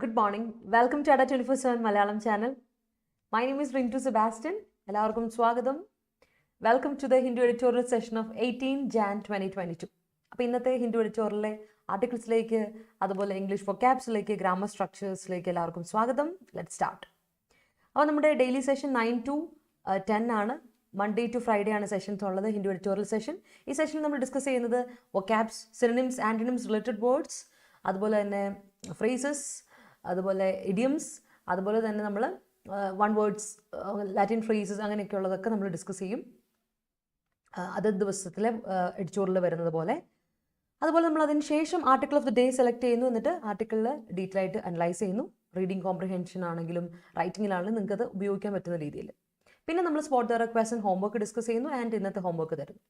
Good morning. Welcome to Ada 24/7 Malayalam channel. My name is Rintu Sebastian. എല്ലാവർക്കും സ്വാഗതം. Welcome to the Hindu editorial session of 18 Jan 2022. അപ്പോൾ ഇന്നത്തെ ഹിന്ദു എഡിറ്റോറിയലിലെ ആർട്ടിക്കിൾസിലേക്ക്, അതുപോലെ English വൊക്കാബ്സിലേക്ക്, grammar സ്ട്രക്ചേഴ്സിലേക്ക് എല്ലാവർക്കും സ്വാഗതം. Let start. അപ്പോൾ നമ്മുടെ ഡെയിലി സെഷൻ 9 to 10 ആണ്. മൺഡേ ടു ഫ്രൈഡേ ആണ് സെഷൻസ് ഉള്ളത്, ഹിന്ദു എഡിറ്റോറിയൽ സെഷൻ. ഈ സെഷനിൽ നമ്മൾ ഡിസ്കസ് ചെയ്യുന്നത് വൊക്കാബ്സ്, സിനോണിംസ്, ആന്റണിംസ്, റിലേറ്റഡ് വേർഡ്സ്, അതുപോലെ തന്നെ ഫ്രേസസ്, അതുപോലെ ഇഡിയംസ്, അതുപോലെ തന്നെ നമ്മൾ വൺ വേർഡ്സ്, ലാറ്റിൻ ഫ്രേസസ്, അങ്ങനെയൊക്കെയുള്ളതൊക്കെ നമ്മൾ ഡിസ്കസ് ചെയ്യും അത് ദിവസത്തിലെ എഡിറ്റോറിയൽ വരുന്നത് പോലെ. അതുപോലെ നമ്മൾ അതിന് ശേഷം article of the day select ചെയ്യുന്നു, എന്നിട്ട് ആർട്ടിക്കിളിൽ ഡീറ്റെയിൽ ആയിട്ട് അനലൈസ് ചെയ്യുന്നു. റീഡിംഗ് കോംപ്രിഹെൻഷൻ ആണെങ്കിലും റൈറ്റിങ്ങിലാണെങ്കിലും നിങ്ങൾക്ക് അത് ഉപയോഗിക്കാൻ പറ്റുന്ന രീതിയിൽ. പിന്നെ നമ്മൾ spot the question homework discuss ചെയ്യുന്നു ആൻഡ് ഇന്നത്തെ ഹോംവർക്ക് തരുന്നു.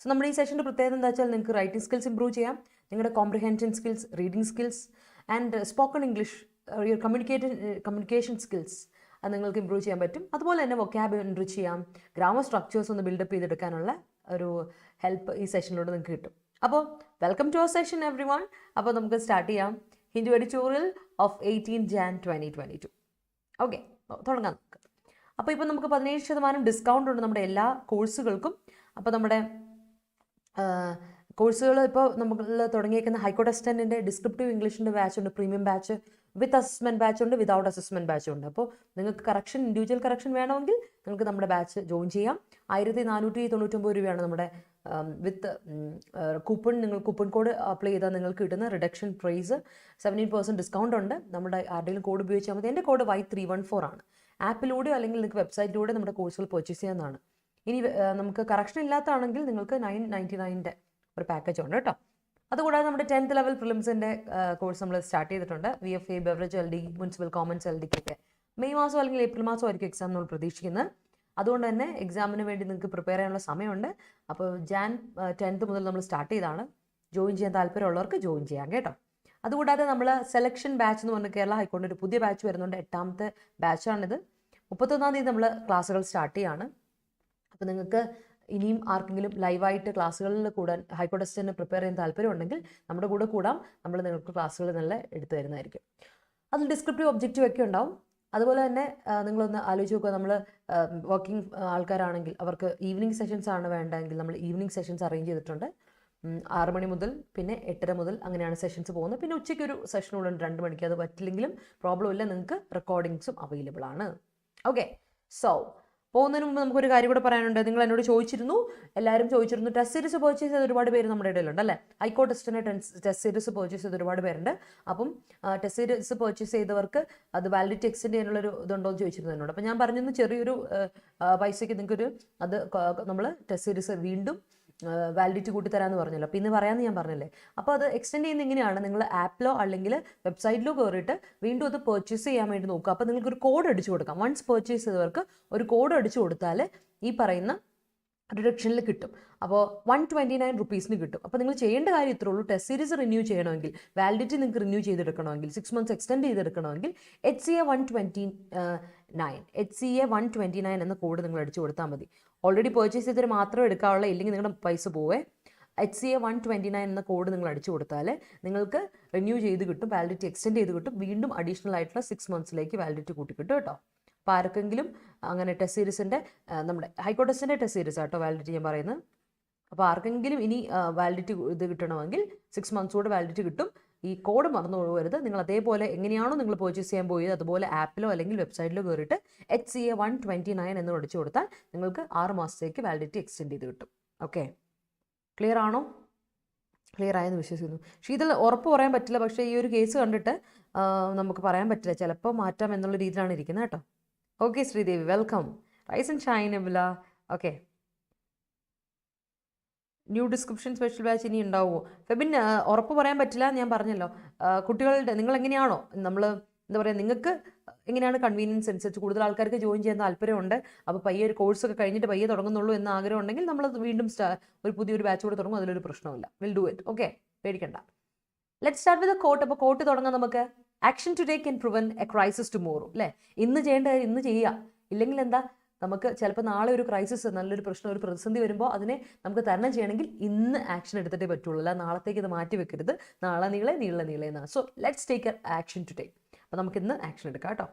സോ നമ്മുടെ ഈ സെഷൻ്റെ പ്രത്യേകത എന്താ വെച്ചാൽ നിങ്ങൾക്ക് റൈറ്റിംഗ് സ്കിൽസ് ഇംപ്രൂവ് ചെയ്യാം, നിങ്ങളുടെ comprehension skills, reading skills and spoken English, communication skills അത് നിങ്ങൾക്ക് ഇമ്പ്രൂവ് ചെയ്യാൻ പറ്റും. അതുപോലെ തന്നെ വൊക്കാബ് എൻറിച്ച് ചെയ്യാം, ഗ്രാമർ സ്ട്രക്ചേഴ്സ് ഒന്ന് ബിൽഡപ്പ് ചെയ്തെടുക്കാനുള്ള ഒരു ഹെൽപ്പ് ഈ സെഷനിലൂടെ നിങ്ങൾക്ക് കിട്ടും. അപ്പോൾ welcome to our session everyone. അപ്പോൾ നമുക്ക് സ്റ്റാർട്ട് ചെയ്യാം Hindu editorial of 18 Jan 2022. Okay, തുടങ്ങാം നമുക്ക്. അപ്പോൾ ഇപ്പോൾ നമുക്ക് 17% ഡിസ്കൗണ്ട് ഉണ്ട് നമ്മുടെ എല്ലാ കോഴ്സുകൾക്കും. അപ്പോൾ നമ്മുടെ കോഴ്സുകൾ ഇപ്പോൾ നമ്മൾ തുടങ്ങിയേക്കുന്ന ഹൈക്കോർട്ട് അസിസ്റ്റൻറ്റിൻ്റെ ഡിസ്ക്രിപ്റ്റീവ് ഇംഗ്ലീഷിൻ്റെ ബാച്ച് ഉണ്ട്, പ്രീമിയം ബാച്ച്, വിത്ത് അസസ്മെൻറ്റ് ബാച്ച് ഉണ്ട്, വിതൗട്ട് അസസ്മെൻറ്റ് ബാച്ച് ഉണ്ട്. അപ്പോൾ നിങ്ങൾക്ക് കറക്ഷൻ, ഇൻഡിവിജ്വൽ കറക്ഷൻ വേണമെങ്കിൽ നിങ്ങൾക്ക് നമ്മുടെ ബാച്ച് ജോയിൻ ചെയ്യാം. 1499 രൂപയാണ് നമ്മുടെ വിത്ത് കൂപ്പൺ. നിങ്ങൾ കൂപ്പൺ കോഡ് അപ്ലൈ ചെയ്താൽ നിങ്ങൾക്ക് കിട്ടുന്ന റിഡക്ഷൻ പ്രൈസ് 17% ഡിസ്കൗണ്ട് ഉണ്ട്. നമ്മുടെ ആരുടെയും കോഡ് ഉപയോഗിച്ചാൽ മതി. എൻ്റെ കോഡ് Y314 ആണ്. ആപ്പിലൂടെയോ അല്ലെങ്കിൽ നിങ്ങൾക്ക് വെബ്സൈറ്റിലൂടെ നമ്മുടെ കോഴ്സുകൾ പർച്ചേസ് ചെയ്യാവുന്നതാണ്. ഇനി നമുക്ക് കറക്ഷൻ ഇല്ലാത്തതാണെങ്കിൽ നിങ്ങൾക്ക് 999 ഒരു പാക്കേജ് ഉണ്ട് കേട്ടോ. അതുകൂടാതെ നമ്മുടെ 10th ലെവൽ പ്രിലിംസിൻ്റെ കോഴ്സ് നമ്മൾ സ്റ്റാർട്ട് ചെയ്തിട്ടുണ്ട്. VFA, beverage LD, municipal commons LDക്കൊക്കെ മെയ് മാസം അല്ലെങ്കിൽ ഏപ്രിൽ മാസം ആയിരിക്കും എക്സാം നമ്മൾ പ്രതീക്ഷിക്കുന്നത്. അതുകൊണ്ട് തന്നെ എക്സാമിന് വേണ്ടി നിങ്ങൾക്ക് പ്രിപ്പയർ ചെയ്യാനുള്ള സമയമുണ്ട്. അപ്പോൾ Jan 10th മുതൽ നമ്മൾ സ്റ്റാർട്ട് ചെയ്താണ്. ജോയിൻ ചെയ്യാൻ താല്പര്യമുള്ളവർക്ക് ജോയിൻ ചെയ്യാം കേട്ടോ. അതുകൂടാതെ നമ്മൾ സെലക്ഷൻ ബാച്ച് എന്ന് പറഞ്ഞ കേരള ഹൈക്കോടതി ഒരു പുതിയ ബാച്ച് വരുന്നുണ്ട്. 8ാമത്തെ ബാച്ചാണിത്. 31-ാം തീയതി നമ്മൾ ക്ലാസ്സുകൾ സ്റ്റാർട്ട് ചെയ്യാണ്. അപ്പോൾ നിങ്ങൾക്ക് ഇനിയും ആർക്കെങ്കിലും ലൈവായിട്ട് ക്ലാസ്സുകളിൽ കൂടാൻ ഹൈക്കോടതി അസിസ്റ്റന്റിന് പ്രിപ്പയർ ചെയ്യാൻ താല്പര്യമുണ്ടെങ്കിൽ നമ്മുടെ കൂടെ കൂടാം. നമ്മൾ നിങ്ങൾക്ക് ക്ലാസ്സുകൾ നല്ല എടുത്തു തരുന്നതായിരിക്കും. അതിൽ ഡിസ്ക്രിപ്റ്റീവ് ഒബ്ജക്റ്റീവ് ഒക്കെ ഉണ്ടാവും. അതുപോലെ തന്നെ നിങ്ങളൊന്ന് ആലോചിച്ച് നോക്കുക, നമ്മൾ വർക്കിംഗ് ആൾക്കാരാണെങ്കിൽ അവർക്ക് ഈവനിങ് സെഷൻസ് ആണ് വേണ്ടതെങ്കിൽ നമ്മൾ ഈവനിങ് സെഷൻസ് അറേഞ്ച് ചെയ്തിട്ടുണ്ട്. 6 മണി മുതൽ പിന്നെ 8:30 മുതൽ അങ്ങനെയാണ് സെഷൻസ് പോകുന്നത്. പിന്നെ ഉച്ചയ്ക്ക് ഒരു സെഷനോട് 2 മണിക്ക്. അത് പറ്റില്ലെങ്കിലും പ്രോബ്ലം ഇല്ല, നിങ്ങൾക്ക് റെക്കോർഡിങ്സും അവൈലബിൾ ആണ്. ഓക്കെ, സോ പോകുന്നതിന് മുമ്പ് നമുക്കൊരു കാര്യം കൂടെ പറയാനുണ്ട്. നിങ്ങൾ എന്നോട് ചോദിച്ചിരുന്നു, എല്ലാവരും ചോദിച്ചിരുന്നു, ടെസ്റ്റ് സീരീസ് പർച്ചേസ് ചെയ്ത ഒരുപാട് പേര് നമ്മുടെ ഇടയിലുണ്ട് അല്ലേ. High court assistant test series purchase ചെയ്ത ഒരുപാട് പേരുണ്ട്. അപ്പം ടെസ്റ്റ് സീരീസ് പർച്ചേസ് ചെയ്തവർക്ക് അത് വാലിഡിറ്റി എക്സ്റ്റെൻഡ് ചെയ്യാനുള്ളൊരു ഇതുണ്ടോ എന്ന് ചോദിച്ചിരുന്നു എന്നോട്. അപ്പോൾ ഞാൻ പറഞ്ഞിരുന്നു ചെറിയൊരു പൈസയ്ക്ക് നിങ്ങൾക്കൊരു അത് നമ്മൾ ടെസ്റ്റ് സീരീസ് വീണ്ടും വാലിഡിറ്റി കൂട്ടി തരാമെന്ന് പറഞ്ഞല്ലോ. അപ്പോൾ ഇന്ന് പറയാമെന്ന് ഞാൻ പറഞ്ഞില്ലേ. അപ്പോൾ അത് എക്സ്റ്റെൻഡ് ചെയ്യുന്ന ഇങ്ങനെയാണ്, നിങ്ങൾ ആപ്പിലോ അല്ലെങ്കിൽ വെബ്സൈറ്റിലോ കയറിയിട്ട് വീണ്ടും അത് പർച്ചേസ് ചെയ്യാൻ വേണ്ടി നോക്കുക. അപ്പോൾ നിങ്ങൾക്കൊരു കോഡ് അടിച്ചു കൊടുക്കാം. വൺസ് പർച്ചേസ് ചെയ്തവർക്ക് ഒരു കോഡ് അടിച്ചു കൊടുത്താൽ ഈ പറയുന്ന റിഡക്ഷനിൽ കിട്ടും. അപ്പോൾ 129 rupees കിട്ടും. അപ്പോൾ നിങ്ങൾ ചെയ്യേണ്ട കാര്യം ഇത്രേ ഉള്ളൂ. ടെസ്റ്റ് സീരീസ് റിന്യൂ ചെയ്യണമെങ്കിൽ, വാലിഡിറ്റി നിങ്ങൾക്ക് റിന്യൂ ചെയ്തെടുക്കണമെങ്കിൽ, 6 months എക്സ്റ്റെൻഡ് ചെയ്തെടുക്കണമെങ്കിൽ HCA 129 എന്ന കോഡ് നിങ്ങൾ അടിച്ചു കൊടുത്താൽ മതി. ഓൾറെഡി പർച്ചേസ് ചെയ്തവർ മാത്രമേ എടുക്കാവുള്ളൂ, ഇല്ലെങ്കിൽ നിങ്ങളുടെ പൈസ പോവേ. HCA 129 എന്ന കോഡ് നിങ്ങൾ അടിച്ചു കൊടുത്താൽ നിങ്ങൾക്ക് റിന്യൂ ചെയ്ത് കിട്ടും, വാലിഡിറ്റി എക്സ്റ്റെൻഡ് ചെയ്ത് കിട്ടും. വീണ്ടും അഡീഷണൽ ആയിട്ടുള്ള 6 monthsലേക്ക് വാലിഡിറ്റി കൂട്ടി കിട്ടും കേട്ടോ. അപ്പോൾ ആർക്കെങ്കിലും അങ്ങനെ ടെസ്റ്റ് സീരീസിൻ്റെ നമ്മുടെ ഹൈക്കോർട്ട് ടെസ്റ്റിൻ്റെ ടെസ്റ്റ് സീരീസ് ആട്ടോ വാലിഡിറ്റി ഞാൻ പറയുന്നത്. അപ്പോൾ ആർക്കെങ്കിലും ഇനി വാലിഡിറ്റി ഇത് കിട്ടണമെങ്കിൽ 6 months കൂടെ വാലിഡിറ്റി കിട്ടും. ഈ കോഡ് മറന്നു പോകരുത്. നിങ്ങൾ അതേപോലെ എങ്ങനെയാണോ നിങ്ങൾ പർച്ചേസ് ചെയ്യാൻ പോയത് അതുപോലെ ആപ്പിലോ അല്ലെങ്കിൽ വെബ്സൈറ്റിലോ കയറിയിട്ട് HCA 129 എന്ന് അടിച്ചു കൊടുത്താൽ നിങ്ങൾക്ക് 6 മാസത്തേക്ക് വാലിഡിറ്റി എക്സ്റ്റെൻഡ് ചെയ്ത് കിട്ടും. ഓക്കെ, ക്ലിയർ ആണോ? ക്ലിയർ ആയെന്ന് വിശ്വസിക്കുന്നു. പക്ഷേ ഇതിൽ ഉറപ്പ് പറയാൻ പറ്റില്ല. പക്ഷേ ഈ ഒരു കേസ് കണ്ടിട്ട് നമുക്ക് പറയാൻ പറ്റില്ല, ചിലപ്പോൾ മാറ്റാം എന്നുള്ള രീതിയിലാണ് ഇരിക്കുന്നത് കേട്ടോ. Okay Sreedevi, welcome. Rise and shine എബില. Okay, new description special batch ഇനി ഉണ്ടാവുമോ? ഫെബിൻ, ഉറപ്പ് പറയാൻ പറ്റില്ല, ഞാൻ പറഞ്ഞല്ലോ. കുട്ടികളുടെ നിങ്ങൾ എങ്ങനെയാണോ, നമ്മൾ എന്താ പറയുക, നിങ്ങൾക്ക് എങ്ങനെയാണ് കൺവീനിയൻസ് അനുസരിച്ച്. കൂടുതൽ ആൾക്കാർക്ക് ജോയിൻ ചെയ്യാൻ താല്പര്യമുണ്ട്. അപ്പോൾ പയ്യെ ഒരു കോഴ്സൊക്കെ കഴിഞ്ഞിട്ട് പയ്യെ തുടങ്ങുന്നുള്ളൂ എന്ന് ആഗ്രഹം ഉണ്ടെങ്കിൽ നമ്മൾ വീണ്ടും ഒരു പുതിയൊരു ബാച്ച് കൂടെ തുടങ്ങും. അതിലൊരു പ്രശ്നമില്ല. Will do it. ഓക്കെ, പേടിക്കണ്ട. Let start with quote. അപ്പോൾ കോട്ട് തുടങ്ങാം നമുക്ക്. Action today can prevent a crisis tomorrow. അല്ലേ, ഇന്ന് ചെയ്യേണ്ട കാര്യം ഇന്ന് ചെയ്യുക. ഇല്ലെങ്കിൽ എന്താ, നമുക്ക് ചിലപ്പോൾ നാളെ ഒരു ക്രൈസിസ്, നല്ലൊരു പ്രശ്നം, ഒരു പ്രതിസന്ധി വരുമ്പോൾ അതിനെ നമുക്ക് തരണം ചെയ്യണമെങ്കിൽ ഇന്ന് ആക്ഷൻ എടുത്തിട്ടേ പറ്റുള്ളൂ. അല്ല നാളത്തേക്ക് ഇത് മാറ്റി വെക്കരുത്. നാളെ നീളെ എന്നാണ്. So let's take action today. അപ്പോൾ നമുക്ക് ഇന്ന് ആക്ഷൻ എടുക്കാം കേട്ടോ.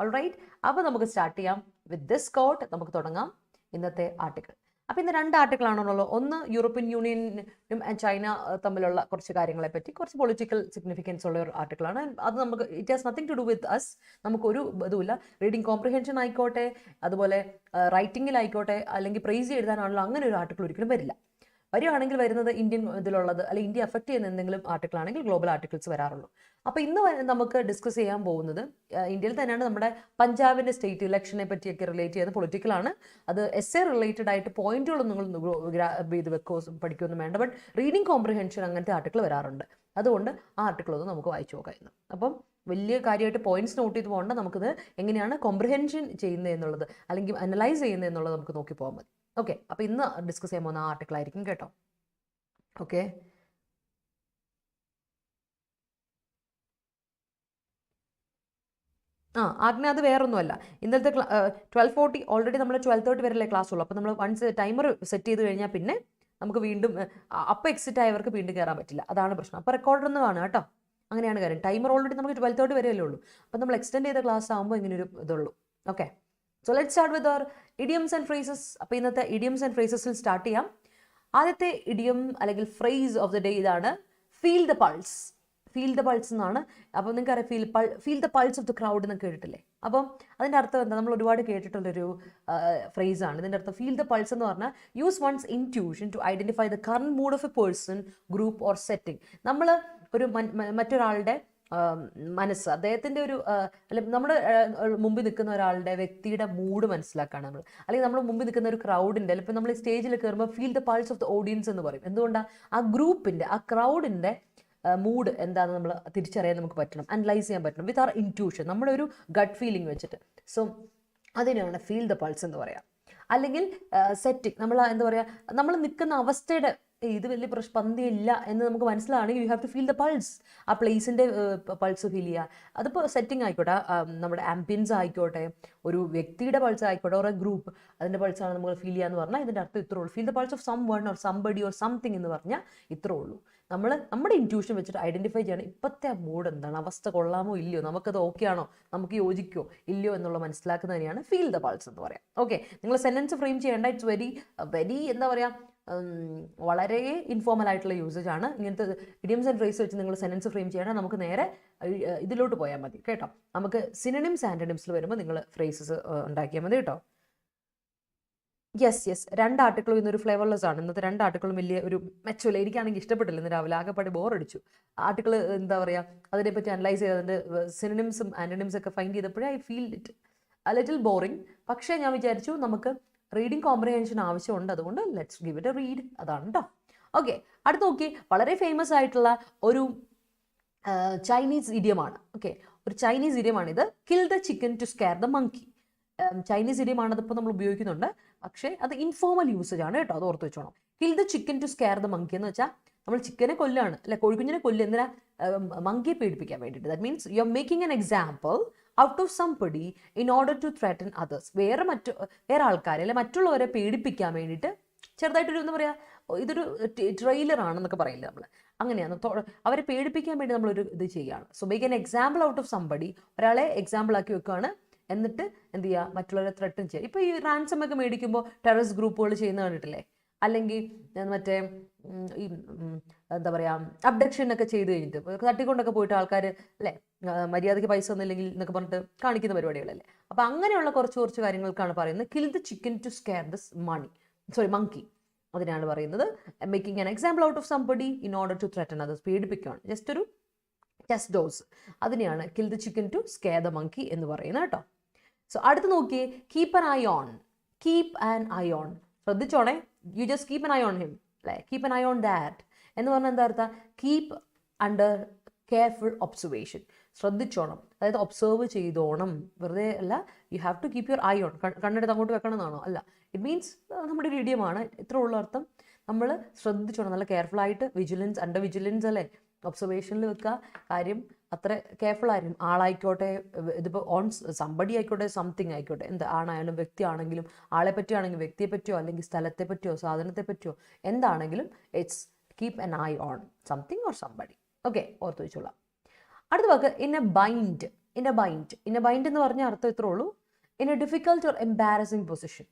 ഓൾറൈറ്റ്, അപ്പോൾ നമുക്ക് സ്റ്റാർട്ട് ചെയ്യാം വിത്ത് ദിസ് കോട്ട്. നമുക്ക് തുടങ്ങാം ഇന്നത്തെ ആർട്ടിക്കിൾ. അപ്പോൾ ഇന്ന് 2 ആർട്ടിക്കിളാണുള്ളത്. ഒന്ന് യൂറോപ്യൻ യൂണിയനും ചൈന തമ്മിലുള്ള കുറച്ച് കാര്യങ്ങളെ പറ്റി, കുറച്ച് പൊളിറ്റിക്കൽ സിഗ്നിഫിക്കൻസ് ഉള്ള ഒരു ആർട്ടിക്കിളാണ്. അത് നമുക്ക് it has nothing to do with us. നമുക്കൊരു ഇതുമില്ല. റീഡിങ് കോംപ്രിഹെൻഷൻ ആയിക്കോട്ടെ, അതുപോലെ റൈറ്റിങ്ങിലായിക്കോട്ടെ, അല്ലെങ്കിൽ പ്രൈസ് എഴുതാനാണല്ലോ, അങ്ങനെ ഒരു ആർട്ടിക്കിൾ ഒരിക്കലും വരില്ല. വരികയാണെങ്കിൽ വരുന്നത് ഇന്ത്യൻ ഇതിലുള്ളത് അല്ലെങ്കിൽ ഇന്ത്യ അഫക്റ്റ് ചെയ്യുന്ന എന്തെങ്കിലും ആർട്ടിക്കിൾ ആണെങ്കിൽ ഗ്ലോബൽ ആർട്ടിക്കിൾസ് വരാറുള്ളൂ. അപ്പോൾ ഇന്ന് നമുക്ക് ഡിസ്കസ് ചെയ്യാൻ പോകുന്നത് ഇന്ത്യയിൽ തന്നെയാണ്, നമ്മുടെ പഞ്ചാബിൻ്റെ സ്റ്റേറ്റ് ഇലക്ഷനെ പറ്റിയൊക്കെ റിലേറ്റ് ചെയ്യുന്ന പൊളിറ്റിക്കലാണ്. അത് എസ് എ റിലേറ്റഡ് ആയിട്ട് പോയിന്റുകളൊന്നും നിങ്ങൾ ഇത് വെക്കോ പഠിക്കുകയൊന്നും വേണ്ട. ബട്ട് റീഡിങ് കോംപ്രിഹെൻഷൻ അങ്ങനത്തെ ആർട്ടിക്കിൾ വരാറുണ്ട്. അതുകൊണ്ട് ആ ആർട്ടിക്കിൾ ഒന്ന് നമുക്ക് വായിച്ചു നോക്കാം. അപ്പം വലിയ കാര്യമായിട്ട് പോയിന്റ്സ് നോട്ട് ചെയ്ത് പോകേണ്ട, നമുക്കിത് എങ്ങനെയാണ് കോംപ്രിഹെൻഷൻ ചെയ്യുന്നത് എന്നുള്ളത് അല്ലെങ്കിൽ അനലൈസ് ചെയ്യുന്നത് എന്നുള്ളത് നമുക്ക് നോക്കി പോകാൻ മതി. ഓക്കെ, അപ്പോൾ ഇന്ന് ഡിസ്കസ് ചെയ്യാൻ പോകുന്ന ആർട്ടിക്കിൾ ആയിരിക്കും കേട്ടോ. ഓക്കെ, ആജ്ഞ അത് വേറൊന്നുമല്ല. ഇന്നലത്തെ 12:40 ഓൾറെഡി നമ്മൾ 12:30 വരെയല്ലേ ക്ലാസ് ഉള്ളൂ. അപ്പോൾ നമ്മൾ വൺസ് ടൈമർ സെറ്റ് ചെയ്ത് കഴിഞ്ഞാൽ പിന്നെ നമുക്ക് വീണ്ടും അപ്പോൾ എക്സിറ്റ് ആയവർക്ക് വീണ്ടും കയറാൻ പറ്റില്ല. അതാണ് പ്രശ്നം. അപ്പോൾ റെക്കോർഡർ ഒന്ന് കാണുക കേട്ടോ. അങ്ങനെയാണ് കാര്യം. ടൈമർ ഓൾറെഡി നമുക്ക് 12:30 വരെയല്ലേ ഉള്ളൂ. അപ്പോൾ നമ്മൾ എക്സ്റ്റെൻഡ് ചെയ്ത ക്ലാസ് ആകുമ്പോൾ ഇങ്ങനൊരു ഇതുള്ളൂ. Okay, so let start with our idioms and phrases. അപ്പോൾ ഇന്നത്തെ ഇഡിയംസ് ആൻഡ് ഫ്രേസസിൽ സ്റ്റാർട്ട് ചെയ്യാം. ആദ്യത്തെ ഇഡിയം അല്ലെങ്കിൽ ഫ്രേസ് ഓഫ് ദ ഡേ ഇതാണ് feel the pulse. Feel the pulse എന്നാണ്. അപ്പോൾ നിങ്ങൾക്ക് അറിയാം, feel the pulse of the crowd എന്നൊക്കെ കേട്ടിട്ടില്ലേ? അപ്പം അതിൻ്റെ അർത്ഥം എന്താ? നമ്മൾ ഒരുപാട് കേട്ടിട്ടുള്ളൊരു ഫ്രേസാണ്. ഇതിൻ്റെ അർത്ഥം ഫീൽ ദ പൾസ് എന്ന് പറഞ്ഞാൽ use one's intuition to identify the current mood of a person, group or setting. നമ്മൾ ഒരു മറ്റൊരാളുടെ മനസ്സ്, അദ്ദേഹത്തിൻ്റെ ഒരു അല്ലെങ്കിൽ നമ്മുടെ മുമ്പിൽ നിൽക്കുന്ന ഒരാളുടെ വ്യക്തിയുടെ മൂഡ് മനസ്സിലാക്കുകയാണ് നമ്മൾ. അല്ലെങ്കിൽ നമ്മൾ മുമ്പിൽ നിൽക്കുന്ന ഒരു ക്രൗഡിൻ്റെ, അല്ലെങ്കിൽ നമ്മൾ സ്റ്റേജിൽ കയറുമ്പോൾ feel the pulse of the audience എന്ന് പറയും. എന്തുകൊണ്ടാണ്? ആ ഗ്രൂപ്പിൻ്റെ, ആ ക്രൗഡിൻ്റെ മൂഡ് എന്താണെന്ന് നമ്മൾ തിരിച്ചറിയാൻ നമുക്ക് പറ്റണം, അനലൈസ് ചെയ്യാൻ പറ്റണം വിത്ത് ആർ ഇൻറ്റ്യൂഷൻ, നമ്മുടെ ഒരു ഗട്ട് ഫീലിംഗ് വെച്ചിട്ട്. സോ അതിനാണ് ഫീൽ ദ പൾസ് എന്ന് പറയാം. അല്ലെങ്കിൽ സെറ്റിംഗ്, നമ്മൾ എന്താ പറയുക, നമ്മൾ നിൽക്കുന്ന അവസ്ഥയുടെ ഇത് വലിയ പന്തിയില്ല എന്ന് നമുക്ക് മനസ്സിലാണെങ്കിൽ you have to feel the pulse. ആ പ്ലേസിൻ്റെ പൾസ് ഫീൽ ചെയ്യുക. അതിപ്പോൾ സെറ്റിംഗ് ആയിക്കോട്ടെ, നമ്മുടെ ആംബിയൻസ് ആയിക്കോട്ടെ, ഒരു വ്യക്തിയുടെ പൾസ് ആയിക്കോട്ടെ, ഓരോ ഗ്രൂപ്പ് അതിൻ്റെ പൾസാണ് നമ്മൾ ഫീൽ ചെയ്യുക എന്ന് പറഞ്ഞാൽ ഇതിൻ്റെ അർത്ഥം ഇത്രേ ഉള്ളൂ. Feel the pulse of someone or somebody or something എന്ന് പറഞ്ഞാൽ ഇത്രേ ഉള്ളൂ. നമ്മൾ നമ്മുടെ ഇൻറ്റ്യൂഷൻ വെച്ചിട്ട് ഐഡൻറ്റിഫൈ ചെയ്യണം ഇപ്പോഴത്തെ മൂഡ് എന്താണ്, അവസ്ഥ കൊള്ളാമോ ഇല്ലയോ, നമുക്കത് ഓക്കെ ആണോ, നമുക്ക് യോജിക്കോ ഇല്ലയോ എന്നുള്ള മനസ്സിലാക്കുന്നതിനെയാണ് ഫീൽ ദ പൾസ് എന്ന് പറയാം. ഓക്കെ, നിങ്ങൾ സെൻറ്റൻസ് ഫ്രെയിം ചെയ്യേണ്ട. ഇറ്റ്സ് വെരി എന്താ പറയുക, വളരെ ഇൻഫോർമൽ ആയിട്ടുള്ള യൂസേജ് ആണ്. ഇങ്ങനത്തെ ഇഡിയംസ് ആൻഡ് ഫ്രേസ് വെച്ച് നിങ്ങൾ സെൻറ്റൻസ് ഫ്രെയിം ചെയ്യണം. നമുക്ക് നേരെ ഇതിലോട്ട് പോയാൽ മതി കേട്ടോ. നമുക്ക് സിനണിംസ് ആൻറ്റണിംസിൽ വരുമ്പോൾ നിങ്ങൾ ഫ്രേസസ് ഉണ്ടാക്കിയാൽ മതി കേട്ടോ. യെസ്, 2 ആർട്ടിക്കിളും ഇന്നൊരു ഫ്ലേവർലെസ് ആണ്. ഇന്നത്തെ 2 ആർട്ടിക്കിളും വലിയ ഒരു മെച്ചമില്ല. എനിക്കാണെങ്കിൽ ഇഷ്ടപ്പെട്ടില്ല. ഇന്ന് രാവിലെ ആകെപ്പാടി ബോറടിച്ചു. ആർട്ടിക്കിൾ എന്താ പറയുക, അതിനെപ്പറ്റി അനലൈസ് ചെയ്ത് അതിൻ്റെ സിനണിംസും ആൻറ്റണിംസും ഒക്കെ ഫൈൻഡ് ചെയ്തപ്പോഴേ I feel it a little boring. പക്ഷേ ഞാൻ വിചാരിച്ചു നമുക്ക് റീഡിങ് കോംപ്രിഹെൻഷൻ ആവശ്യമുണ്ട്, അതുകൊണ്ട് let's give it a read. അതാണ് കേട്ടോ. ഓക്കെ, അടുത്ത് നോക്കി, വളരെ ഫേമസ് ആയിട്ടുള്ള ഒരു ചൈനീസ് ഇഡിയമാണ്. ഓക്കെ, ഒരു ചൈനീസ് ഇഡിയമാണിത്. Kill the chicken to scare the monkey. Chinese ഇഡിയമാണ്. അതിപ്പോൾ നമ്മൾ ഉപയോഗിക്കുന്നുണ്ട്, പക്ഷേ അത് ഇൻഫോർമൽ യൂസേജ് ആണ് കേട്ടോ. അത് ഓർത്ത് വെച്ചോണം. Kill the chicken to scare the monkey എന്ന് വെച്ചാൽ നമ്മൾ ചിക്കനെ കൊല്ലാണ്, അല്ലെ കോഴിക്കുഞ്ഞിനെ കൊല്ലുക, എന്തിനാ? മങ്കിയെ പേടിപ്പിക്കാൻ വേണ്ടിയിട്ട്. That means you are making an example out of somebody in order to threaten others. വേറെ ആൾക്കാരെ അല്ലെ മറ്റുള്ളവരെ പേടിപ്പിക്കാൻ വേണ്ടിയിട്ട് ചെറുതായിട്ടൊരു എന്താ പറയുക, ഇതൊരു ട്രെയിലർ ആണെന്നൊക്കെ പറയില്ല നമ്മൾ. അങ്ങനെയാണ് അവരെ പേടിപ്പിക്കാൻ വേണ്ടി നമ്മളൊരു ഇത് ചെയ്യുകയാണ്. So make an example out of somebody, ഒരാളെ എക്സാമ്പിൾ ആക്കി വെക്കുകയാണ്. എന്നിട്ട് എന്ത് ചെയ്യുക, മറ്റുള്ളവരെ ത്രെട്ടൻ ചെയ്യുക. ഇപ്പോൾ ഈ റാൻസം ഒക്കെ മേടിക്കുമ്പോൾ ടെററിസ്റ്റ് ഗ്രൂപ്പുകൾ ചെയ്യുന്ന കണ്ടിട്ടില്ലേ? അല്ലെങ്കിൽ മറ്റേ ഈ എന്താ പറയുക, അബ്ഡക്ഷനൊക്കെ ചെയ്ത് കഴിഞ്ഞിട്ട് തട്ടിക്കൊണ്ടൊക്കെ പോയിട്ട് ആൾക്കാർ അല്ലേ മര്യാദയ്ക്ക് പൈസ ഒന്നുമില്ലെങ്കിൽ എന്നൊക്കെ പറഞ്ഞിട്ട് കാണിക്കുന്ന പരിപാടികളല്ലേ. അപ്പോൾ അങ്ങനെയുള്ള കുറച്ച് കാര്യങ്ങൾക്കാണ് പറയുന്നത് kill the chicken to scare this monkey. അതിനാണ് പറയുന്നത് making an example out of somebody in order to threaten others. പേടിപ്പിക്കുകയാണ്, ജസ്റ്റ് ഒരു ടെസ്റ്റ് ഡോസ്. അതിനെയാണ് കിൽ the chicken to scare the monkey എന്ന് പറയുന്നത് കേട്ടോ. സോ അടുത്ത് നോക്കിയേ, keep an eye on. Keep an eye on, ശ്രദ്ധിച്ചോണേ. You just keep an eye on him, അല്ലേ? Keep an eye on that എന്ന് പറഞ്ഞാൽ എന്താ അർത്ഥം? Keep under careful observation. ശ്രദ്ധിച്ചോണം, അതായത് ഒബ്സർവ് ചെയ്തോണം. വെറുതെ അല്ല, you have to keep your eye on. കണ്ണെടുത്ത് അങ്ങോട്ട് വെക്കണം എന്നാണോ? അല്ല, ഇറ്റ് മീൻസ് നമ്മുടെ ഒരു ഇഡിയമാണ്. ഇത്ര ഉള്ള അർത്ഥം. നമ്മൾ ശ്രദ്ധിച്ചോണം, നല്ല കെയർഫുൾ ആയിട്ട്, വിജിലൻസ്, അണ്ടർ വിജിലൻസ് അല്ലേ, ഒബ്സർവേഷനിൽ വെക്കുക. കാര്യം അത്ര കെയർഫുൾ ആയിരിക്കും. ആളായിക്കോട്ടെ, ഇതിപ്പോൾ ഓൺ സംബടി ആയിക്കോട്ടെ, സംതിങ് ആയിക്കോട്ടെ, എന്ത് ആണായാലും വ്യക്തി ആണെങ്കിലും, ആളെ പറ്റിയാണെങ്കിൽ വ്യക്തിയെ പറ്റിയോ അല്ലെങ്കിൽ സ്ഥലത്തെ പറ്റിയോ സാധനത്തെ പറ്റിയോ എന്താണെങ്കിലും it's keep N I on something or somebody. Okay, ഓർത്ത് വെച്ചോളാം. അടുത്ത walk in a bind. In a bind. In a bind എന്ന് പറഞ്ഞ അർത്ഥം ഇത്രേ ഉള്ളൂ. In a difficult or embarrassing position.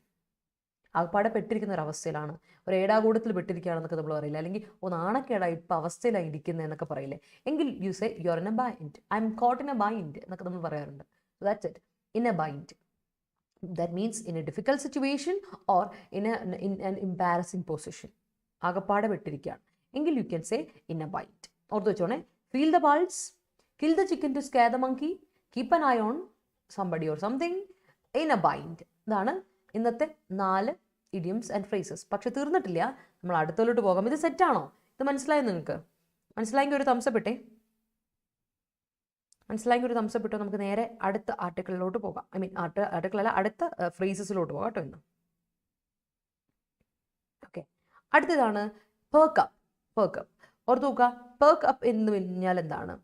ആകപ്പാടെ പെട്ടിരിക്കുന്ന ഒരു അവസ്ഥയിലാണ്, ഒരു ഏടാകൂടത്തിൽ പെട്ടിരിക്കുകയാണെന്നൊക്കെ നമ്മൾ പറയില്ല, അല്ലെങ്കിൽ നാണക്കേടായി ഇപ്പം അവസ്ഥയിലാണ് ഇരിക്കുന്നത് എന്നൊക്കെ പറയില്ലേ, എങ്കിൽ you say you are in a bind. I'm caught in a bind എന്നൊക്കെ നമ്മൾ പറയാറുണ്ട്. So that's it. In a bind. That means in a difficult situation or in an embarrassing position. ആകപ്പാടെ പെട്ടിരിക്കുകയാണ് എങ്കിൽ you can say in a bind. ഓർത്ത് വെച്ചോണേ. Feel the pulse, kill the chicken to scare the monkey, keep an eye on somebody or something, in a bind. ഇതാണ് ഇന്നത്തെ 4 idioms and phrases. പക്ഷെ തീർന്നിട്ടില്ല, നമ്മൾ അടുത്തോട്ട് പോകാം. ഇത് സെറ്റാണോ? ഇത് മനസ്സിലായോ നിങ്ങൾക്ക്? മനസ്സിലായെങ്കിൽ ഒരു തംസപ്പ് ഇട്ടേ. മനസ്സിലായെങ്കിൽ ഒരു തംസപ്പ് ഇട്ടോ. നമുക്ക് നേരെ അടുത്ത ആർട്ടിക്കിളിലോട്ട് പോകാം. ഐ മീൻ ആർട്ടിക്കിൾ അല്ല, അടുത്ത ഫ്രേസസിലോട്ട് പോകാം കേട്ടോ ഇന്ന്. ഓക്കെ, അടുത്തതാണ് perk up. perk up. ഓർത്ത് നോക്കുക, perk up എന്ന് പറഞ്ഞാൽ എന്താണ്?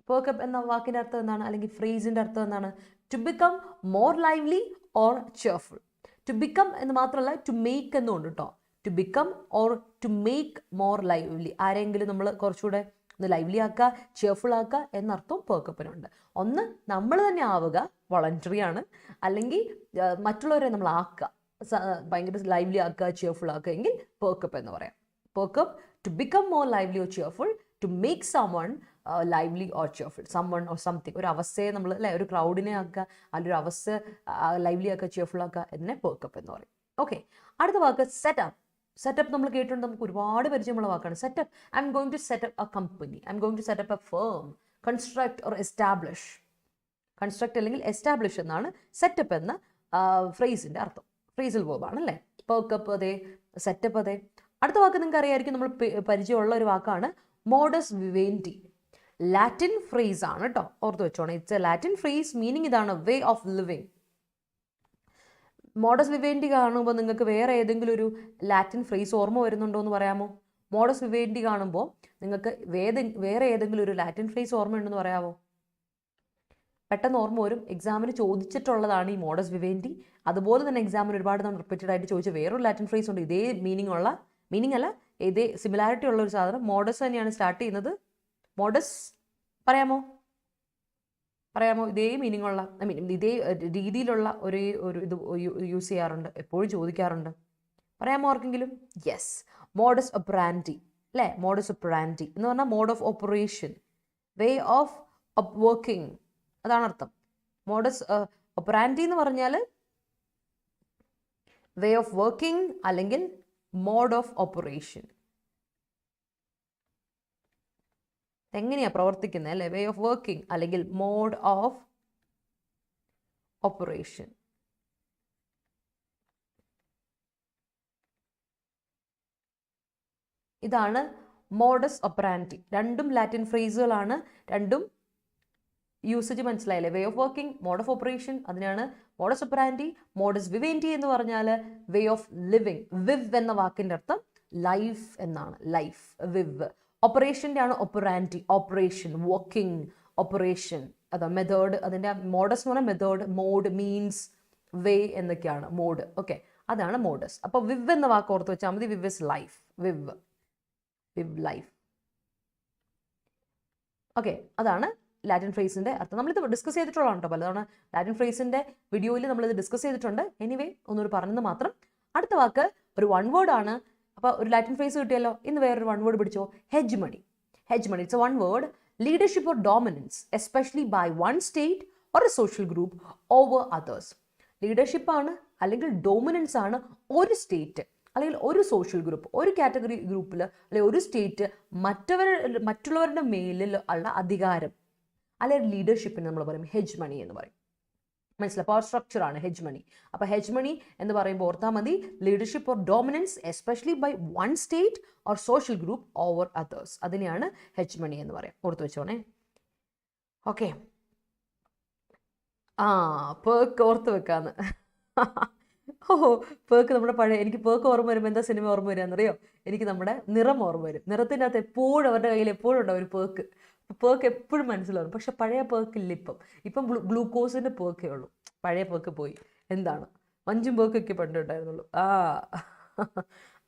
perk up എന്ന വാക്കിൻ്റെ അർത്ഥം എന്താണ്, അല്ലെങ്കിൽ ഫ്രേസിൻ്റെ അർത്ഥം എന്താണ്? To become more lively or cheerful. To become എന്ന് മാത്രമല്ല, ടു മേക്ക് എന്നുണ്ട് കേട്ടോ. To become or to make more lively. ആരെങ്കിലും നമ്മൾ കുറച്ചുകൂടെ ഒന്ന് ലൈവ്ലി ആക്കുക, cheerful ആക്കുക എന്നർത്ഥം perk upനുണ്ട്. ഒന്ന് നമ്മൾ തന്നെ ആവുക, വോളണ്ടറി ആണ്, അല്ലെങ്കിൽ മറ്റുള്ളവരെ നമ്മൾ ആക്കുക, ഭയങ്കര ലൈവ്ലി ആക്കുക, cheerful ആക്കുക, എങ്കിൽ perk up എന്ന് പറയാം. perk up, to become more lively or cheerful, to make someone lively or cheerful, someone or something. ഒരു അവസ്ഥയെ നമ്മൾ അല്ലെ, ഒരു ക്രൗഡിനെ ആക്കുക, അല്ലെങ്കിൽ ഒരു അവസ്ഥ ലൈവ്ലി ആക്കുക, cheerful ആക്കുക, ഇതിനെ perk up എന്ന് പറയും. ഓക്കെ, അടുത്ത വാക്ക് സെറ്റപ്പ്. സെറ്റപ്പ് നമ്മൾ കേട്ടിട്ടുണ്ട്, നമുക്ക് ഒരുപാട് പരിചയമുള്ള വാക്കാണ് setup. I'm going to set up a company, I'm going to set up a firm, construct or establish. Construct അല്ലെങ്കിൽ എസ്റ്റാബ്ലിഷ് എന്നാണ് സെറ്റപ്പ് എന്ന ഫ്രേസിൻ്റെ അർത്ഥം. ഫ്രേസൽ വേർബാണ് അല്ലേ. perk up അതെ, സെറ്റപ്പ് അതെ. അടുത്ത വാക്ക് നിങ്ങൾക്ക് അറിയായിരിക്കും, നമ്മൾ പരിചയമുള്ള ഒരു വാക്കാണ് മോഡസ് വിവേൻഡി. ലാറ്റിൻ ഫ്രേസ് ആണ് കേട്ടോ, ഓർത്ത് വെച്ചോണം. It's a Latin phrase, meaning ഇതാണ്, way of living. Modus vivendi കാണുമ്പോൾ നിങ്ങൾക്ക് വേറെ ഏതെങ്കിലും ഒരു ലാറ്റിൻ ഫ്രേസ് ഓർമ്മ വരുന്നുണ്ടോ എന്ന് പറയാമോ? മോഡസ് വിവേൻഡി കാണുമ്പോൾ നിങ്ങൾക്ക് വേറെ ഏതെങ്കിലും ഒരു ലാറ്റിൻ ഫ്രേസ് ഓർമ്മയുണ്ടെന്ന് പറയാമോ? പെട്ടെന്ന് ഓർമ്മ വരും, എക്സാമിന് ചോദിച്ചിട്ടുള്ളതാണ് ഈ മോഡസ് വിവേൻഡി. അതുപോലെ തന്നെ എക്സാമിന് ഒരുപാട് നമ്മൾ റിപ്പീറ്റഡ് ആയിട്ട് ചോദിച്ച വേറൊരു ലാറ്റിൻ ഫ്രേസ് ഉണ്ട്, ഇതേ മീനിങ് അല്ല, ഇതേ സിമിലാരിറ്റി ഉള്ള ഒരു സാധനം. മോഡസ് തന്നെയാണ് സ്റ്റാർട്ട് ചെയ്യുന്നത്. മോഡസ് പറയാമോ? ഇതേ മീനിങ് ഉള്ള, ഐ മീൻ ഇതേ രീതിയിലുള്ള ഒരു ഇത് യൂസ് ചെയ്യാറുണ്ട്, എപ്പോഴും ചോദിക്കാറുണ്ട്. പറയാമോ ആർക്കെങ്കിലും? യെസ്, മോഡസ് ഒപ്പറാൻഡി അല്ലേ. മോഡസ് ഒപ്പറാൻഡി എന്ന് പറഞ്ഞാൽ mode of operation, way of working, അതാണ് അർത്ഥം. മോഡസ് ഒപ്പറാൻഡി എന്ന് പറഞ്ഞാൽ വേ ഓഫ് വർക്കിംഗ് അല്ലെങ്കിൽ മോഡ് ഓഫ് ഓപ്പറേഷൻ. എങ്ങനെയാ പ്രവർത്തിക്കുന്നത് അല്ലേ, വേ ഓഫ് വർക്കിംഗ് അല്ലെങ്കിൽ മോഡ് ഓഫ് ഓപ്പറേഷൻ. ഇതാണ് മോഡസ് ഒപ്പറാൻഡി. രണ്ടും ലാറ്റിൻ ഫ്രേസുകളാണ്, രണ്ടും യൂസേജ് മനസ്സിലായില്ലേ. Way of working, mode of operation, അതിനാണ് മോഡസ് ഒപ്പറാൻഡി. മോഡസ് വിവേൻഡി എന്ന് പറഞ്ഞാൽ വേ ഓഫ് ലിവിങ്. വിവ് എന്ന വാക്കിൻ്റെ അർത്ഥം ലൈഫ് എന്നാണ്, ലൈഫ്, വിവ്. ഓപ്പറേഷൻ്റെ ആണ് ഒപ്പറാൻഡി, ഓപ്പറേഷൻ, വർക്കിംഗ്, ഓപ്പറേഷൻ, അതാ മെത്തേഡ്. അതിൻ്റെ മോഡസ് എന്ന് പറഞ്ഞാൽ മെത്തേഡ്, മോഡ് മീൻസ്, വേ എന്നൊക്കെയാണ് മോഡ്. ഓക്കെ, അതാണ് മോഡസ്. അപ്പോൾ വിവ് എന്ന വാക്ക് ഓർത്ത് വെച്ചാൽ മതി. Vive is life, vive life. Okay, അതാണ് ലാറ്റിൻ ഫ്രേസിൻ്റെ അർത്ഥം. നമ്മളിത് ഡിസ്കസ് ചെയ്തിട്ടുള്ളതാണ് കേട്ടോ പലതവണ. ലാറ്റിൻ ഫ്രേസിൻ്റെ വീഡിയോയിൽ നമ്മളിത് ഡിസ്കസ് ചെയ്തിട്ടുണ്ട്. എനിവേ ഒന്നൊരു പറഞ്ഞത് മാത്രം. അടുത്ത വാക്ക് ഒരു വൺ വേർഡ് ആണ്. അപ്പോൾ ഒരു ലാറ്റിൻ ഫ്രേസ് കിട്ടിയല്ലോ, ഇന്ന് വേറൊരു വൺ വേർഡ് പിടിച്ചോ. Hegemony. Hegemony, it's a one word. Leadership or dominance especially by one state or a social group over others. ലീഡർഷിപ്പാണ് അല്ലെങ്കിൽ ഡോമിനൻസ് ആണ് ഒരു സ്റ്റേറ്റ് അല്ലെങ്കിൽ ഒരു സോഷ്യൽ ഗ്രൂപ്പ്, ഒരു കാറ്റഗറി ഗ്രൂപ്പിൽ അല്ലെങ്കിൽ ഒരു സ്റ്റേറ്റ് മറ്റുള്ളവരുടെ മേലിൽ ഉള്ള അധികാരം അല്ലെങ്കിൽ ലീഡർഷിപ്പിന് നമ്മൾ പറയും ഹെജ്മണി എന്ന് പറയും. മനസ്സിലായി? പവർ സ്ട്രക്ചർ ആണ് ഹെജ്മണി. അപ്പോൾ ഹെജ്മണി എന്ന് പറയുമ്പോൾ ഓർത്താൽ മതി, leadership or dominance especially by one state or social group over others, അതിനെയാണ് ഹെജ്മണി എന്ന് പറയാം. ഓർത്ത് വെച്ചോണേ. ഓക്കെ, പേർക്ക് ഓർത്ത് വെക്കാന്ന്. പേർക്ക് നമ്മുടെ പഴയ, എനിക്ക് പേർക്ക് ഓർമ്മ വരുമ്പോൾ എന്താ സിനിമ ഓർമ്മ വരികയെന്നറിയോ? എനിക്ക് നമ്മുടെ നിറം ഓർമ്മ വരും. നിറത്തിൻ്റെ അകത്ത് എപ്പോഴും അവരുടെ കയ്യിൽ എപ്പോഴും ഉണ്ടാവും ഒരു പേർക്ക്. പേർക്ക് എപ്പോഴും മനസ്സിലാവും. പക്ഷെ പഴയ പേർക്കില്ല. ഇപ്പം ഗ്ലൂക്കോസിൻ്റെ പേർക്കേ ഉള്ളൂ. പഴയ പേർക്ക് പോയി. എന്താണ്, മഞ്ചും പേർക്കൊക്കെ പണ്ടുണ്ടായിരുന്നുള്ളൂ.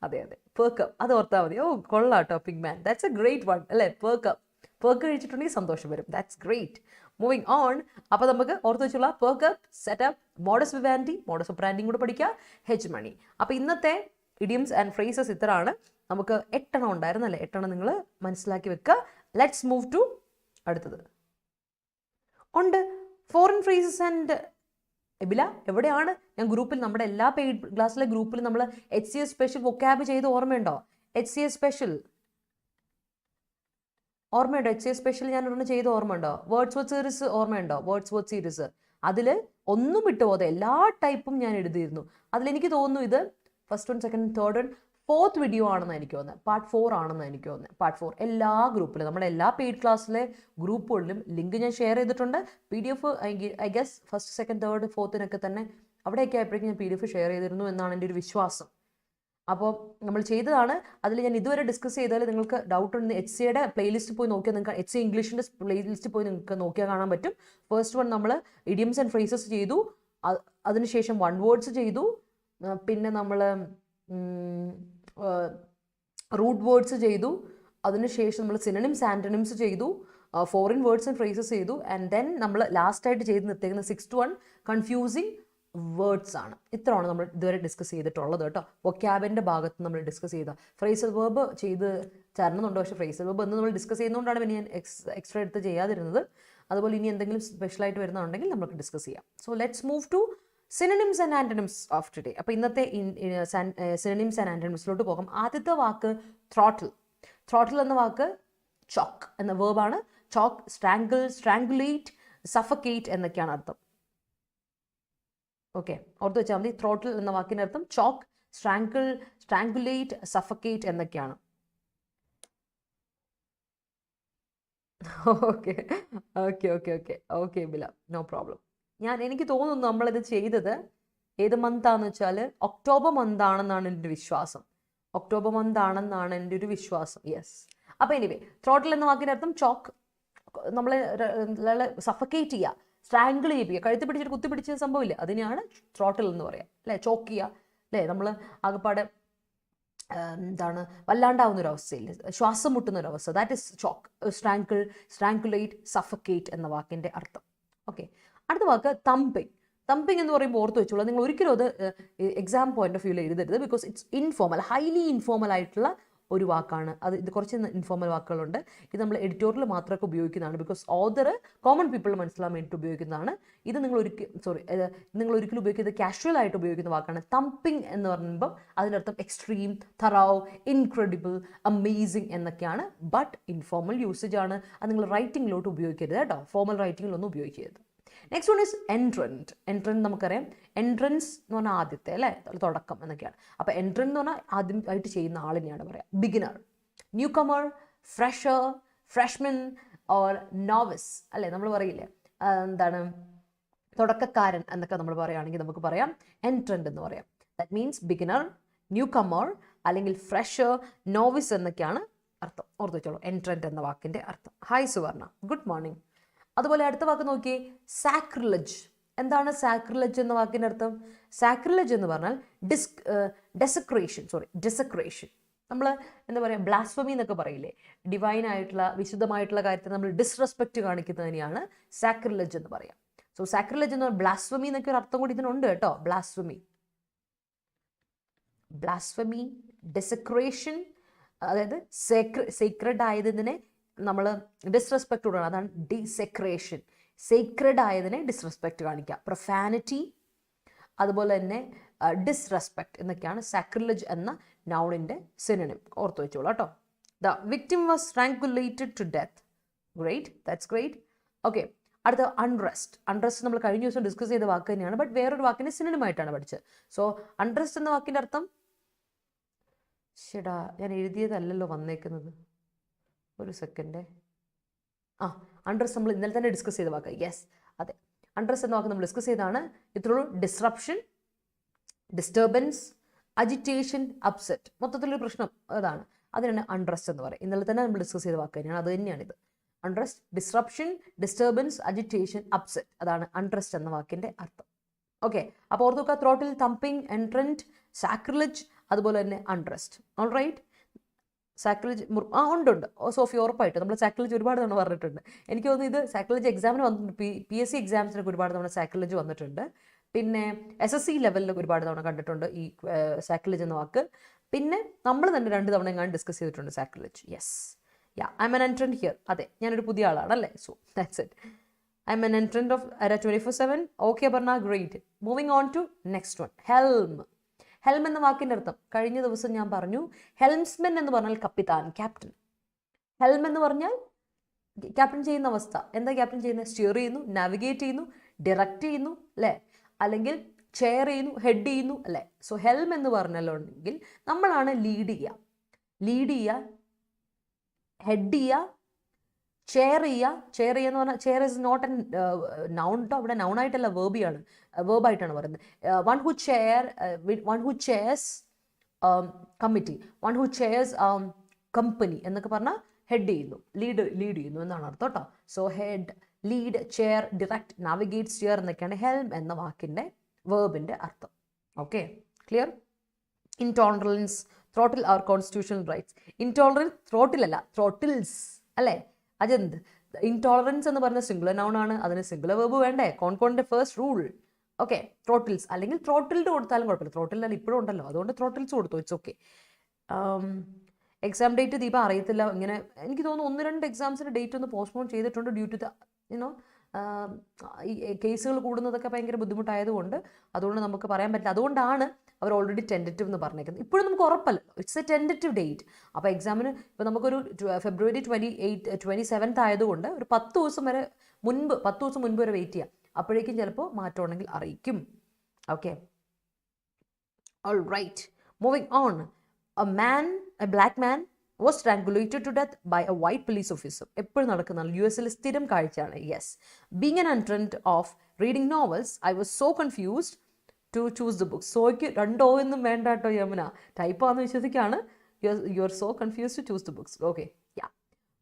അതെ അതെ, പേർക്കപ്പ്, അത് ഓർത്താൽ മതി. ഓ കൊള്ളാട്ടോ pig man, that's a great one അല്ലേ. പേർക്കപ്പ്, പേർക്ക് കഴിച്ചിട്ടുണ്ടെങ്കിൽ സന്തോഷം വരും. That's great. Moving on. അപ്പോൾ നമുക്ക് ഓർത്ത് വെച്ചുള്ള perk up, setup, modus vivendi, modus ഓപ്പറാൻഡിയും കൂടെ പഠിക്കുക, ഹെജ്മണി. അപ്പോൾ ഇന്നത്തെ ഇഡിയംസ് ആൻഡ് ഫ്രേസസ് ഇത്രയാണ്. നമുക്ക് 8 ഉണ്ടായിരുന്നല്ലേ, 8 നിങ്ങൾ മനസ്സിലാക്കി വെക്കുക. ലെറ്റ്സ് മൂവ് ടു അടുത്തത്. ഉണ്ട് ഫോറിൻ ഫ്രേസസ് ആൻഡ് എബില എവിടെയാണ്? ഞാൻ ഗ്രൂപ്പിൽ, നമ്മുടെ എല്ലാ പെയ്ഡ് ക്ലാസ്സിലെ ഗ്രൂപ്പിൽ നമ്മൾ HCS സ്പെഷ്യൽ വൊക്കാബ് ചെയ്ത് ഓർമ്മയുണ്ടോ? HCS സ്പെഷ്യൽ ഓർമ്മയുണ്ടോ? HCS സ്പെഷ്യൽ ഞാൻ ഒരെണ്ണം ചെയ്ത് ഓർമ്മയുണ്ടോ? വേർഡ്സ് വേർഡ് സീരീസ് ഓർമ്മയുണ്ടോ? വേർഡ്സ് വേർഡ് സീരീസ് അതിൽ ഒന്നും വിട്ടുപോകാതെ എല്ലാ ടൈപ്പും ഞാൻ എഴുതിയിരുന്നു. അതിലെനിക്ക് തോന്നുന്നു ഇത് ഫസ്റ്റ് 1, 2, 3, 4th വീഡിയോ ആണെന്ന് എനിക്ക് തോന്നുന്നത്. പാർട്ട് 4 ആണെന്ന് എനിക്ക് തോന്നുന്നത്. പാർട്ട് 4 എല്ലാ ഗ്രൂപ്പിലും, നമ്മുടെ എല്ലാ പെയ്ഡ് ക്ലാസ്സിലെ ഗ്രൂപ്പുകളിലും ലിങ്ക് ഞാൻ ഷെയർ ചെയ്തിട്ടുണ്ട്. PDF I guess first, second, third, ഫോർത്തിനൊക്കെ തന്നെ അവിടെയൊക്കെ ആയപ്പോഴേക്കും ഞാൻ PDF ഷെയർ ചെയ്തിരുന്നു എന്നാണ് എൻ്റെ ഒരു വിശ്വാസം. അപ്പോൾ നമ്മൾ ചെയ്തതാണ്. അതിൽ ഞാൻ ഇതുവരെ ഡിസ്കസ് ചെയ്താൽ നിങ്ങൾക്ക് ഡൗട്ട് ഉണ്ട്, HCയുടെ പ്ലേലിസ്റ്റ് പോയി നോക്കിയാൽ നിങ്ങൾക്ക്, HC ഇംഗ്ലീഷിൻ്റെ പ്ലേലിസ്റ്റ് പോയി നിങ്ങൾക്ക് നോക്കിയാൽ കാണാൻ പറ്റും. ഫസ്റ്റ് വൺ നമ്മൾ ഇഡിയംസ് ആൻഡ് ഫ്രേസസ് ചെയ്തു, അതിനുശേഷം വൺ വേർഡ്സ് ചെയ്തു, പിന്നെ നമ്മൾ റൂട്ട് വേർഡ്സ് ചെയ്തു, അതിനുശേഷം നമ്മൾ സിനണിംസ് ആൻറ്റണിംസ് ചെയ്തു, ഫോറിൻ വേർഡ്സ് ആൻഡ് ഫ്രേസസ് ചെയ്തു, ആൻഡ് ദെൻ നമ്മൾ ലാസ്റ്റായിട്ട് ചെയ്ത് നിർത്തിയിരിക്കുന്ന 6th വൺ കൺഫ്യൂസിങ് വേർഡ്സ് ആണ്. ഇത്രയാണ് നമ്മൾ ഇതുവരെ ഡിസ്കസ് ചെയ്തിട്ടുള്ളത് കേട്ടോ. വൊക്കാബിൻ്റെ ഭാഗത്ത് നമ്മൾ ഡിസ്കസ് ചെയ്ത ഫ്രേസൽ വേർബ് ചെയ്ത് തരണമെന്നുണ്ട്, പക്ഷേ ഫ്രേസൽ വേർബ് എന്ന് നമ്മൾ ഡിസ്കസ് ചെയ്യുന്നതുകൊണ്ടാണ് പിന്നെ ഞാൻ എക്സ്ട്രാ എടുത്ത് ചെയ്യാതിരുന്നത്. അതുപോലെ ഇനി എന്തെങ്കിലും സ്പെഷ്യലായിട്ട് വരുന്നുണ്ടെങ്കിൽ നമുക്ക് ഡിസ്കസ് ചെയ്യാം. So let's move to synonyms and antonyms of today. അപ്പോൾ ഇന്നത്തെ സിനണിംസ് ആൻഡ് ആൻറ്റണിംസിലോട്ട് പോകാം. ആദ്യത്തെ വാക്ക് ത്രോട്ടിൽ. ത്രോട്ടിൽ എന്ന വാക്ക് ചോക്ക് എന്ന വേർബാണ്. ചോക്ക്, സ്ട്രാങ്കിൾ, സ്ട്രാങ്കുലേറ്റ്, സഫക്കേറ്റ് എന്നൊക്കെയാണ് അർത്ഥം. ഓക്കെ, ഓർത്ത് വെച്ചാൽ മതി. ത്രോട്ടിൽ എന്ന വാക്കിൻ്റെ അർത്ഥം ചോക്ക്, സ്ട്രാങ്കിൾ, സ്ട്രാങ്കുലേറ്റ്, സഫക്കേറ്റ് എന്നൊക്കെയാണ്. Okay okay okay okay okay ബില, നോ പ്രോബ്ലം. എനിക്ക് തോന്നുന്നു നമ്മളിത് ചെയ്തത് ഏത് മന്താണെന്ന് വെച്ചാൽ ഒക്ടോബർ മന്താണെന്നാണ് എൻ്റെ വിശ്വാസം. ഒക്ടോബർ മന്താണെന്നാണ് എൻ്റെ ഒരു വിശ്വാസം. യെസ്. അപ്പോൾ എനിവേ, ത്രോട്ടിൽ എന്ന വാക്കിൻ്റെ അർത്ഥം ചോക്ക്, നമ്മളെ സഫക്കേറ്റ് ചെയ്യുക, സ്ട്രാങ്കിൾ ചെയ്യിപ്പിക്കുക, കഴുത്തി പിടിച്ചിട്ട് കുത്തി പിടിച്ച സംഭവമില്ല, അതിനെയാണ് ത്രോട്ടിൽ എന്ന് പറയാം അല്ലേ. ചോക്ക് ചെയ്യുക അല്ലേ, നമ്മൾ ആകെപ്പാടെ എന്താണ് വല്ലാണ്ടാവുന്നൊരവസ്ഥയിൽ ശ്വാസം മുട്ടുന്നൊരവസ്ഥ, that is chalk. Strangle, strangulate, suffocate എന്ന വാക്കിൻ്റെ അർത്ഥം. ഓക്കെ, അടുത്ത വാക്ക് തമ്പിങ്. തമ്പിങ് എന്ന് പറയുമ്പോൾ ഓർത്ത് വെച്ചോളൂ, നിങ്ങൾ ഒരിക്കലും അത് എക്സാം പോയിന്റ് ഓഫ് വ്യൂവിൽ എഴുതരുത്. Because it's informal, highly informal ആയിട്ടുള്ള ഒരു വാക്കാണ്. ഇത് കുറച്ച് ഇൻഫോർമൽ വാക്കുകളുണ്ട്. ഇത് നമ്മൾ എഡിറ്റോറിയൽ മാത്രമൊക്കെ ഉപയോഗിക്കുന്നതാണ്. ബിക്കോസ് ഓദർ കോമൺ പീപ്പിൾ മനസ്സിലാൻ വേണ്ടിയിട്ട് ഉപയോഗിക്കുന്നതാണ്. ഇത് നിങ്ങൾ ഒരിക്കലും ഉപയോഗിക്കുന്നത് കാഷ്വൽ ആയിട്ട് ഉപയോഗിക്കുന്ന വാക്കാണ്. തമ്പിങ് എന്ന് പറയുമ്പോൾ അതിനർത്ഥം എക്സ്ട്രീം, തറവ്, ഇൻക്രെഡിബിൾ, അമേസിങ് എന്നൊക്കെയാണ്. ബട്ട് ഇൻഫോർമൽ യൂസേജ് ആണ്. അത് നിങ്ങൾ റൈറ്റിങ്ങിലോട്ട് ഉപയോഗിക്കരുത് കേട്ടോ. ഫോർമൽ റൈറ്റിങ്ങിലൊന്നും ഉപയോഗിക്കരുത്. Next one is entrant. Entrant നമുക്കറിയാം, എൻട്രൻസ് എന്ന് പറഞ്ഞാൽ ആദ്യത്തെ അല്ലേ, തുടക്കം എന്നൊക്കെയാണ്. അപ്പോൾ എൻട്രൻറ്റ് എന്ന് പറഞ്ഞാൽ ആദ്യമായിട്ട് ചെയ്യുന്ന ആളിനെയാണ് പറയാം. Beginner, newcomer, fresher, freshman or novice അല്ലേ, നമ്മൾ പറയില്ലേ എന്താണ് തുടക്കക്കാരൻ എന്നൊക്കെ നമ്മൾ പറയുകയാണെങ്കിൽ നമുക്ക് പറയാം എൻട്രൻറ്റ് എന്ന് പറയാം. ദാറ്റ് മീൻസ് ബിഗിനർ, ന്യൂ കമർ അല്ലെങ്കിൽ ഫ്രഷർ, നോവിസ് എന്നൊക്കെയാണ് അർത്ഥം. ഓർത്ത് വെച്ചോളൂ എൻട്രൻറ്റ് എന്ന വാക്കിൻ്റെ അർത്ഥം. ഹായ് സുവർണ, ഗുഡ് മോർണിംഗ്. അതുപോലെ അടുത്ത വാക്ക് നോക്കിയേ, സാക്രിലജ്. എന്താണ് സാക്രിലജ് എന്ന വാക്കിൻ്റെ അർത്ഥം? സാക്രിലജ് എന്ന് പറഞ്ഞാൽ ഡെസക്രേഷൻ. നമ്മൾ എന്താ പറയുക, ബ്ലാസ്ഫമി എന്നൊക്കെ പറയില്ലേ, ഡിവൈൻ ആയിട്ടുള്ള വിശുദ്ധമായിട്ടുള്ള കാര്യത്തിൽ നമ്മൾ ഡിസ്റെസ്പെക്റ്റ് കാണിക്കുന്നതിനെയാണ് സാക്രിലജ് എന്ന് പറയാം. സോ സാക്രിലജ് എന്ന് പറഞ്ഞാൽ ബ്ലാസ്ഫമി എന്നൊക്കെ ഒരു അർത്ഥം കൂടി ഇതിനുണ്ട് കേട്ടോ. ബ്ലാസ്ഫമി, ഡെസക്രേഷൻ, അതായത് സേക്രഡ് ആയതിനെ നമ്മൾ ഡിസ്റെസ്പെക്റ്റ് കൊടുക്കണം, അതാണ് ഡിസെക്രേഷൻ. സേക്രഡ് ആയതിനെ ഡിസ്റെസ്പെക്റ്റ് കാണിക്കുക. പ്രൊഫാനിറ്റി, അതുപോലെ തന്നെ ഡിസ്റെസ്പെക്റ്റ് എന്നൊക്കെയാണ് സാക്രിലജ് എന്ന നൗണിൻ്റെ സിനോണിം. ഓർത്ത് വെച്ചോളൂ കേട്ടോ. The victim was strangulated to death. Great, that's great. Okay, അടുത്ത അൺറെസ്റ്റ്. അൺറെസ്റ്റ് നമ്മൾ കഴിഞ്ഞ ദിവസം ഡിസ്കസ് ചെയ്ത വാക്ക് തന്നെയാണ്, ബട്ട് വേറൊരു വാക്കിൻ്റെ സിനോണിമായിട്ടാണ് പഠിച്ചത്. സോ അൺറെസ്റ്റ് എന്ന വാക്കിൻ്റെ അർത്ഥം, ശരിടാ ഞാൻ എഴുതിയതല്ലല്ലോ വന്നേക്കുന്നത്, ഒരു സെക്കൻഡ്. അൺറെസ്റ്റ് നമ്മൾ ഇന്നലെ തന്നെ ഡിസ്കസ് ചെയ്ത വാക്ക്. യെസ്, അതെ, അൺറെസ്റ്റ് എന്ന വാക്ക് നമ്മൾ ഡിസ്കസ് ചെയ്താണ്. ഇത്രയുള്ളൂ. ഡിസ്റപ്ഷൻ, ഡിസ്റ്റർബൻസ്, അജിറ്റേഷൻ, അപ്സെറ്റ്, മൊത്തത്തിലൊരു പ്രശ്നം അതാണ്, അതിനാണ് അൺറെസ്റ്റ് എന്ന് പറയുന്നത്. ഇന്നലെ തന്നെ നമ്മൾ ഡിസ്കസ് ചെയ്ത വാക്ക് തന്നെയാണ്, അത് തന്നെയാണിത്. Unrest, disruption, disturbance, agitation, upset, അതാണ് അൺറെസ്റ്റ് എന്ന വാക്കിൻ്റെ അർത്ഥം. ഓക്കെ, അപ്പോൾ ഓർത്ത് നോക്കുക, ത്രോട്ടിൽ, തമ്പിങ്, എൻട്രൻറ്റ്, സാക്രിലജ്, അതുപോലെ തന്നെ അൺറെസ്റ്റ്. All right. സൈക്കോളജി ഉണ്ട് സോഫി, ഉറപ്പായിട്ട് നമ്മൾ സൈക്കോളജി ഒരുപാട് തവണ പറഞ്ഞിട്ടുണ്ട്. എനിക്ക് തോന്നുന്നു ഇത് സൈക്കോളജി എക്സാമിന് വന്നിട്ടുണ്ട്, PSC എക്സാംസിനൊക്കെ ഒരുപാട് തവണ സൈക്കോളജി വന്നിട്ടുണ്ട്. പിന്നെ SSC ലെവലിൽ ഒരുപാട് തവണ കണ്ടിട്ടുണ്ട് ഈ സൈക്കോളജി എന്ന വാക്ക്. പിന്നെ നമ്മൾ തന്നെ 2 തവണ ഞാൻ ഡിസ്കസ് ചെയ്തിട്ടുണ്ട് psychology. Yes, I'm an entrant here. അതെ, ഞാനൊരു പുതിയ ആളാണല്ലേ. So that's it. I'm an entrant of Era 24/7. Okay പറഞ്ഞാൽ great. Moving on to next one, helm. Helm എന്ന വാക്കിൻ്റെ അർത്ഥം കഴിഞ്ഞ ദിവസം ഞാൻ പറഞ്ഞു. ഹെൽംസ്മെൻ എന്ന് പറഞ്ഞാൽ കപ്പിത്താൻ, ക്യാപ്റ്റൻ. ഹെൽം എന്ന് പറഞ്ഞാൽ ക്യാപ്റ്റൻ ചെയ്യുന്ന അവസ്ഥ. എന്താ ക്യാപ്റ്റൻ ചെയ്യുന്നത്? സ്റ്റിയർ ചെയ്യുന്നു, നാവിഗേറ്റ് ചെയ്യുന്നു, ഡയറക്റ്റ് ചെയ്യുന്നു, അല്ലേ? അല്ലെങ്കിൽ ചെയർ ചെയ്യുന്നു, ഹെഡ് ചെയ്യുന്നു, അല്ലേ? സോ ഹെൽം എന്ന് പറഞ്ഞാലുണ്ടെങ്കിൽ നമ്മളാണ് ലീഡ് ചെയ്യുക, ഹെഡ് ചെയ്യുക, ചെയർ ചെയ്യുക എന്ന് പറഞ്ഞാൽ chair is not an noun കേട്ടോ. അവിടെ നൗണായിട്ടല്ല, വേർബായിട്ടാണ് പറയുന്നത്. One who chairs committee, one who chairs company എന്നൊക്കെ പറഞ്ഞാൽ ഹെഡ് ചെയ്യുന്നു, ലീഡ് ചെയ്യുന്നു എന്നാണ് അർത്ഥം കേട്ടോ. So head, lead, chair, direct, navigate, steer എന്നൊക്കെയാണ് ഹെൽം എന്ന വാക്കിൻ്റെ വേർബിൻ്റെ അർത്ഥം. Okay, clear? Intolerance, throttle our constitutional rights. Intolerance ത്രോട്ടിലല്ല, ത്രോട്ടിൽസ് അല്ലേ? അതെന്ത്? ഇൻടോളറൻസ് എന്ന് പറഞ്ഞ സിംഗുലർ നൗൺ ആണ്, അതിന് സിംഗുലർ വേർബ് വേണ്ടേ? കോൺകോണിൻ്റെ ഫസ്റ്റ് റൂൾ. ഓക്കെ, ത്രോട്ടിൽസ് അല്ലെങ്കിൽ ത്രോട്ടിൽഡ് കൊടുത്താലും കുഴപ്പമില്ല. ത്രോട്ടിലല്ല ഇപ്പോഴും ഉണ്ടല്ലോ, അതുകൊണ്ട് ത്രോട്ടിൽസ് കൊടുത്തു. It's okay. Exam date Deepa അറിയത്തില്ല. ഇങ്ങനെ എനിക്ക് തോന്നുന്നു 1-2 എക്സാംസിൻ്റെ ഡേറ്റ് ഒന്ന് പോസ്റ്റ്പോൺ ചെയ്തിട്ടുണ്ട് ഡ്യൂ ടു ദ ഈ കേസുകൾ കൂടുന്നതൊക്കെ ഭയങ്കര ബുദ്ധിമുട്ടായതുകൊണ്ട്. അതുകൊണ്ട് നമുക്ക് പറയാൻ പറ്റില്ല. അതുകൊണ്ടാണ് അവർ ഓൾറെഡി ടെൻറ്ററ്റീവ് എന്ന് പറഞ്ഞേക്കുന്നത്. ഇപ്പോഴും നമുക്ക് ഉറപ്പല്ലോ, ഇറ്റ്സ് എ ടെൻറ്ററ്റീവ് ഡേറ്റ്. അപ്പോൾ എക്സാമിന് ഇപ്പോൾ നമുക്കൊരു February 27th ആയതുകൊണ്ട് ഒരു 10 ദിവസം മുൻപ് വരെ വെയിറ്റ് ചെയ്യാം. അപ്പോഴേക്കും ചിലപ്പോൾ മാറ്റം ഉണ്ടെങ്കിൽ അറിയിക്കും. Okay, all right. Moving on. A black man was strangulated to death by a white police officer. എപ്പോഴും നടക്കുന്നതാണ്, US സ്ഥിരം കാഴ്ചയാണ്. Yes. Being an entrant of reading novels, I was so confused to choose the book. സോയ്ക്ക് 2 ഒന്നും വേണ്ട കേട്ടോ യമുന, ടൈപ്പാന്ന് വിശ്വസിക്കുകയാണ്. You are so confused to choose the books. Okay, yeah.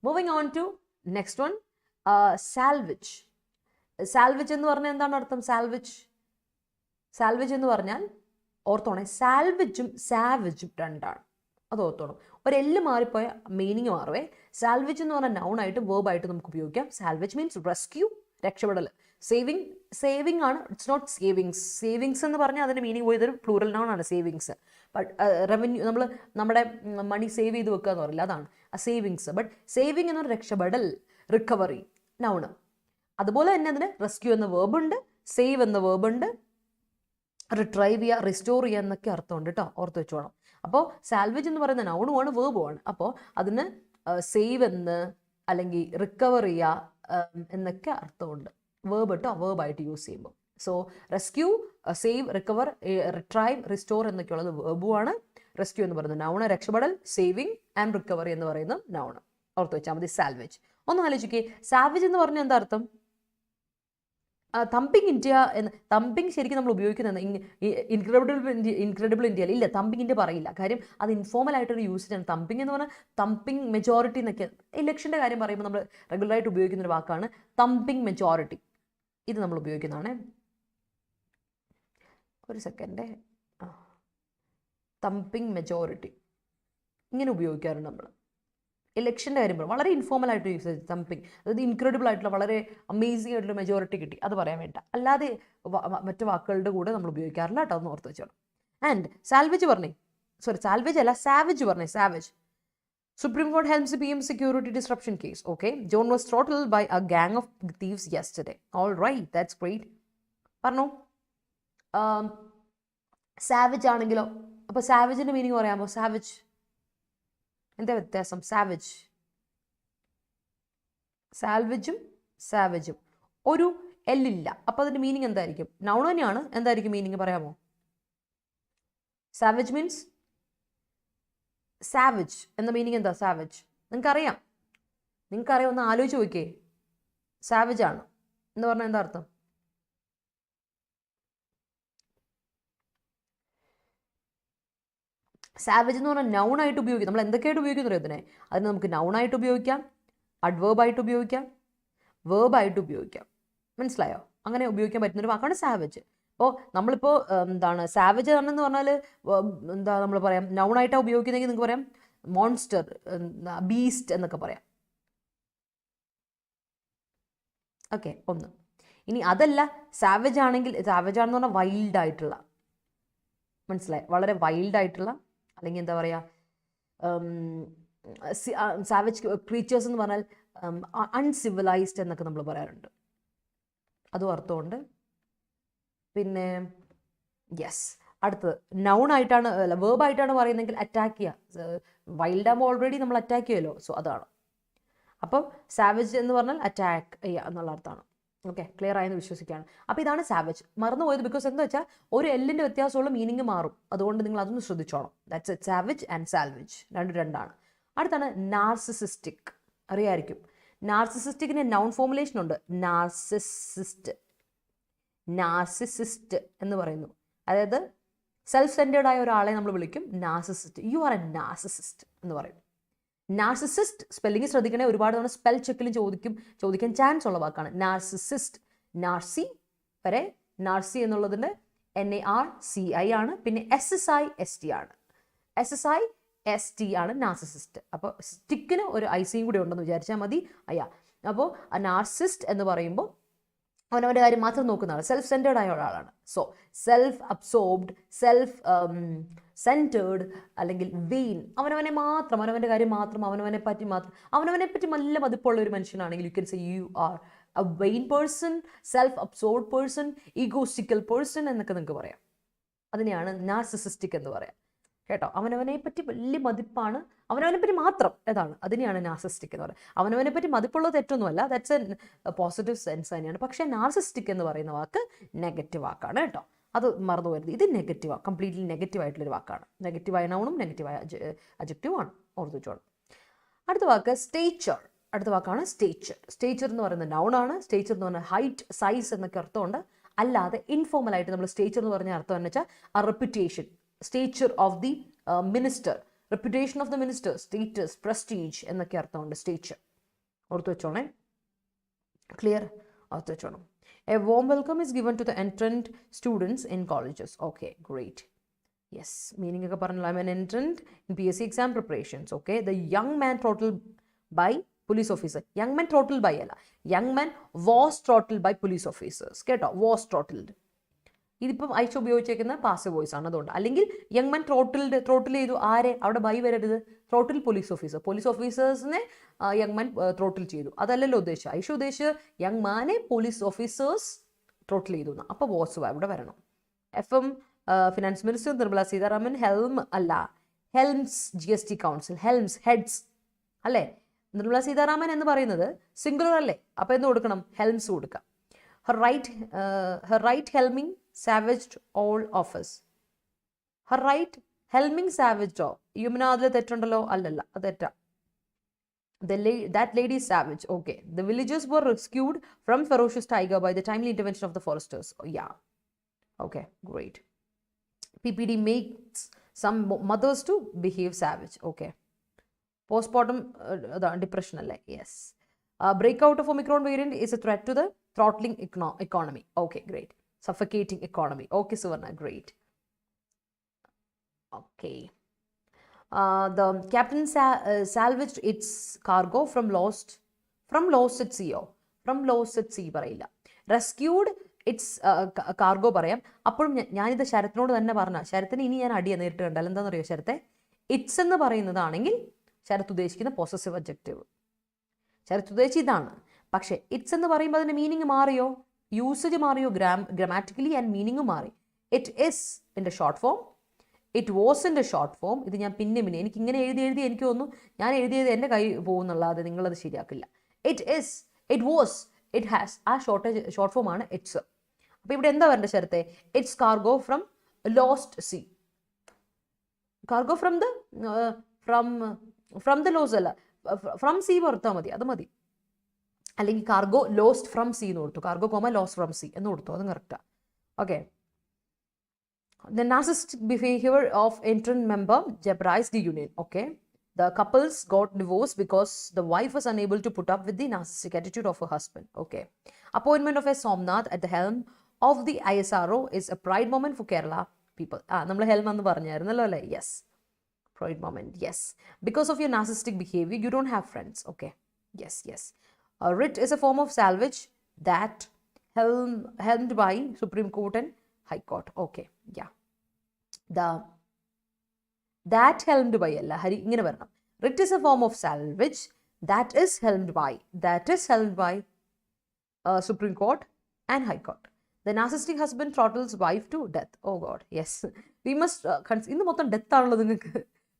Moving on to next one, salvage. Salvage എന്ന് പറഞ്ഞാൽ എന്താണ് അർത്ഥം? Salvage എന്ന് പറഞ്ഞാൽ ഓർത്തോണേ, സാൽവേജും സാവേജും 2ആണ്. അത് ഓർത്തോണം. ഒരു എല്ല് മാറിപ്പോയ മീനിങ് മാറുവേ. സാൽവേജ് എന്ന് പറഞ്ഞാൽ നൗണായിട്ട് വേർബായിട്ട് നമുക്ക് ഉപയോഗിക്കാം. സാൽവേജ് മീൻസ് റെസ്ക്യൂ, രക്ഷപ്പെടൽ. സേവിങ് ആണ്, ഇറ്റ്സ് നോട്ട് സേവിങ്സ്. സേവിങ്സ് എന്ന് പറഞ്ഞാൽ അതിൻ്റെ മീനിങ് പോയി ഇതൊരു പ്ലൂറൽ നൗൺ ആണ് സേവിങ്സ്. ബട്ട് റവന്യൂ, നമ്മുടെ മണി സേവ് ചെയ്ത് വെക്കുക എന്ന് പറയില്ല, അതാണ് ആ സേവിങ്സ്. ബട്ട് സേവിങ് എന്ന് പറഞ്ഞാൽ രക്ഷപ്പെടൽ, റിക്കവറി, നൗണ്. അതുപോലെ തന്നെ അതിന് റെസ്ക്യൂ എന്ന വേർബുണ്ട്, സേവ് എന്ന വേർബുണ്ട്, റിട്രൈവ് ചെയ്യുക, റിസ്റ്റോർ ചെയ്യുക എന്നൊക്കെ അർത്ഥമുണ്ട് കേട്ടോ, ഓർത്ത് വെച്ചോണം. അപ്പോൾ സാൽവേജ് എന്ന് പറയുന്ന നൗണുമാണ്, വേർബുമാണ്. അപ്പോൾ അതിന് സേവ് എന്ന് അല്ലെങ്കിൽ റിക്കവർ ചെയ്യുക എന്നൊക്കെ അർത്ഥമുണ്ട്. വേർബ് കേട്ടോ, വേർബായിട്ട് യൂസ് ചെയ്യുമ്പോൾ. So rescue, save, recover, retrieve, restore എന്നൊക്കെയുള്ളത് വേർബുമാണ്. റെസ്ക്യൂ എന്ന് പറയുന്നത് നൗണ്, രക്ഷപ്പെടൽ, സേവിങ് ആൻഡ് റിക്കവറി എന്ന് പറയുന്നത് നൗണ്. ഓർത്ത് വെച്ചാൽ മതി സാൽവേജ്. ഒന്ന് ആലോചിക്കേ, സാവേജ് എന്ന് പറഞ്ഞാൽ എന്താ അർത്ഥം? തമ്പിങ് ഇന്ത്യ എന്ന്. തമ്പിങ് ശരിക്കും നമ്മൾ ഉപയോഗിക്കുന്നത് ഇൻക്രെഡിബിൾ ഇന്ത്യയിൽ ഇല്ല, തമ്പിങ് ഇന്ത്യ പറയില്ല. കാര്യം അത് ഇൻഫോർമൽ ആയിട്ടൊരു യൂസേജാണ്. തമ്പിങ് എന്ന് പറഞ്ഞാൽ തമ്പിങ് മെജോറിറ്റി എന്നൊക്കെ ഇലക്ഷൻ്റെ കാര്യം പറയുമ്പോൾ നമ്മൾ റെഗുലറായിട്ട് ഉപയോഗിക്കുന്ന ഒരു വാക്കാണ് തമ്പിങ് മെജോറിറ്റി. ഇത് നമ്മൾ ഉപയോഗിക്കുന്നതാണ്. ഒരു സെക്കൻഡ്. തമ്പിങ് മെജോറിറ്റി ഇങ്ങനെ ഉപയോഗിക്കാറുണ്ട് നമ്മൾ ഇലക്ഷൻ്റെ കാര്യം പറയും. വളരെ ഇൻഫോർമൽ ആയിട്ട് യൂസ് ചെയ്ത് തമ്പിങ്, അതായത് ഇൻക്രെഡിബിൾ ആയിട്ടുള്ള വളരെ അമേസിംഗ് ആയിട്ടുള്ള മെജോറിറ്റി കിട്ടി, അത് പറയാൻ വേണ്ട. അല്ലാതെ മറ്റു വാക്കുകളുടെ കൂടെ നമ്മൾ ഉപയോഗിക്കാറില്ല കേട്ടോ, ഒന്ന് ഓർത്ത് വെച്ചോളാം. ആൻഡ് സാൽവേജ് അല്ല സാവേജ് പറഞ്ഞേ. Savage. Supreme Court helms the PM security disruption case. Okay. John was throttled by a gang of thieves yesterday. All right, that's great. പറഞ്ഞോ. സാവേജ് ആണെങ്കിലോ? അപ്പോൾ സാവേജിൻ്റെ മീനിങ് പറയാമോ? സാവേജ് എന്താ വ്യത്യാസം? സാൽവേജും സാവേജും ഒരു എല്ലില്ല. അപ്പോൾ അതിൻ്റെ മീനിങ് എന്തായിരിക്കും? നൗൺ തന്നെയാണ്. എന്തായിരിക്കും മീനിങ് പറയാമോ? സാവേജ് മീൻസ് സാവേജ് എന്ന മീനിങ് എന്താ? സാവേജ് നിങ്ങൾക്കറിയാം, ഒന്ന് ആലോചിച്ച് നോക്കിയേ. സാവേജ് ആണ് എന്ന് പറഞ്ഞാൽ എന്താ അർത്ഥം? സാവേജ് എന്ന് പറഞ്ഞാൽ നൗണായിട്ട് ഉപയോഗിക്കാം. നമ്മൾ എന്തൊക്കെയായിട്ട് ഉപയോഗിക്കുന്നു ഇതിനെ? അതിന് നമുക്ക് നൗണായിട്ട് ഉപയോഗിക്കാം, അഡ്വേർബായിട്ട് ഉപയോഗിക്കാം, വേർബായിട്ട് ഉപയോഗിക്കാം. മനസ്സിലായോ? അങ്ങനെ ഉപയോഗിക്കാൻ പറ്റുന്നൊരു വാക്കാണ് സാവേജ്. അപ്പോൾ നമ്മളിപ്പോൾ എന്താണ് സാവേജ് ആണെന്ന് പറഞ്ഞാൽ എന്താ നമ്മൾ പറയാം, നൗണായിട്ടാണ് ഉപയോഗിക്കുന്നതെങ്കിൽ നിങ്ങൾക്ക് പറയാം മോൺസ്റ്റർ, ബീസ്റ്റ് എന്നൊക്കെ പറയാം. ഓക്കെ, ഒന്ന്. ഇനി അതല്ല, സാവേജ് ആണെങ്കിൽ, സാവേജ് ആണെന്ന് പറഞ്ഞാൽ വൈൽഡ് ആയിട്ടുള്ള, മനസ്സിലായി, വളരെ വൈൽഡ് ആയിട്ടുള്ള, അല്ലെങ്കിൽ എന്താ പറയുക, സാവേജ് ക്രീച്ചേഴ്സ് എന്ന് പറഞ്ഞാൽ അൺസിവിലൈസ്ഡ് എന്നൊക്കെ നമ്മൾ പറയാറുണ്ട്. അതും അർത്ഥമുണ്ട്. പിന്നെ യെസ്, അടുത്തത് നൗൺ ആയിട്ടാണ്, അല്ല വേർബ് ആയിട്ടാണ് പറയുന്നതെങ്കിൽ അറ്റാക്ക് ചെയ്യുക. വൈൽഡ് ആകുമ്പോൾ ഓൾറെഡി നമ്മൾ അറ്റാക്ക് ചെയ്യുമല്ലോ, സോ അതാണ്. അപ്പം സാവേജ് എന്ന് പറഞ്ഞാൽ അറ്റാക്ക് ചെയ്യുക എന്നുള്ള അർത്ഥമാണ്. ഓക്കെ, ക്ലിയർ ആയെന്ന് വിശ്വസിക്കുകയാണ്. അപ്പോൾ ഇതാണ് സാവേജ്. മറന്നുപോയത് ബിക്കോസ് എന്താ വെച്ചാൽ ഒരു എല്ലിൻ്റെ വ്യത്യാസമുള്ള മീനിങ് മാറും, അതുകൊണ്ട് നിങ്ങൾ അതൊന്ന് ശ്രദ്ധിച്ചോണം. That's it. Savage and salvage രണ്ടാണ്. അടുത്താണ് നാർസിസിസ്റ്റിക്. അറിയായിരിക്കും. നാർസിസിസ്റ്റിക്കിന് നൗൺ ഫോർമുലേഷൻ ഉണ്ട്, നാർസിസിസ്റ്റ് എന്ന് പറയുന്നു. അതായത് സെൽഫ് സെൻറ്റേർഡ് ആയ ഒരാളെ നമ്മൾ വിളിക്കും narcissist. You are a narcissist എന്ന് പറയും. നാർസിസിസ്റ്റ് സ്പെല്ലിംഗ് ശ്രദ്ധിക്കണേ, ഒരുപാട് തവണ സ്പെൽ ചെക്കിൽ ചോദിക്കാൻ ചാൻസ് ഉള്ള വാക്കാണ് നാർസിസിസ്റ്റ്. നാർസി വരെ, നാർസി എന്നുള്ളതിൻ്റെ NARCI ആണ്, പിന്നെ SSIST ആണ്. SSIST ആണ് നാർസിസിസ്റ്റ്. അപ്പോൾ സ്റ്റിക്കിന് ഒരു ഐസിയും കൂടി ഉണ്ടെന്ന് വിചാരിച്ചാൽ മതി. അപ്പോൾ നാർസിസ്റ്റ് എന്ന് പറയുമ്പോൾ അവനവൻ്റെ കാര്യം മാത്രം നോക്കുന്ന ആൾ, സെൽഫ് സെൻറ്റേർഡ് ആയ ഒരാളാണ്. So self absorbed, self centred, അല്ലെങ്കിൽ വെയിൻ, അവനവൻ്റെ കാര്യം മാത്രം, അവനവനെ പറ്റി നല്ല മതിപ്പുള്ള ഒരു മനുഷ്യനാണെങ്കിൽ you can say you are a vain person, self absorbed person, egoistical person എന്നൊക്കെ നിങ്ങൾക്ക് പറയാം. അതിനെയാണ് നാർസിസിസ്റ്റിക് എന്ന് പറയാം. കേട്ടോ, അവനവനെ പറ്റി വലിയ മതിപ്പാണ്, അവനവനെ പറ്റി മാത്രം, ഏതാണ്, അതിനെയാണ് നാർസിസ്റ്റിക് എന്ന് പറയുന്നത്. അവനവനെ പറ്റി മതിപ്പുള്ളത് തെറ്റൊന്നുമല്ല, ദാറ്റ്സ് എ പോസിറ്റീവ് സെൻസ് തന്നെയാണ്. പക്ഷേ നാർസിസ്റ്റിക് എന്ന് പറയുന്ന വാക്ക് നെഗറ്റീവ് വാക്കാണ് കേട്ടോ, അത് മറന്നു പോകരുത്. ഇത് നെഗറ്റീവാണ്, കംപ്ലീറ്റ്ലി നെഗറ്റീവ് ആയിട്ടുള്ളൊരു വാക്കാണ്. നെഗറ്റീവായ നൗണും നെഗറ്റീവായ അഡ്ജക്റ്റീവാണ്, ഓർത്തു വെച്ചോണം. അടുത്ത വാക്ക് സ്റ്റേച്ചർ. അടുത്ത വാക്കാണ് സ്റ്റേച്ചർ. സ്റ്റേച്ചർ എന്ന് പറയുന്നത് നൗണാണ്. സ്റ്റേച്ചർ എന്ന് പറഞ്ഞാൽ ഹൈറ്റ്, സൈസ് എന്നൊക്കെ അർത്ഥമുണ്ട്. അല്ലാതെ ഇൻഫോർമലായിട്ട് നമ്മൾ സ്റ്റേച്ചർ എന്ന് പറഞ്ഞ അർത്ഥം എന്ന് വെച്ചാൽ ആ reputation, stature of the minister, reputation of the minister, status, prestige എന്നൊക്കെ അർത്ഥമുണ്ട് സ്റ്റേച്ചർ. ഓർത്തു വെച്ചോണേ, ക്ലിയർ, ഓർത്തു വെച്ചോണം. A warm welcome is given to the entrant students in colleges. Okay, great. Yes, meaning ഒക്കെ പറഞ്ഞല്ലോ. I'm an entrant in PSC exam preparations. Okay, the young man throttled by police officer. Young man throttled by അല്ല, young man was throttled by police officers. കേട്ടോ, was throttled. ഇതിപ്പം Aisha ഉപയോഗിച്ചേക്കുന്ന passive voice ആണ്, അതുകൊണ്ട്. അല്ലെങ്കിൽ young man throttle ചെയ്തു ആരെ, അവിടെ ബൈ വരരുത്, ത്രോട്ടിൽ പോലീസ് ഓഫീസേഴ്സിനെ യങ് മാൻ ത്രോട്ടിൽ ചെയ്തു, അതല്ലല്ലോ ഉദ്ദേശിച്ചത്. ഐഷ ഉദ്ദേശിച്ച് യങ് മാനെ പോലീസ് ഓഫീസേഴ്സ് ത്രോട്ടിൽ ചെയ്തു എന്ന്. അപ്പോൾ വോസ് ഇവിടെ വരണം. FM finance minister Nirmala Sitharaman helm അല്ല, ഹെൽംസ് GST കൗൺസിൽ, ഹെഡ്സ് അല്ലേ. നിർമ്മല സീതാരാമൻ എന്ന് പറയുന്നത് സിംഗുലർ അല്ലേ, അപ്പോൾ എന്ന് കൊടുക്കണം, ഹെൽംസ് കൊടുക്കാം. her right helming savaged all of us. her right helming savaged all. യുമിന അതിൽ തെറ്റുണ്ടല്ലോ, അല്ലല്ല, അത് തെറ്റാ. That lady is savage. Okay, the villagers were rescued from ferocious tiger by the timely intervention of the foresters. Yeah, okay, great. PPD makes some mothers to behave savage. Okay, postpartum depression alle. Yes. Breakout of Omicron variant is a threat to the throttling economy. Okay, great. Suffocating economy. Okay, Suvarna, great. Okay. The captain salvaged its cargo from lost at sea. From lost at sea പറയില്ല, rescued its cargo പറയാം. അപ്പോഴും ഞാനിത് ശരത്തിനോട് തന്നെ പറഞ്ഞ, ശരത്തിന് ഇനി ഞാൻ അടിയ നേരിട്ട് കണ്ടാൽ എന്താണെന്നറിയോ, ശരത്തെ ഇറ്റ്സ് എന്ന് പറയുന്നതാണെങ്കിൽ ശരത്ത് ഉദ്ദേശിക്കുന്ന പൊസസീവ് അഡ്ജക്റ്റീവ്, ശരത്ത് ഉദ്ദേശിച്ച് ഇതാണ്. പക്ഷേ ഇറ്റ്സ് എന്ന് പറയുമ്പോൾ അതിൻ്റെ മീനിങ് മാറിയോ, യൂസേജ് മാറിയോ, ഗ്രാമാറ്റിക്കലി ആൻഡ് മീനിങ് മാറി. ഇറ്റ് ഇസ് ഇൻ്റെ ഷോർട്ട് ഫോം, ഇറ്റ് വാസിൻ്റെ ഷോർട്ട് ഫോം. ഇത് ഞാൻ പിന്നെ എനിക്ക് ഇങ്ങനെ എഴുതി എനിക്ക് തോന്നുന്നു ഞാൻ എഴുതിയത് എൻ്റെ കൈ പോകുന്നുള്ളത്, നിങ്ങളത് ശരിയാക്കില്ല. It is, it was, it has, ആ ഷോർട്ട് ഫോം ആണ് ഇറ്റ്സ്. അപ്പോൾ ഇവിടെ എന്താ വരേണ്ട ശരത്തെ, it's cargo from lost sea. Cargo from the loss അല്ല, ഫ്രം സീ കൊടുത്താൽ മതി, അത് മതി. അല്ലെങ്കിൽ കാർഗോ ലോസ്റ്റ് ഫ്രം സീ എന്ന് കൊടുത്തു, cargo comma lost from see എന്ന് കൊടുത്തു, അതും കറക്റ്റാണ്. Okay. The narcissistic behavior of entrant member jeopardized the union. Okay. The couples got divorced because the wife was unable to put up with the narcissistic attitude of her husband. Okay. Appointment of a Somnath at the helm of the ISRO is a pride moment for Kerala people. നമ്മൾ helm എന്ന് പറഞ്ഞായിരുന്നല്ലോ അല്ലേ? Yes. Pride moment, yes. Because of your narcissistic behavior, you don't have friends. Okay. Yes, yes. Writ is a form of salvage that helmed by Supreme Court and High Court. Okay, yeah. That helmed by അല്ല, ഹരി ഇങ്ങനെ വരണം. Writ is a form of salvage that is helmed by Supreme Court and High Court. The narcissistic husband throttles wife to death. Oh God, yes. We must ഇന്ന് മൊത്തം death ആണല്ലോ നിങ്ങൾക്ക്.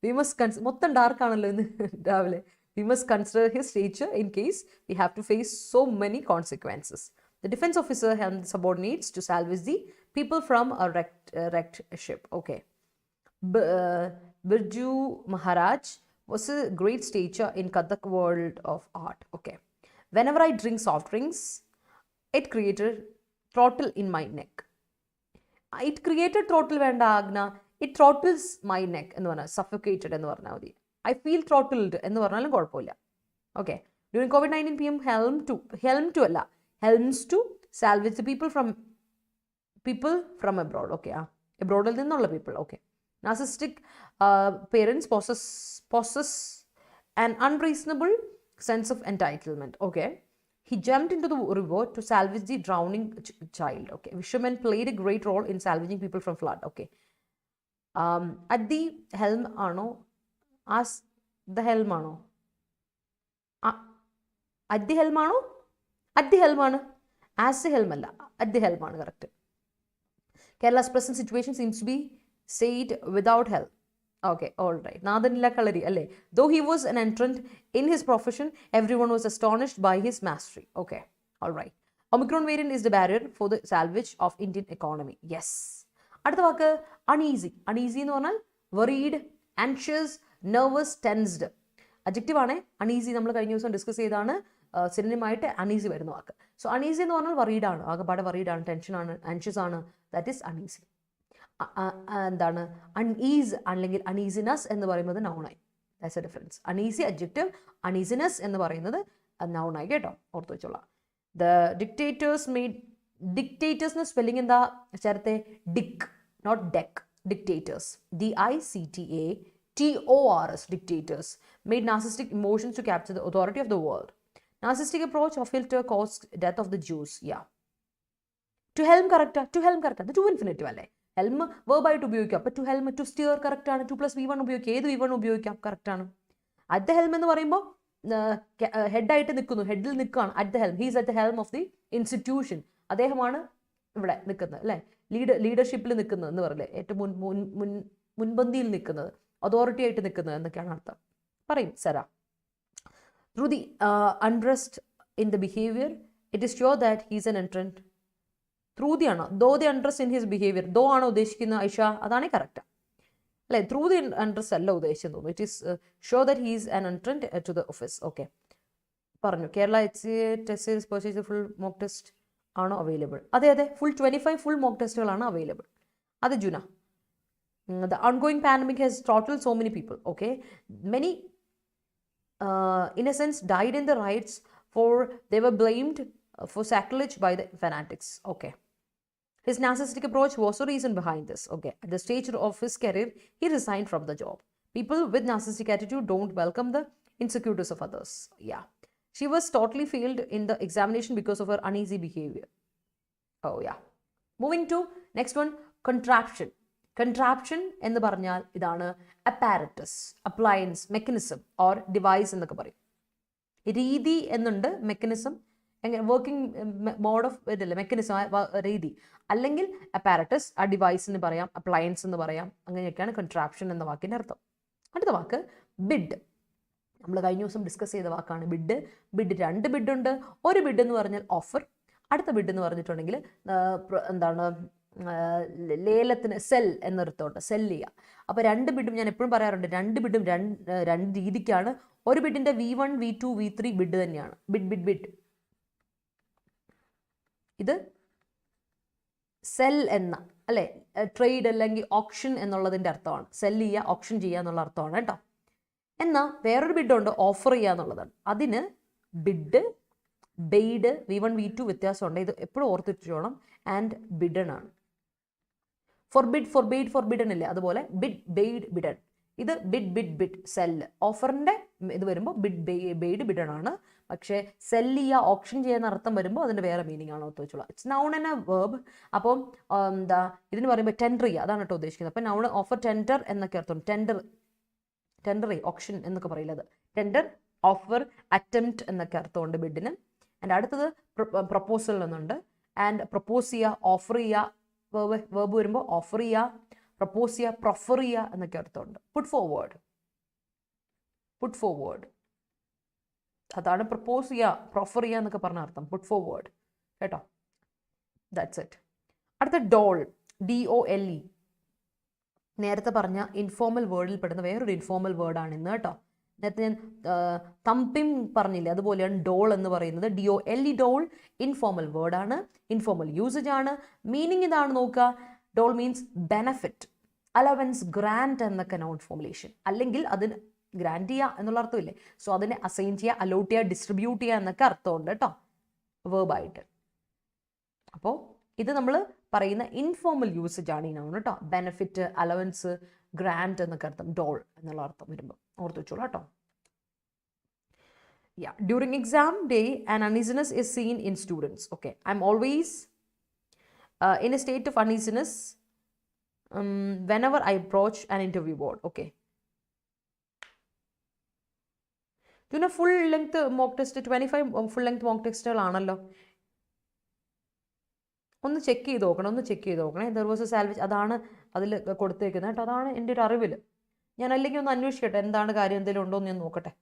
We must മൊത്തം dark ആണല്ലോ ഇന്ന് രാവിലെ. We must consider his nature in case we have to face so many consequences. The defense officer helmed subordinates to salvage the people from a wrecked ship. Okay. Birju Maharaj was a great stature in Kathak world of art. Okay. Whenever I drink soft drinks, it created throttle in my neck. It created throttle വേണ്ട Agna. It throttles my neck എന്ന് പറഞ്ഞാൽ suffocated എന്ന് പറഞ്ഞാൽ മതി. I feel throttled എന്ന് പറഞ്ഞാലും കുഴപ്പമില്ല. Okay. During COVID-19 PM helms to salvage the people from abroad. Okay. Abroad നിന്നുള്ള people. Okay. Narcissistic parents possess an unreasonable sense of entitlement. Okay. He jumped into the river to salvage the drowning child. Okay. Fishermen played a great role in salvaging people from flood. Okay. At the helm ആണോ? As the helm ആണോ? At the helm ആണോ? At the helm ആണ്. As the helm അല്ല. At the helm ആണ് correct. Kerala's present situation seems to be said without help. Okay, all right. Nadanilla Kalari, alle. Though he was an entrant in his profession, everyone was astonished by his mastery. Okay, all right. Omicron variant is the barrier for the salvage of Indian economy. Yes. അടുത്ത വാക്ക് uneasy. Uneasy എന്ന് പറഞ്ഞാൽ worried, anxious, nervous, tensed. Adjective ആണ്. Uneasy നമ്മൾ കഴിഞ്ഞ ദിവസം discuss ചെയ്താണ്. Synonym ആയിട്ട് uneasy വരുന്ന വാക്ക്. So uneasy എന്ന് പറഞ്ഞാൽ worried ആണ്. ആകെപ്പാടെ worried ആണ്, tension ആണ്, anxious ആണ്. That is uneasy. എന്താണ് unease അല്ലെങ്കിൽ uneasiness എന്ന് പറയുന്നത് noun-ആയി. That's a difference. Uneasy adjective, uneasiness എന്ന് പറയുന്നത് noun-ആയി കേട്ടോ, ഓർത്ത് വെച്ചോളാം. The dictators സ്പെല്ലിംഗ് എന്താ ചേർത്തെ? Dic, not dec. Dictators, DICTATORS, dictators made narcissistic emotions to capture the authority of the world. Narcissistic approach of filter caused death of the Jews. Yeah. To helm correct. The to infinitive അല്ലേ? helm verb ആയിട്ട് ഉപയോഗിക്കാം. അപ്പോൾ to helm, to steer correct ആണ്. 2+V1 ഉപയോഗിക്കാം. ഏത് V1 ഉപയോഗിക്കാം, correct ആണ്. at the helm എന്ന് പറയുമ്പോൾ ഹെഡായിട്ട് നിൽക്കുന്നു, ഹെഡിൽ നിൽക്കുകയാണ്. at the helm, he is at the helm of the institution. അദ്ദേഹമാണ് ഇവിടെ നിൽക്കുന്നത് അല്ലേ? ലീഡർഷിപ്പിൽ നിൽക്കുന്നത് എന്ന് പറയില്ലേ? ഏറ്റവും മുൻപന്തിയിൽ നിൽക്കുന്നത്, അതോറിറ്റി ആയിട്ട് നിൽക്കുന്നത് എന്നൊക്കെയാണ് അർത്ഥം. പറയും സര. through the unrest in the behavior, it is sure that he is an entrant. Through the ആണോ? Though the untrust in his behaviour. Though ആണോ ഉദ്ദേശിക്കുന്നത് ഐഷ? അതാണ് കറക്റ്റ് അല്ലേ? ത്രൂ ദി അൺട്രസ്റ്റ് അല്ല ഉദ്ദേശിച്ചെന്ന് തോന്നുന്നു. It is show that he's an entrant to the office. Okay, പറഞ്ഞു. Kerala test purchase full mock test ആണോ അവൈലബിൾ? അതെ, ഫുൾ 25 ഫുൾ മോക്ക് ടെസ്റ്റുകളാണ് അവൈലബിൾ. അത് Juna. The ongoing pandemic has throttled so many people. Okay, many innocents died in the riots for they were blamed for sacrilege by the fanatics. Okay. His narcissistic approach was the reason behind this. Okay. At the stage of his career, he resigned from the job. People with narcissistic attitude don't welcome the insecurities of others. Yeah. She was totally failed in the examination because of her uneasy behavior. Oh yeah. Moving to next one, contraption. Contraption എന്ന് പറഞ്ഞാൽ ഇതാണ് apparatus, appliance, mechanism or device എന്നൊക്കെ പറയും. രീതി എന്നുണ്ട്, mechanism, working mode of ഇതല്ലേ mechanism, രീതി. അല്ലെങ്കിൽ അപ്പാരറ്റസ്, ആ ഡിവൈസിന് പറയാം, അപ്ലയൻസ് എന്ന് പറയാം. അങ്ങനെയൊക്കെയാണ് കൺട്രാപ്ഷൻ എന്ന വാക്കിൻ്റെ അർത്ഥം. അടുത്ത വാക്ക് ബിഡ്. നമ്മൾ കഴിഞ്ഞ ദിവസം ഡിസ്കസ് ചെയ്ത വാക്കാണ് ബിഡ്. രണ്ട് ബിഡുണ്ട്. ഒരു ബിഡ് എന്ന് പറഞ്ഞാൽ ഓഫർ, അടുത്ത ബിഡ് എന്ന് പറഞ്ഞിട്ടുണ്ടെങ്കിൽ എന്താണ് ലേലത്തിന് സെൽ എന്നൊരുത്തമുണ്ട്, സെൽ ചെയ്യുക. അപ്പോൾ രണ്ട് ബിഡും ഞാൻ എപ്പോഴും പറയാറുണ്ട്, രണ്ട് ബിഡും രണ്ട് രീതിക്കാണ്. ഒരു ബിഡിൻ്റെ V1, V2, V3 ബിഡ് തന്നെയാണ്. ബിഡ് ഇത് സെൽ എന്ന അല്ലേ, ട്രേഡ് അല്ലെങ്കിൽ ഓപ്ഷൻ എന്നുള്ളതിൻ്റെ അർത്ഥമാണ്. സെൽ ചെയ്യുക, ഓപ്ഷൻ ചെയ്യുക എന്നുള്ള അർത്ഥമാണ് കേട്ടോ. എന്നാൽ വേറൊരു ബിഡുണ്ട്, ഓഫർ ചെയ്യുക എന്നുള്ളതാണ്. അതിന് ബിഡ്, ബെയ്ഡ് V1 V2 വ്യത്യാസമുണ്ട്, ഇത് എപ്പോഴും ഓർത്തിട്ടോണം. ആൻഡ് ബിഡൺ ആണ്. ഫോർബിഡ് ഫോർബെയ്ഡ് ഫോർബിഡൻ ഇല്ലേ, അതുപോലെ ബിഡ് ബെയ്ഡ് ബിഡൺ. ഇത് ബിഡ് സെല്ല്. ഓഫറിൻ്റെ ഇത് വരുമ്പോൾ ബിഡ് ബെയ്ഡ് ബിഡൺ ആണ്. പക്ഷേ സെല്ല് ചെയ്യുക, ഓപ്ഷൻ ചെയ്യുന്ന അർത്ഥം വരുമ്പോൾ അതിൻ്റെ വേറെ മീനിങ് ആണ് ഓർത്ത് വെച്ചോളാം. It's noun and a verb. അപ്പോൾ എന്താ ഇതിന് പറയുമ്പോൾ ടെൻഡർ ചെയ്യുക, അതാണ് കേട്ടോ ഉദ്ദേശിക്കുന്നത്. അപ്പോൾ നൗൺ ഓഫർ ടെൻഡർ എന്നൊക്കെ അർത്ഥം. ടെൻഡർ ഓപ്ഷൻ എന്നൊക്കെ പറയുന്നത്. ടെൻഡർ, ഓഫർ, അറ്റംപ്റ്റ് എന്നൊക്കെ അർത്ഥമുണ്ട് ബിഡിന്. ആൻഡ് അടുത്തത് പ്രപ്പോസൽ എന്നുണ്ട്. ആൻഡ് പ്രപ്പോസ് ചെയ്യുക, ഓഫർ ചെയ്യുക, വേർബ് വരുമ്പോൾ ഓഫർ ചെയ്യുക, പ്രപ്പോസ് ചെയ്യുക, പ്രൊഫർ ചെയ്യുക എന്നൊക്കെ അർത്ഥമുണ്ട്. പുട്ട് ഫോർവേഡ് അതാണ് പ്രപ്പോസ് ചെയ്യുക, പ്രൊഫർ ചെയ്യുക എന്നൊക്കെ പറഞ്ഞ അർത്ഥം. പുട്ട് ഫോർവേഡ് കേട്ടോ. That's it. അടുത്ത ഡോൾ, DOLE. നേരത്തെ പറഞ്ഞ ഇൻഫോർമൽ വേർഡിൽ പെടുന്ന വേറൊരു ഇൻഫോർമൽ വേർഡാണ് ഇന്ന് കേട്ടോ. നേരത്തെ ഞാൻ തമ്പിം പറഞ്ഞില്ലേ, അതുപോലെയാണ് ഡോൾ എന്ന് പറയുന്നത്. DOLE ഡോൾ ഇൻഫോർമൽ വേർഡാണ്, ഇൻഫോർമൽ യൂസേജ് ആണ്. മീനിങ് ഇതാണ് നോക്കുക. Dole means benefit, allowance, grant എന്നൊക്കെ നോൺ ഫോർമുലേഷൻ. അല്ലെങ്കിൽ അതിന് ഗ്രാൻഡ് ചെയ്യുക എന്നുള്ള അർത്ഥമില്ലേ, സോ അതിനെ അസൈൻ ചെയ്യുക, അലോട്ട് ചെയ്യുക, ഡിസ്ട്രിബ്യൂട്ട് ചെയ്യുക എന്നൊക്കെ അർത്ഥമുണ്ട് കേട്ടോ വേർബായിട്ട്. അപ്പോൾ ഇത് നമ്മൾ പറയുന്ന ഇൻഫോർമൽ യൂസേജ് ആണ് ഈ നൗൺ കേട്ടോ. ബെനഫിറ്റ്, അലവൻസ്, ഗ്രാൻഡ് എന്നൊക്കെ അർത്ഥം ഡോൾ എന്നുള്ള അർത്ഥം വരുമ്പോൾ ഓർത്ത് വെച്ചോളൂ കേട്ടോ. Yeah, during exam day, an uneasiness is seen in students. Okay, I'm always in a state of uneasiness whenever I approach an interview board. Okay. ഇതിന് full length mock test 25 full length mock ടെസ്റ്റുകളാണല്ലോ. ഒന്ന് check ചെയ്ത് നോക്കണേ. There was A salvage, അതാണ് അതിൽ കൊടുത്തേക്കുന്നത് കേട്ടോ. അതാണ് എൻ്റെ ഒരു അറിവിൽ. ഞാൻ അല്ലെങ്കിൽ ഒന്ന് അന്വേഷിക്കട്ടെ എന്താണ് കാര്യം, എന്തെങ്കിലും ഉണ്ടോ എന്ന് ഞാൻ നോക്കട്ടെ.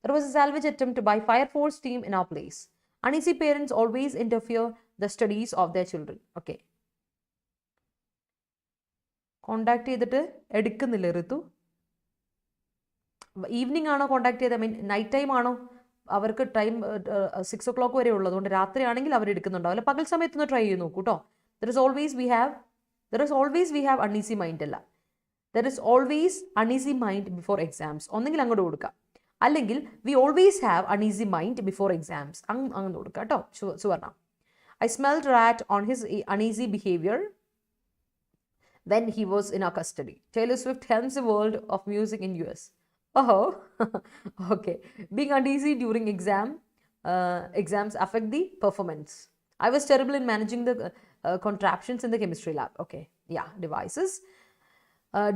There was a salvage attempt by fire force team in our place. Uneasy parents always interfere the studies of their children. Okay. Contact ചെയ്തിട്ട് എടുക്കുന്നില്ല ഋതു. ഈവനിങ് ആണോ കോണ്ടാക്ട് ചെയ്തത്? നൈറ്റ് ടൈം ആണോ? അവർക്ക് ടൈം 6 o'clock വരെ ഉള്ളത്, അതുകൊണ്ട് രാത്രി ആണെങ്കിൽ അവർ എടുക്കുന്നുണ്ടാവില്ല. പകൽ സമയത്തൊന്ന് ട്രൈ ചെയ്ത് നോക്കൂ കേട്ടോ. There is always we have uneasy mind അല്ല. There is always uneasy mind before exams. ഒന്നെങ്കിൽ അങ്ങോട്ട് കൊടുക്കാം, അല്ലെങ്കിൽ we always have uneasy mind before exams. അങ്ങനെ കൊടുക്കുക കേട്ടോ. Suvarna, I smelled rat on his uneasy behaviour when he was in our custody. Taylor Swift helms a world of music in US. ഓഹോ, okay. Being uneasy during exams affect the performance. I was terrible in managing the contraptions in the chemistry lab. Okay, yeah, devices.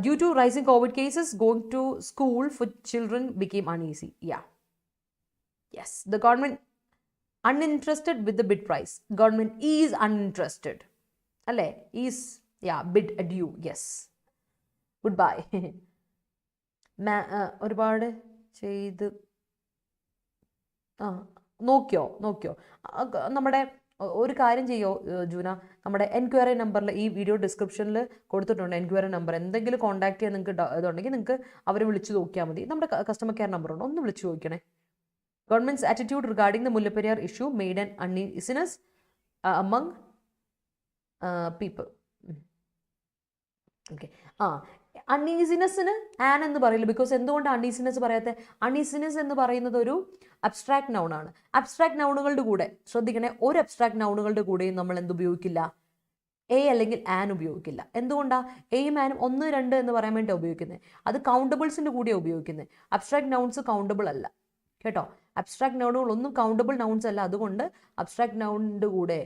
Due to rising COVID cases, going to school for children became uneasy. Yeah. Yes. The government uninterested with the bid price. Government is uninterested. Alle is, yeah, bid adieu. Yes. Goodbye. ഒരുപാട് ചെയ്ത് നോക്കിയോ നമ്മുടെ ഒരു കാര്യം ചെയ്യോ ജൂന, നമ്മുടെ enquiry നമ്പറിൽ ഈ വീഡിയോ ഡിസ്ക്രിപ്ഷനിൽ കൊടുത്തിട്ടുണ്ട് എൻക്വയറി നമ്പർ. എന്തെങ്കിലും കോൺടാക്ട് ചെയ്യാൻ നിങ്ങൾക്ക് ഇതുണ്ടെങ്കിൽ നിങ്ങൾക്ക് അവരെ വിളിച്ച് നോക്കിയാൽ മതി. നമ്മുടെ കസ്റ്റമർ കെയർ നമ്പർ ഉണ്ട്, ഒന്ന് വിളിച്ച് നോക്കണേ. Government's attitude regarding the Mullaperiyar issue made an uneasiness among people. Okay. അൺഈസിനെസ്സിന് ആൻ എന്ന് പറയില്ല. ബിക്കോസ് എന്തുകൊണ്ട് അൺഈസിനെസ് പറയാത്ത? അൺഈസിനെസ് എന്ന് പറയുന്നത് ഒരു അബ്സ്ട്രാക്ട് നൗൺ ആണ്. അബ്സ്ട്രാക്ട് നൗണുകളുടെ കൂടെ ശ്രദ്ധിക്കണേ, ഒരു അബ്സ്ട്രാക്ട് നൗണുകളുടെ കൂടെയും നമ്മൾ എന്ത് ഉപയോഗിക്കില്ല? എ അല്ലെങ്കിൽ ആൻ ഉപയോഗിക്കില്ല. എന്തുകൊണ്ടാണ്? എയും ആനും 1, 2 എന്ന് പറയാൻ വേണ്ടി ഉപയോഗിക്കുന്നത്. അത് കൗണ്ടബിൾസിൻ്റെ കൂടെയാണ് ഉപയോഗിക്കുന്നത്. അബ്സ്ട്രാക്ട് നൗൺസ് കൗണ്ടബിൾ അല്ല കേട്ടോ. അബ്സ്ട്രാക്ട് നൗണുകൾ ഒന്നും കൗണ്ടബിൾ നൗൺസ് അല്ല. അതുകൊണ്ട് അബ്സ്ട്രാക്ട് നൗണിൻ്റെ കൂടെ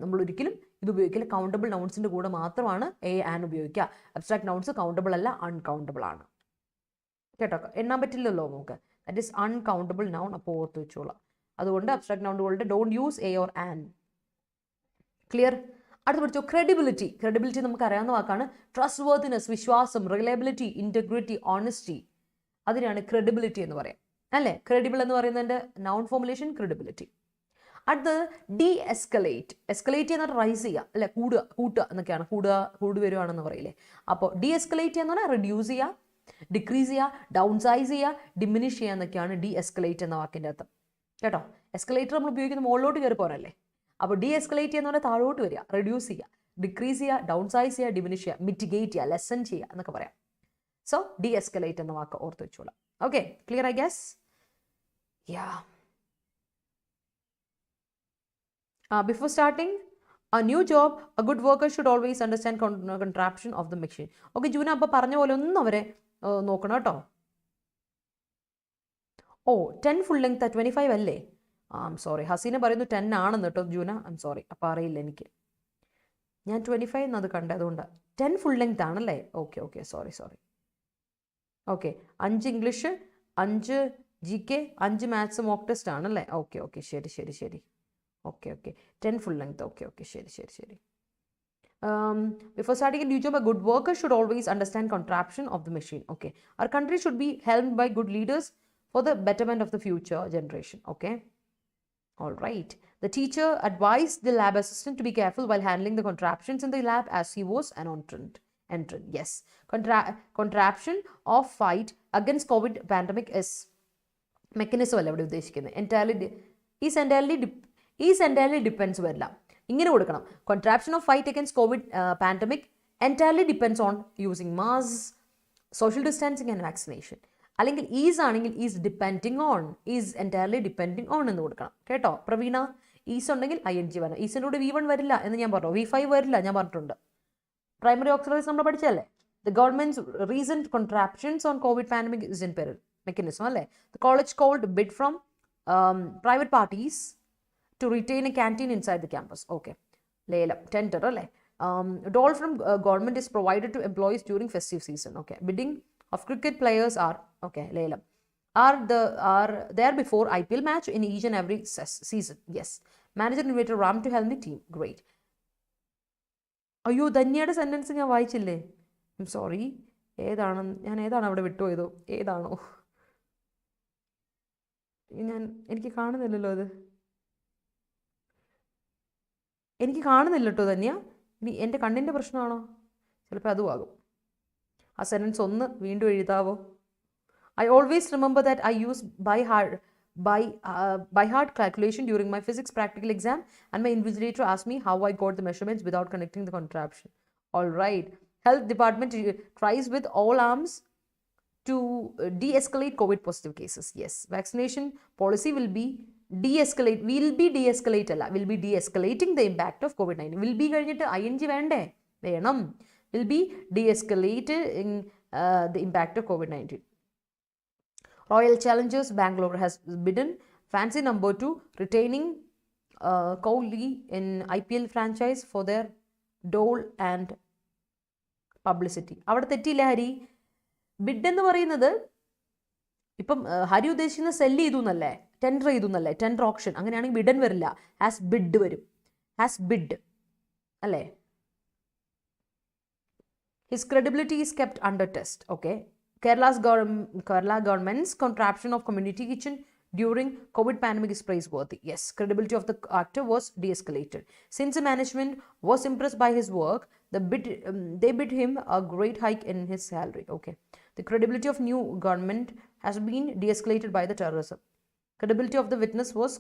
നമ്മൾ ഒരിക്കലും ഇത് ഉപയോഗിക്കില്ല. കൗണ്ടബിൾ നൗൺസിൻ്റെ കൂടെ മാത്രമാണ് എ ആൻ ഉപയോഗിക്കുക. അബ്സ്ട്രാക്ട് നൗൺസ് കൗണ്ടബിൾ അല്ല, അൺകൗണ്ടബിൾ ആണ് കേട്ടോ. എണ്ണാൻ പറ്റില്ലല്ലോ നമുക്ക്. That is uncountable noun. അപ്പോൾ ഓർത്ത് വെച്ചോളാം. അതുകൊണ്ട് അബ്സ്ട്രാക്ട് നൗണുകളുടെ don't use a or an. Clear? അടുത്ത് പഠിച്ചോ ക്രെഡിബിലിറ്റി. ക്രെഡിബിലിറ്റി നമുക്ക് അറിയാവുന്ന വാക്കാണ്. ട്രസ്റ്റ് വർത്തിനെസ്, വിശ്വാസം, റിലയബിലിറ്റി, ഇന്റഗ്രിറ്റി, ഓണസ്റ്റി, അതിനാണ് ക്രെഡിബിലിറ്റി എന്ന് പറയാം അല്ലേ. ക്രെഡിബിൾ എന്ന് പറയുന്നതിൻ്റെ നൗൺ ഫോർമുലേഷൻ ക്രെഡിബിലിറ്റി. അടുത്തത് ഡി എസ്കലേറ്റ്. എസ്കലേറ്റ് എന്ന് പറഞ്ഞാൽ റൈസ് ചെയ്യുക അല്ലെ, കൂട്ടുക എന്നൊക്കെയാണ്. കൂടുവരുവാണെന്ന് പറയില്ലേ. അപ്പോൾ ഡി എസ്കലേറ്റ് എന്ന് പറഞ്ഞാൽ റെഡ്യൂസ് ചെയ്യുക, ഡിക്രീസ് ചെയ്യുക, ഡൗൺ സൈസ് ചെയ്യുക, ഡിമിനിഷ് ചെയ്യുക എന്നൊക്കെയാണ് ഡി എസ്കലേറ്റ് എന്ന വാക്കിൻ്റെ അർത്ഥം കേട്ടോ. എസ്കലേറ്റർ നമ്മൾ ഉപയോഗിക്കുന്നത് മുകളിലോട്ട് കയറി പോകാനല്ലേ. അപ്പോൾ ഡി എസ്കലേറ്റ് എന്ന് പറഞ്ഞാൽ താഴോട്ട് വരിക, റെഡ്യൂസ് ചെയ്യുക, ഡിക്രീസ് ചെയ്യുക, ഡൗൺ സൈസ് ചെയ്യുക, ഡിമിനിഷ് ചെയ്യുക, മിറ്റിഗേറ്റ് ചെയ്യുക, ലെസൺ ചെയ്യുക എന്നൊക്കെ പറയാം. സോ ഡി എസ്കലേറ്റ് എന്ന വാക്ക് ഓർത്ത് വെച്ചോളാം. Okay, clear I guess? Yeah. Before starting a new job, a good worker should always understand contraption of the machine. Okay, Juna അപ്പോൾ പറഞ്ഞ പോലെ ഒന്നും അവരെ നോക്കണം കേട്ടോ. ഓ 10 ഫുൾ ലെങ്ത് 25 അല്ലേ? ഐം സോറി, ഹസീന പറയുന്നു 10 ആണെന്ന് കേട്ടോ ജൂന. ഐം സോറി, അപ്പോൾ അറിയില്ല എനിക്ക്, ഞാൻ 25 എന്നത് കണ്ടത്, അതുകൊണ്ട് 10 ഫുൾ ലെങ്ത് ആണല്ലേ? Okay sorry. Okay, 5 English, 5 GK, 5 maths mock test ആണല്ലേ? ഓക്കെ ശരി. Okay 10 full length. Okay, ശരി. Before starting a new job, a good worker should always understand contraption of the machine. Okay, our country should be helmed by good leaders for the betterment of the future generation. Okay, all right. The teacher advised the lab assistant to be careful while handling the contraptions in the lab as he was an entrant. Yes, contraption of fight against COVID pandemic is mechanism അല്ല ഇവിടെ ഉദ്ദേശിക്കുന്നത്. entirely depends വരില്ല, ഇങ്ങനെ കൊടുക്കണം. contraption of fight against COVID pandemic entirely depends on using masks, social distancing and vaccination. അല്ലെങ്കിൽ is ആണെങ്കിൽ is depending on, is entirely depending on എന്ന് കൊടുക്കണം കേട്ടോ. പ്രവീണ, ഈസ് ഉണ്ടെങ്കിൽ ING വരണം. ഈസിൻ്റെ കൂടെ V1 വരില്ല എന്ന് ഞാൻ പറഞ്ഞു, V5 വരില്ല ഞാൻ പറഞ്ഞിട്ടുണ്ട്. പ്രൈമറി ഓക്സിലറീസ് നമ്മൾ പഠിച്ചല്ലേ. The government's recent contraptions on COVID pandemic is in peril mechanism അല്ലേ. The college called bid from private parties to retain a canteen inside the campus. Okay, ലേലം tender അല്ലേ. Dole from government is provided to employees during festive season. Okay, bidding of cricket players are okay, ലേലം are there before IPL match in each and every season. Yes, manager invited Ram to help the team. Great. അയ്യോ, ധന്യയുടെ sentence ഞാൻ വായിച്ചില്ലേ? I'm sorry, ഏതാണ് അവിടെ വിട്ടുപോയതോ? ഏതാണോ എനിക്ക് കാണുന്നില്ലല്ലോ, അത് എനിക്ക് കാണുന്നില്ല കേട്ടോ ധന്യ. ഇനി എൻ്റെ കണ്ണിൻ്റെ പ്രശ്നമാണോ? ചിലപ്പോൾ അതും ആകും. ആ സെൻറ്റൻസ് ഒന്ന് വീണ്ടും എഴുതാവോ? I always remember that I use by heart calculation during my physics practical exam, and my invigilator asked me how I got the measurements without connecting the contraption. All right. Health department tries with all arms to de-escalate COVID positive cases. Yes. Vaccination policy will be de-escalating the impact of COVID-19. Will be കഴിഞ്ഞിട്ട് ING വേണ്ടേ? വേണം. Will be de-escalating the impact of COVID-19. Royal Challengers Bangalore has bidden fancy number 2, retaining Kohli in IPL franchise for their dole and publicity. അവിടെ തെറ്റിയില്ല Hari. Bid എന്ന് പറയുന്നത് ഇപ്പം ഹരി ഉദ്ദേശിക്കുന്ന cell ചെയ്തു എന്നല്ലേ, ടെൻഡർ ചെയ്തു എന്നല്ലേ, ടെൻഡർ ഓപ്ഷൻ. അങ്ങനെയാണെങ്കിൽ ബിഡൻ വരില്ല, ഹാസ് ബിഡ് വരും. ഹാസ് ബിഡ് അല്ലേ. His credibility is kept under test. Okay. Kerala government's contraption of community kitchen during COVID pandemic is praiseworthy. Yes, credibility of the actor was de-escalated. Since the management was impressed by his work, they bid him a great hike in his salary. Okay, the credibility of new government has been de-escalated by the terrorism. Credibility of the witness was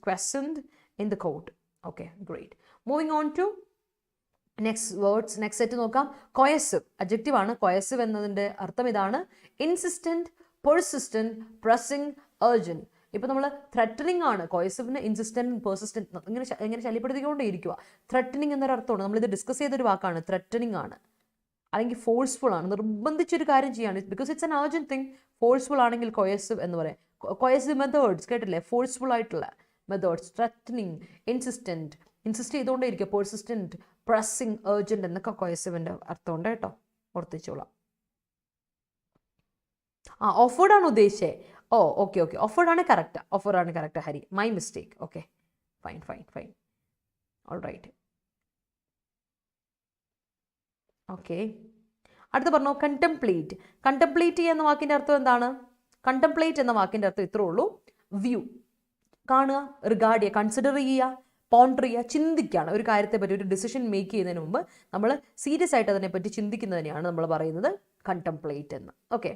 questioned in the court. Okay, great. Moving on to next words. Next set നോക്കാം. കൊയസീവ് adjective ആണ്. കൊയസീവ് എന്നതിൻ്റെ അർത്ഥം ഇതാണ്: ഇൻസിസ്റ്റൻറ്റ്, persistent, pressing, urgent. ഇപ്പോൾ നമ്മൾ threatening ആണ്. കൊയസീവിന് ഇൻസിസ്റ്റൻറ്റ്, persistent ഇങ്ങനെ ശല്യപ്പെടുത്തിക്കൊണ്ടേയിരിക്കുക. Threatening എന്നൊരു അർത്ഥമാണ്. നമ്മളിത് ഡിസ്കസ് ചെയ്തൊരു വാക്കാണ്. ത്രെറ്റനിങ് ആണ്, അല്ലെങ്കിൽ ഫോഴ്സ്ഫുൾ ആണ്, നിർബന്ധിച്ചൊരു കാര്യം ചെയ്യാണ്. Because it's an urgent thing. Forceful ആണെങ്കിൽ കൊയസീവ് എന്ന് പറയാം. കൊയസീവ് മെത്തേഡ്സ് കേട്ടില്ലേ? ഫോഴ്സ്ഫുൾ ആയിട്ടുള്ള മെത്തേഡ്സ്. ത്രെറ്റനിങ്, ഇൻസിസ്റ്റൻറ്റ്, ഇൻസിസ്റ്റ് ചെയ്തുകൊണ്ടേയിരിക്കുക, പെർസിസ്റ്റൻറ്റ്, പ്രസ്സിംഗ്, അർജൻറ്റ് എന്നൊക്കെ കൊയസീവിൻ്റെ അർത്ഥമുണ്ട് കേട്ടോ, ഓർത്തിച്ചോളാം. ഓഫേർഡ് ആണ് ഉദ്ദേശിച്ചത്. ഓക്കെ ഓഫേർഡ് ആണ് correct Hari, my mistake. Okay, fine. All right. Okay, അടുത്ത പറഞ്ഞോ. കണ്ടംപ്ലേറ്റ്. കണ്ടംപ്ലേറ്റ് എന്ന വാക്കിൻ്റെ അർത്ഥം എന്താണ്? കണ്ടംപ്ലേറ്റ് എന്ന വാക്കിൻ്റെ അർത്ഥം ഇത്രേ ഉള്ളൂ: വ്യൂ, കാണുക, റിഗാർഡ് ചെയ്യുക, കൺസിഡർ ചെയ്യുക, പോണ്ടർ ചെയ്യുക, ചിന്തിക്കുകയാണ്. ഒരു കാര്യത്തെപ്പറ്റി ഒരു ഡിസിഷൻ മേക്ക് ചെയ്യുന്നതിന് മുമ്പ് നമ്മൾ സീരിയസ് ആയിട്ട് അതിനെപ്പറ്റി ചിന്തിക്കുന്നതിനെയാണ് നമ്മൾ പറയുന്നത് കണ്ടംപ്ലേറ്റ് എന്ന്. ഓക്കെ,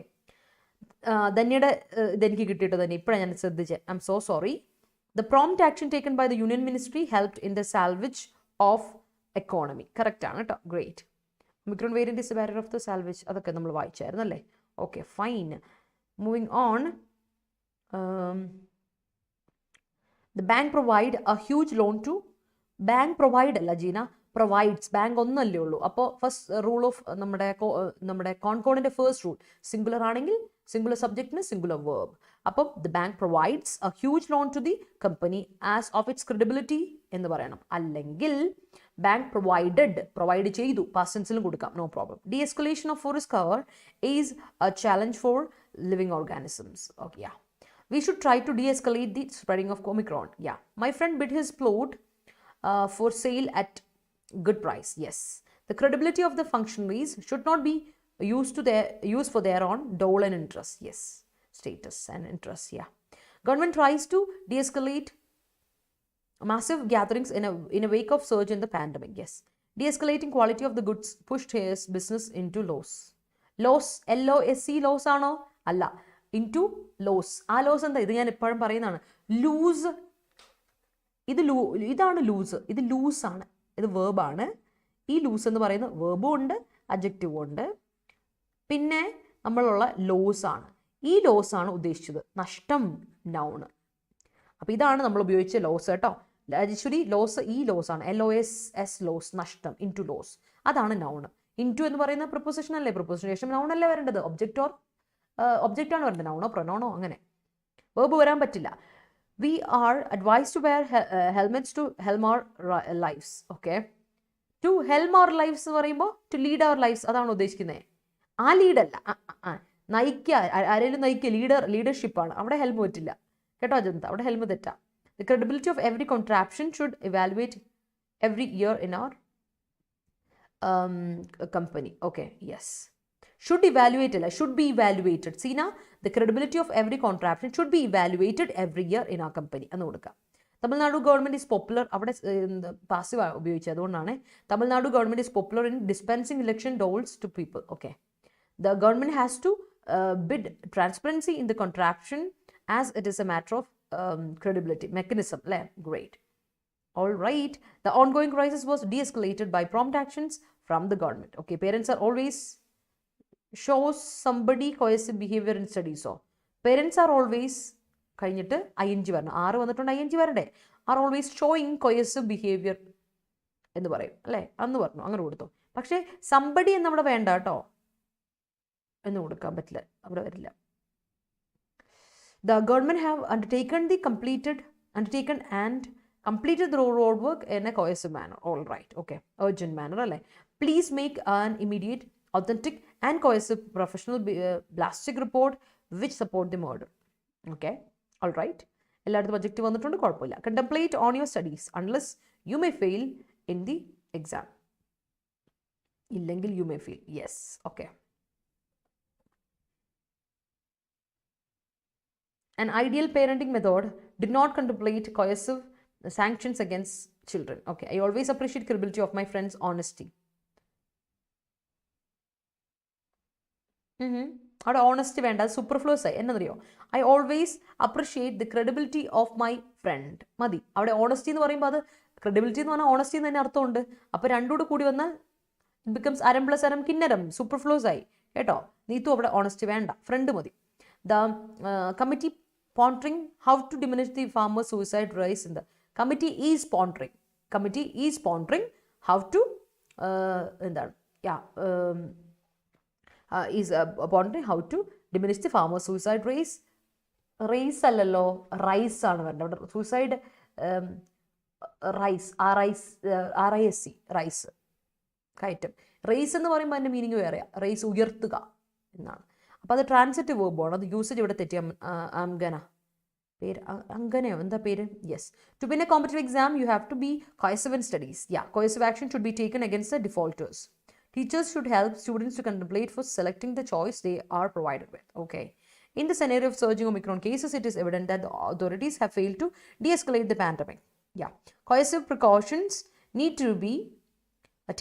ധന്യയുടെ ഇതെനിക്ക് കിട്ടിയിട്ട് തന്നെ ഇപ്പോഴാണ് ഞാൻ ശ്രദ്ധിച്ചത്. I'm so sorry. The prompt action taken by the union ministry helped in the salvage of economy. Correct ആണ് കേട്ടോ, great. Omicron variant is barrier of the salvage, അതൊക്കെ നമ്മൾ വായിച്ചായിരുന്നു അല്ലേ? Okay, fine. Moving on. The bank provide a huge loan to bank provide അല്ല ജീന, provides. Bank ഒന്നല്ലേ ഉള്ളൂ. അപ്പോൾ ഫസ്റ്റ് റൂൾ ഓഫ് നമ്മുടെ കോൺകോണിന്റെ ഫസ്റ്റ് റൂൾ സിംഗുലർ ആണെങ്കിൽ സിംഗുലർ സബ്ജക്റ്റിന് സിംഗുലർ വേർബ്. അപ്പം the bank provides a huge loan to the company as of its credibility എന്ന് പറയണം. അല്ലെങ്കിൽ ബാങ്ക് പ്രൊവൈഡ് ചെയ്തു, പാസ്റ്റ് ടെൻസിലും കൊടുക്കാം, no problem. De-escalation of forest cover is a challenge for living organisms. Okay, yeah. We should try to de-escalate the spreading of Omicron. Yeah. My friend bid his plot for sale at good price. Yes. The credibility of the functionaries should not be used for their own dole and interest. Yes. Status and interest. Yeah. Government tries to de-escalate massive gatherings in a wake of surge in the pandemic. Yes. De-escalating quality of the goods pushed his business into loss. Loss, LOSC loss ആണോ? അല്ല, into loss. ആ loss എന്താ? ഇത് ഞാൻ എപ്പോഴും പറയുന്നതാണ്. Loose, ഇതാണ് loose, ഇത് ലൂസാണ്, ഇത് വേർബാണ്. ഈ ലൂസ് എന്ന് പറയുന്ന വേർബും ഉണ്ട്, അഡ്ജക്റ്റീവും ഉണ്ട്. പിന്നെ നമ്മളുള്ള ലോസ് ആണ്. ഈ ലോസ് ആണ് ഉദ്ദേശിച്ചത്, നഷ്ടം, നൗണ്. അപ്പം ഇതാണ് നമ്മൾ ഉപയോഗിച്ച ലോസ് കേട്ടോ. ആക്ച്വലി ലോസ് ഈ ലോസ് ആണ്, LOSS ലോസ്, നഷ്ടം, ഇൻറ്റു ലോസ്, അതാണ് നൗണ്. ഇൻറ്റു എന്ന് പറയുന്ന പ്രൊപ്പോസിഷൻ അല്ലേ, പ്രൊപ്പോസിഷന് ശേഷം നൗൺ അല്ലേ വരേണ്ടത്, ഒബ്ജക്റ്റ് ഓർ ഒബ്ജക്റ്റ് ആണ് വരേണ്ടത്, നൗണോ പ്രൊനൗണോ അങ്ങനെ. വേർബ് വരാൻ പറ്റില്ല. We are advise to wear helmets to helm our lifes. Okay, to helm our lifes എന്ന് പറയുമ്പോൾ ടു ലീഡ് അവർ ലൈഫ്സ് അതാണ് ഉദ്ദേശിക്കുന്നത്. ആ ലീഡല്ല, നയിക്കുക, ആരെങ്കിലും നയിക്കുക, ലീഡർഷിപ്പാണ്. അവിടെ ഹെൽമ് പറ്റില്ല കേട്ടോ അജന്ത, അവിടെ ഹെൽമ് തെറ്റാ. The credibility of every contraption should evaluate every year in our company. Okay, yes. Should evaluate അല്ല, should be evaluated. See now, the credibility of every contraption should be evaluated every year in our company. എന്ന് കൊടുക്കാം. Tamil Nadu government is popular, അവിടെ passive ഉപയോഗിച്ചത് അതുകൊണ്ടാണ്. Tamil Nadu government is popular in dispensing election doles to people. Okay, the government has to bid transparency in the contraption as it is a matter of credibility mechanism. Great. All right. The ongoing crisis was de-escalated by prompt actions from the government. Okay, parents are always shows somebody coercive behavior in studies. So parents are always കഴിഞ്ഞിട്ട് ing വരണം, ആറ് വന്നിട്ടുണ്ട്, ing വരണ്ടേ. Are always showing coercive behavior എന്ന് പറയും അല്ലേ, അന്ന് പറഞ്ഞു, അങ്ങനെ കൊടുത്തു. പക്ഷേ സംബടി എന്ന് അവിടെ വേണ്ട കേട്ടോ, എന്ന് കൊടുക്കാൻ പറ്റില്ല, അവിടെ വരില്ല. The government have undertaken and completed the road work in a coercive manner. All right. Okay. Urgent manner അല്ലേ. Please make an immediate, authentic and coercive professional blastic report which support the murder. Okay. All right. എല്ലായിടത്തും object വന്നിട്ടുണ്ട്, കുഴപ്പമില്ല. Contemplate on your studies unless you may fail in the exam. ഇല്ലെങ്കിൽ you may fail. Yes. Okay. An ideal parenting method did not contemplate coercive sanctions against children. Okay, I always appreciate credibility of my friends' honesty. അവിടെ honesty വേണ്ട, അത് സൂപ്പർഫ്ലൂസ് ആയി. എന്നറിയോ, I always appreciate the credibility of my friend മതി. അവിടെ honesty എന്ന് പറയുമ്പോൾ അത് ക്രെഡിബിലിറ്റി എന്ന് പറഞ്ഞാൽ ഓണസ്റ്റി എന്ന് തന്നെ അർത്ഥമുണ്ട്. അപ്പോൾ രണ്ടുകൂടെ കൂടി വന്നാൽ ഇറ്റ് ബിക്കംസ് അരം പ്ലസ് അരം കിന്നരം, സൂപ്പർഫ്ലൂസ് ആയി കേട്ടോ. നീത്തു അവിടെ ഓണസ്റ്റി വേണ്ട, ഫ്രണ്ട് മതി. The committee pondering how to diminish the farmer suicide rise in the committee is pondering how to pondering how to diminish the farmer suicide raise അല്ലല്ലോ, റൈസ് ആണ് വേണ്ടത് അവിടെ. Suicide rice, RISC rice കയറ്റം. Raise എന്ന് പറയുമ്പോൾ അതിൻ്റെ meaning വേറെയാണ്, raise ഉയർത്തുക എന്നാണ്. അപ്പോൾ അത് ട്രാൻസിറ്റീവ് വേർബാണ്, അത് യൂസേജ് ഇവിടെ തെറ്റി. അംഗന പേര്, അംഗനയോ എന്താ പേര്? Yes. To win a competitive exam you have to be coercive in studies. Coercive action should be taken against the defaulters. Teachers should help students to contemplate for selecting the choice they are provided with. Okay. In the scenario of surging Omicron cases, it is evident that the authorities have failed to de-escalate the pandemic. Coercive precautions need to be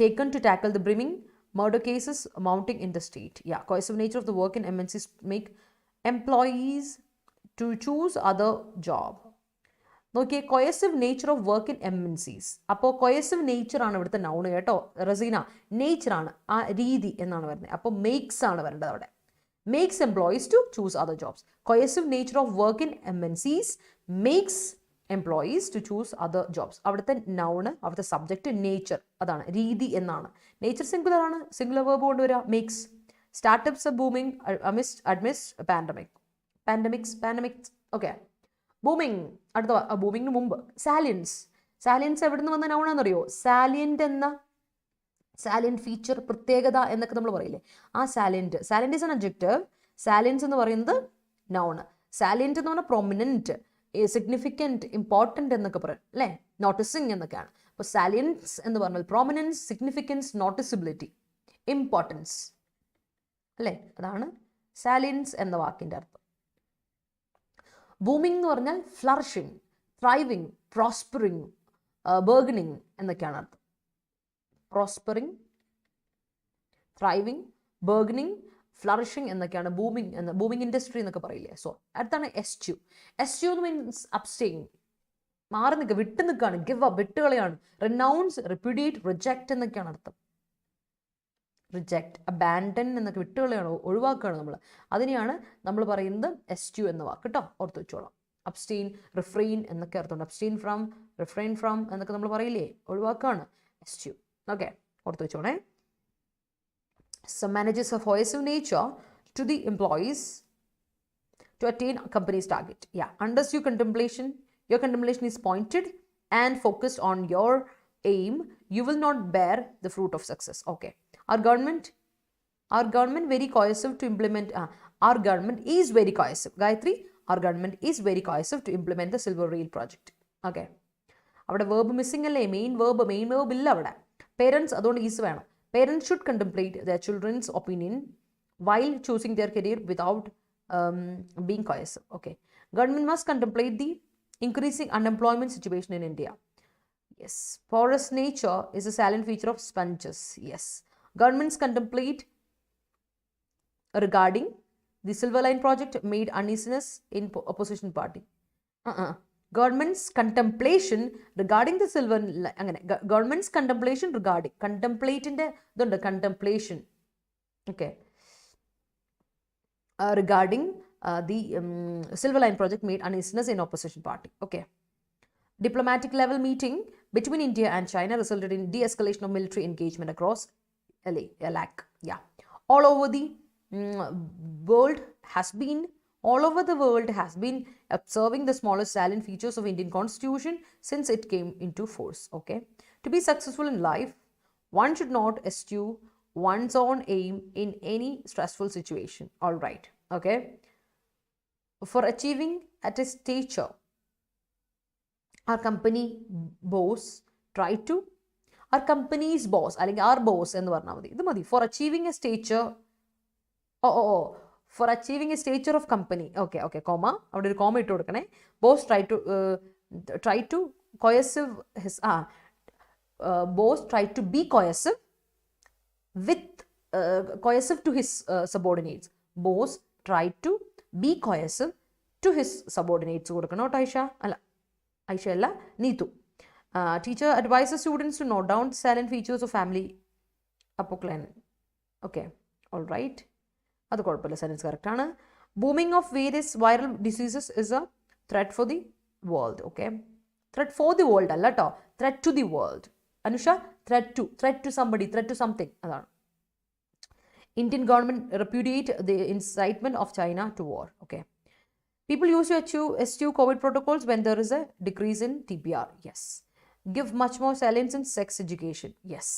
taken to tackle the brimming murder cases mounting in the state. Coercive nature of the work in MNCs make employees to choose other job. നോക്കിയേ, coercive nature of work in MNCs. അപ്പോൾ coercive nature ആണ് ഇവിടുത്തെ noun കേട്ടോ Razeena, nature ആണ്, ആ രീതി എന്നാണ് വരുന്നത്. അപ്പോൾ മേക്സ് ആണ് വരേണ്ടത് അവിടെ. Makes employees to choose other jobs. coercive nature of work in MNCs makes employees to choose other jobs. അവിടുത്തെ noun, അവിടുത്തെ subject nature, അതാണ് രീതി എന്നാണ്. nature singular ആണ്, singular verb കൊണ്ട് വരിക makes. startups are booming amidst pandemics. okay. booming അടുത്ത booming മുമ്പ് salience എവിടെ നിന്ന് വന്ന noun ആണെന്നറിയോ? salient എന്ന salient feature, പ്രത്യേകത എന്നൊക്കെ നമ്മൾ പറയില്ലേ, ആ salient is an adjective. salience എന്ന് പറയുന്നത് noun. salient എന്ന് പറഞ്ഞാൽ prominent, സിഗ്നിഫിക്കൻറ്റ്, ഇമ്പോർട്ടൻ്റ് എന്നൊക്കെ പറയും അല്ലേ, നോട്ടിസിങ് എന്നൊക്കെയാണ്. അപ്പോൾ സാലിയൻസ് എന്ന് പറഞ്ഞാൽ പ്രോമിനൻസ്, സിഗ്നിഫിക്കൻസ്, നോട്ടിസിബിലിറ്റി, ഇമ്പോർട്ടൻസ് അല്ലേ, അതാണ് സാലിയൻസ് എന്ന വാക്കിൻ്റെ അർത്ഥം. ബൂമിംഗ് എന്ന് പറഞ്ഞാൽ ഫ്ലറിഷിങ്, ത്രൈവിങ്, പ്രോസ്പറിങ്, ബർഗണിങ് എന്നൊക്കെയാണ് അർത്ഥം. പ്രോസ്പറിങ്, ത്രൈവിങ്, ബർഗണിങ്, ഫ്ലറിഷിങ് എന്നൊക്കെയാണ് ബൂമിംഗ് ഇൻഡസ്ട്രി എന്നൊക്കെ പറയില്ലേ. സോ അടുത്താണ് എസ്റ്റ്യൂ. എസ്റ്റ്യൂ എന്ന് മീൻസ് അബ്സ്റ്റെയിൻ, മാറി നിൽക്കുക, വിട്ടു നിൽക്കുകയാണ്, ഗിവ് അപ്പ്, വിട്ടുകളയാണ്. റിനൗൺസ്, റിപ്യൂഡിയേറ്റ്, റിജക്റ്റ് എന്നൊക്കെയാണ് അർത്ഥം. റിജക്റ്റ്, അബാൻഡൻ എന്നൊക്കെ, വിട്ടുകളയാണ്, ഒഴിവാക്കുകയാണ് നമ്മൾ. അതിനെയാണ് നമ്മൾ പറയുന്നത് എസ്റ്റ്യൂ എന്ന വാക്ക് കേട്ടോ, ഓർത്ത് വെച്ചോളാം. അബ്സ്റ്റെയിൻ, റിഫ്രെയിൻ എന്നൊക്കെ അർത്ഥമുണ്ട്. അബ്സ്റ്റെയിൻ ഫ്രം, റിഫ്രെയിൻ ഫ്രം എന്നൊക്കെ നമ്മൾ പറയില്ലേ, ഒഴിവാക്കുകയാണ് എസ്റ്റ്യൂ. ഓക്കെ, ഓർത്ത് വെച്ചോണേ. Some managers of coercive nature to the employees to attain a company's target. Yeah, unless your contemplation is pointed and focused on your aim, you will not bear the fruit of success. Okay. Our government very coercive to implement, our government is very coercive. Gayatri, our government is very coercive to implement the silver rail project. Okay. അവിടെ verb missing അല്ലേ, main verb ഇല്ല അവിടെ. Parents അതുകൊണ്ട് is വേണം. Parents should contemplate their children's opinion while choosing their career without being coercive. Okay. Government must contemplate the increasing unemployment situation in India. Yes. Porous nature is a salient feature of sponges. Yes. Governments contemplate regarding the Silver Line project made uneasiness in opposition party. Government's contemplation regarding the silver അങ്ങനെ government's contemplation regarding contemplateന്റെ ഇതുണ്ട് contemplation okay regarding the Silver Line project made uneasiness in opposition party. Okay. Diplomatic level meeting between India and China resulted in de-escalation of military engagement across LAC. Yeah. All over the world has been observing the smallest salient features of Indian constitution since it came into force. Okay. To be successful in life, one should not eschew one's own aim in any stressful situation. All right. Okay. For achieving at a stature, our company's boss അല്ലെങ്കിൽ our boss എന്ന് പറഞ്ഞാൽ മതി, ഇത് മതി. For achieving a stature, for achieving a stature of company. Okay, comma, അവിടെ ഒരു comma ഇട്ട് കൊടുക്കണേ. Boss try to coercive his boss tried to be coercive with coercive to his subordinates. Boss tried to be coercive to his subordinates കൊടുക്കണം ട്ടോ. ഐഷ അല്ല, Neethu. Teacher advises students to note down salient features of family apocalypse. Okay, all right. അത് കുഴപ്പമില്ല, sentence correct ആണ്. Booming of various viral diseases is a threat for the world. Okay, threat for the world അല്ല കേട്ടോ, threat to the world. Anusha, threat to somebody, threat to something, അതാണ്. Indian government repudiate the incitement of China to war. Okay. People used to eschew COVID protocols when there is a decrease in TPR. Yes. Give much more salience in sex education. Yes.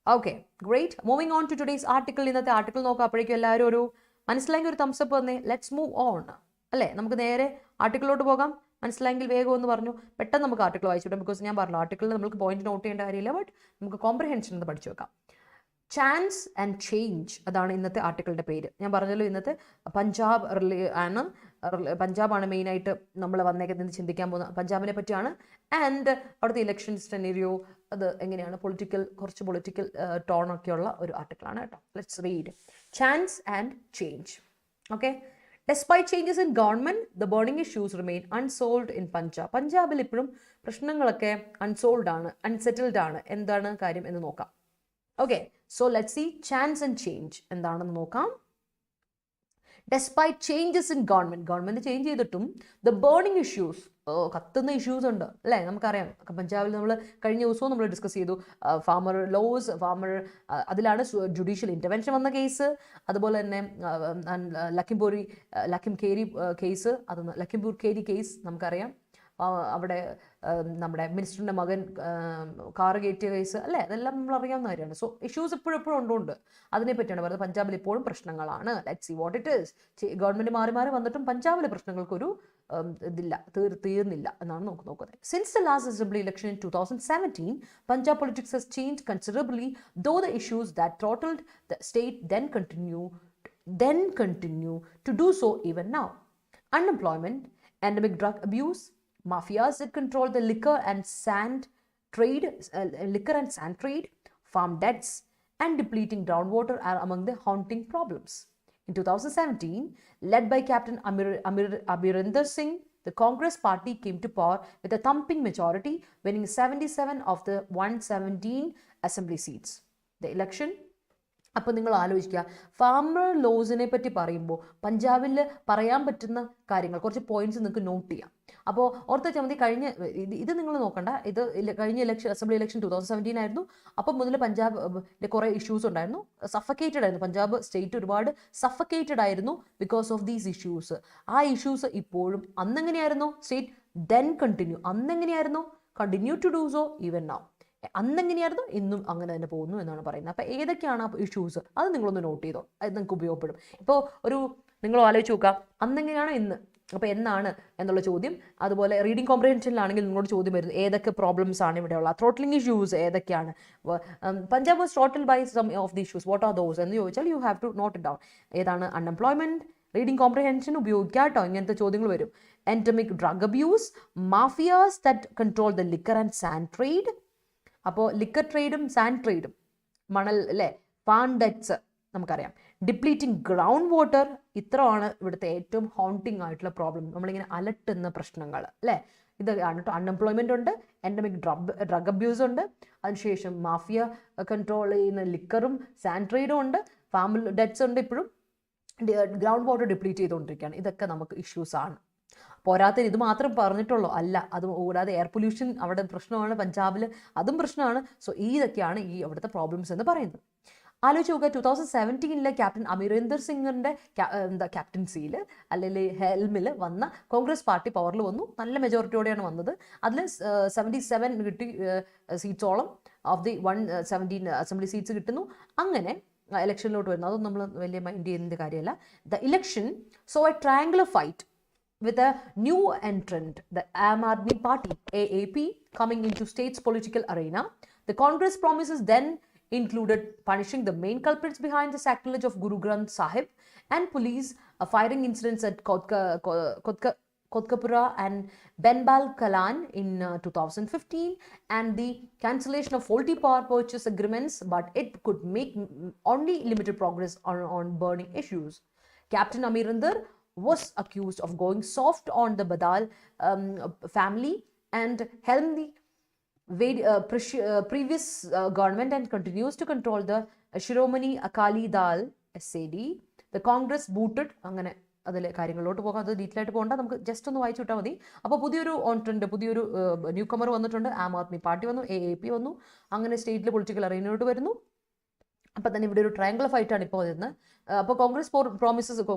Okay, great. Moving on to today's article. ഇന്നത്തെ article നോക്കാം. അപ്പോഴേക്കും എല്ലാവരും ഒരു മനസ്സിലായെങ്കിൽ ഒരു thumbs up വന്നേ. Let's move on അല്ലേ, നമുക്ക് നേരെ ആർട്ടിക്കിളിലോട്ട് പോകാം. മനസ്സിലായെങ്കിൽ വേഗം എന്ന് പറഞ്ഞു, പെട്ടെന്ന് നമുക്ക് ആർട്ടിക്കിൾ വായിച്ചു. ബിക്കോസ് ഞാൻ പറഞ്ഞു ആർട്ടിക്കിളിൽ നമുക്ക് പോയിന്റ് നോട്ട് ചെയ്യേണ്ട കാര്യമില്ല, ബട്ട് നമുക്ക് കോംപ്രിഹെൻഷൻ എന്ന് പഠിച്ചു വെക്കാം. ചാൻസ് ആൻഡ് ചേഞ്ച്, അതാണ് ഇന്നത്തെ ആർട്ടിക്കിളിൻ്റെ പേര്. ഞാൻ പറഞ്ഞല്ലോ ഇന്നത്തെ പഞ്ചാബാണ് മെയിനായിട്ട് നമ്മൾ വന്നേക്കുന്നത്, ചിന്തിക്കാൻ പോകുന്ന പഞ്ചാബിനെ പറ്റിയാണ്. ആൻഡ് അവിടുത്തെ ഇലക്ഷൻ സെനറിയോ അത് എങ്ങനെയാണ്, കുറച്ച് പൊളിറ്റിക്കൽ ടോണൊക്കെയുള്ള ഒരു ആർട്ടിക്കിളാണ് കേട്ടോ. Let's read. Chance and change. Okay. Despite changes in government, the burning issues remain unsolved in Punjab. പഞ്ചാബിൽ ഇപ്പോഴും പ്രശ്നങ്ങളൊക്കെ അൺസോൾവ്ഡ് ആണ്, അൺസെറ്റിൽഡ് ആണ്. എന്താണ് കാര്യം എന്ന് നോക്കാം. Okay, so let's see chance and change എന്താണെന്ന് നോക്കാം. Despite changes in government change ചെയ്തിട്ടും ദ ബേണിംഗ് ഇഷ്യൂസ്, കത്തുന്ന ഇഷ്യൂസ് ഉണ്ട് അല്ലേ, നമുക്കറിയാം. പഞ്ചാബിൽ നമ്മൾ കഴിഞ്ഞ ദിവസവും നമ്മൾ ഡിസ്കസ് ചെയ്തു ഫാമർ ലോസ്, അതിലാണ് ജുഡീഷ്യൽ ഇൻ്റർവെൻഷൻ വന്ന കേസ്. അതുപോലെ തന്നെ ലഖിംപൂർ കേരി കേസ് നമുക്കറിയാം. അവിടെ നമ്മുടെ മിനിസ്റ്ററിൻ്റെ മകൻ കാറ് കയറ്റിയ കേസ് അല്ലേ, അതെല്ലാം നമ്മൾ അറിയാവുന്ന കാര്യമാണ്. സോ ഇഷ്യൂസ് എപ്പോഴും ഉണ്ട്. അതിനെപ്പറ്റിയാണ് പറയുന്നത്. പഞ്ചാബിൽ ഇപ്പോഴും പ്രശ്നങ്ങളാണ്. Let's see what it is. Government മാറി വന്നിട്ടും പഞ്ചാബിലെ പ്രശ്നങ്ങൾക്കൊരു ഇതില്ല, തീർന്നില്ല എന്നാണ് നോക്കുന്നത്. Since the last assembly election in 2017, Punjab politics has changed considerably, though the issues that throttled the state then continue to do so even now. Unemployment, endemic drug abuse, mafias that control the liquor and sand trade, farm debts, and depleting groundwater are among the haunting problems. In 2017, led by Captain Amarinder Singh, the Congress party came to power with a thumping majority, winning 77 of the 117 assembly seats. The election. അപ്പോൾ നിങ്ങൾ ആലോചിക്കുക, farmer ലോസിനെ പറ്റി പറയുമ്പോൾ പഞ്ചാബിൽ പറയാൻ പറ്റുന്ന കാര്യങ്ങൾ, കുറച്ച് പോയിന്റ്സ് നിങ്ങൾക്ക് നോട്ട് ചെയ്യാം. അപ്പോൾ ഓർത്ത് വെച്ചാൽ മതി. ഇത് നിങ്ങൾ നോക്കണ്ട, ഇത് കഴിഞ്ഞ അസംബ്ലി ഇലക്ഷൻ 2017 ആയിരുന്നു. അപ്പം മുതൽ പഞ്ചാബിൻ്റെ കുറേ ഇഷ്യൂസ് ഉണ്ടായിരുന്നു. സഫക്കേറ്റഡ് ആയിരുന്നു പഞ്ചാബ് സ്റ്റേറ്റ്, ഒരുപാട് സഫക്കേറ്റഡ് ആയിരുന്നു ബിക്കോസ് ഓഫ് ദീസ് ഇഷ്യൂസ്. ആ ഇഷ്യൂസ് ഇപ്പോഴും അന്നെങ്ങനെയായിരുന്നു സ്റ്റേറ്റ് ദെൻ അന്നെങ്ങനെയായിരുന്നു continue to do so even now. അന്നെങ്ങനെയായിരുന്നു ഇന്നും അങ്ങനെ തന്നെ പോകുന്നു എന്നാണ് പറയുന്നത്. അപ്പോൾ ഏതൊക്കെയാണ് ആ ഇഷ്യൂസ്, അത് നിങ്ങളൊന്ന് നോട്ട് ചെയ്തോ, അത് നിങ്ങൾക്ക് ഉപയോഗപ്പെടും. ഇപ്പോൾ നിങ്ങൾ ആലോചിച്ച് നോക്കുക, അന്നെങ്ങനെയാണ് ഇന്ന്, അപ്പോൾ എന്നാണ് എന്നുള്ള ചോദ്യം. അതുപോലെ റീഡിംഗ് കോംപ്രിഹെൻഷനിലാണെങ്കിൽ നിങ്ങളോട് ചോദ്യം വരുന്നത് ഏതൊക്കെ പ്രോബ്ലംസ് ആണ് ഇവിടെയുള്ള ത്രോട്ട്ലിംഗ് ഇഷ്യൂസ് ഏതൊക്കെയാണ്. Punjab was throttled by some of the issues, what are those എന്ന് ചോദിച്ചാൽ you have to note it down. ഏതാണ് അൺഎംപ്ലോയ്മെന്റ്, റീഡിംഗ് കോംപ്രിഹെൻഷൻ ഉപയോഗിക്കുക കേട്ടോ, ഇങ്ങനത്തെ ചോദ്യങ്ങൾ വരും. Endemic drug abuse, mafias that control the liquor and sand trade. അപ്പോൾ ലിക്കർ ട്രേഡും സാൻഡ് ട്രേഡും, മണൽ അല്ലേ, ഫാം ഡെറ്റ്സ് നമുക്കറിയാം. ഡിപ്ലീറ്റിംഗ് ഗ്രൗണ്ട് വാട്ടർ, ഇത്രയാണ് ഇവിടുത്തെ ഏറ്റവും ഹോണ്ടിങ് ആയിട്ടുള്ള പ്രോബ്ലം, നമ്മളിങ്ങനെ അലട്ടുന്ന പ്രശ്നങ്ങൾ അല്ലേ. ഇതൊക്കെയാണ് കേട്ടോ. അൺഎംപ്ലോയ്മെൻ്റ് ഉണ്ട്, എൻഡമിക് ഡ്രഗ് അബ്യൂസ് ഉണ്ട്, അതിനുശേഷം മാഫിയ കൺട്രോൾ ചെയ്യുന്ന ലിക്കറും സാൻഡ് ട്രേഡും ഉണ്ട്, ഫാം ഡെറ്റ്സ് ഉണ്ട്, ഇപ്പോഴും ഗ്രൗണ്ട് വാട്ടർ ഡിപ്ലീറ്റ് ചെയ്തുകൊണ്ടിരിക്കുകയാണ്. ഇതൊക്കെ നമുക്ക് ഇഷ്യൂസ് ആണ്. പോരാത്തതിന് ഇത് മാത്രം പറഞ്ഞിട്ടുള്ളൂ അല്ല, അത് കൂടാതെ എയർ പൊല്യൂഷൻ അവിടെ പ്രശ്നമാണ്, പഞ്ചാബിൽ അതും പ്രശ്നമാണ്. സോ ഇതൊക്കെയാണ് ഈ അവിടുത്തെ പ്രോബ്ലംസ് എന്ന് പറയുന്നത്. ആലോചിച്ച് നോക്കുക, 2017 ക്യാപ്റ്റൻ അമരീന്ദർ സിംഗിൻ്റെ ക്യാപ്റ്റൻസിയിൽ അല്ലെങ്കിൽ ഹെൽമിൽ വന്ന കോൺഗ്രസ് പാർട്ടി പവറിൽ വന്നു. നല്ല മെജോറിറ്റിയോടെയാണ് വന്നത്. അതിൽ 77 കിട്ടി സീറ്റ്സോളം ഓഫ് ദി 117 അസംബ്ലി സീറ്റ്സ് കിട്ടുന്നു. അങ്ങനെ ഇലക്ഷനിലോട്ട് വരുന്നു. അതൊന്നും നമ്മൾ വലിയ മൈൻഡ് ചെയ്യുന്ന കാര്യമല്ല. The election so A triangular fight with a new entrant, the Aam Aadmi Party, AAP, coming into state's political arena. The Congress promises then included punishing the main culprits behind the sacrilege of Guru Granth Sahib and police firing incidents at Kotkapura and Benbal Kalan in 2015, and the cancellation of faulty power purchase agreements, but it could make only limited progress on burning issues. Captain Amarinder was accused of going soft on the Badal family and helmed the previous government and continues to control the Shiromani Akali Dal SAD. The Congress booted, അങ്ങനെ അതിലെ കാര്യങ്ങളിലോട്ട് പോകാം, അത് detail ആയിട്ട് പോകണ്ട, നമുക്ക് just ഒന്ന് വായിച്ചു വിട്ടാൽ മതി. അപ്പോൾ പുതിയൊരു പുതിയൊരു ന്യൂ കമർ വന്നിട്ടുണ്ട്. ആം ആദ്മി പാർട്ടി വന്നു, AAP വന്നു, അങ്ങനെ സ്റ്റേറ്റിൽ പൊളിറ്റിക്കൽ അറേനയിലോട്ട് വരുന്നു. അപ്പം തന്നെ ഇവിടെ ഒരു ട്രയാങ്കുലർ ഫൈറ്റാണ് ഇപ്പോൾ വരുന്നത്. അപ്പോൾ കോൺഗ്രസ്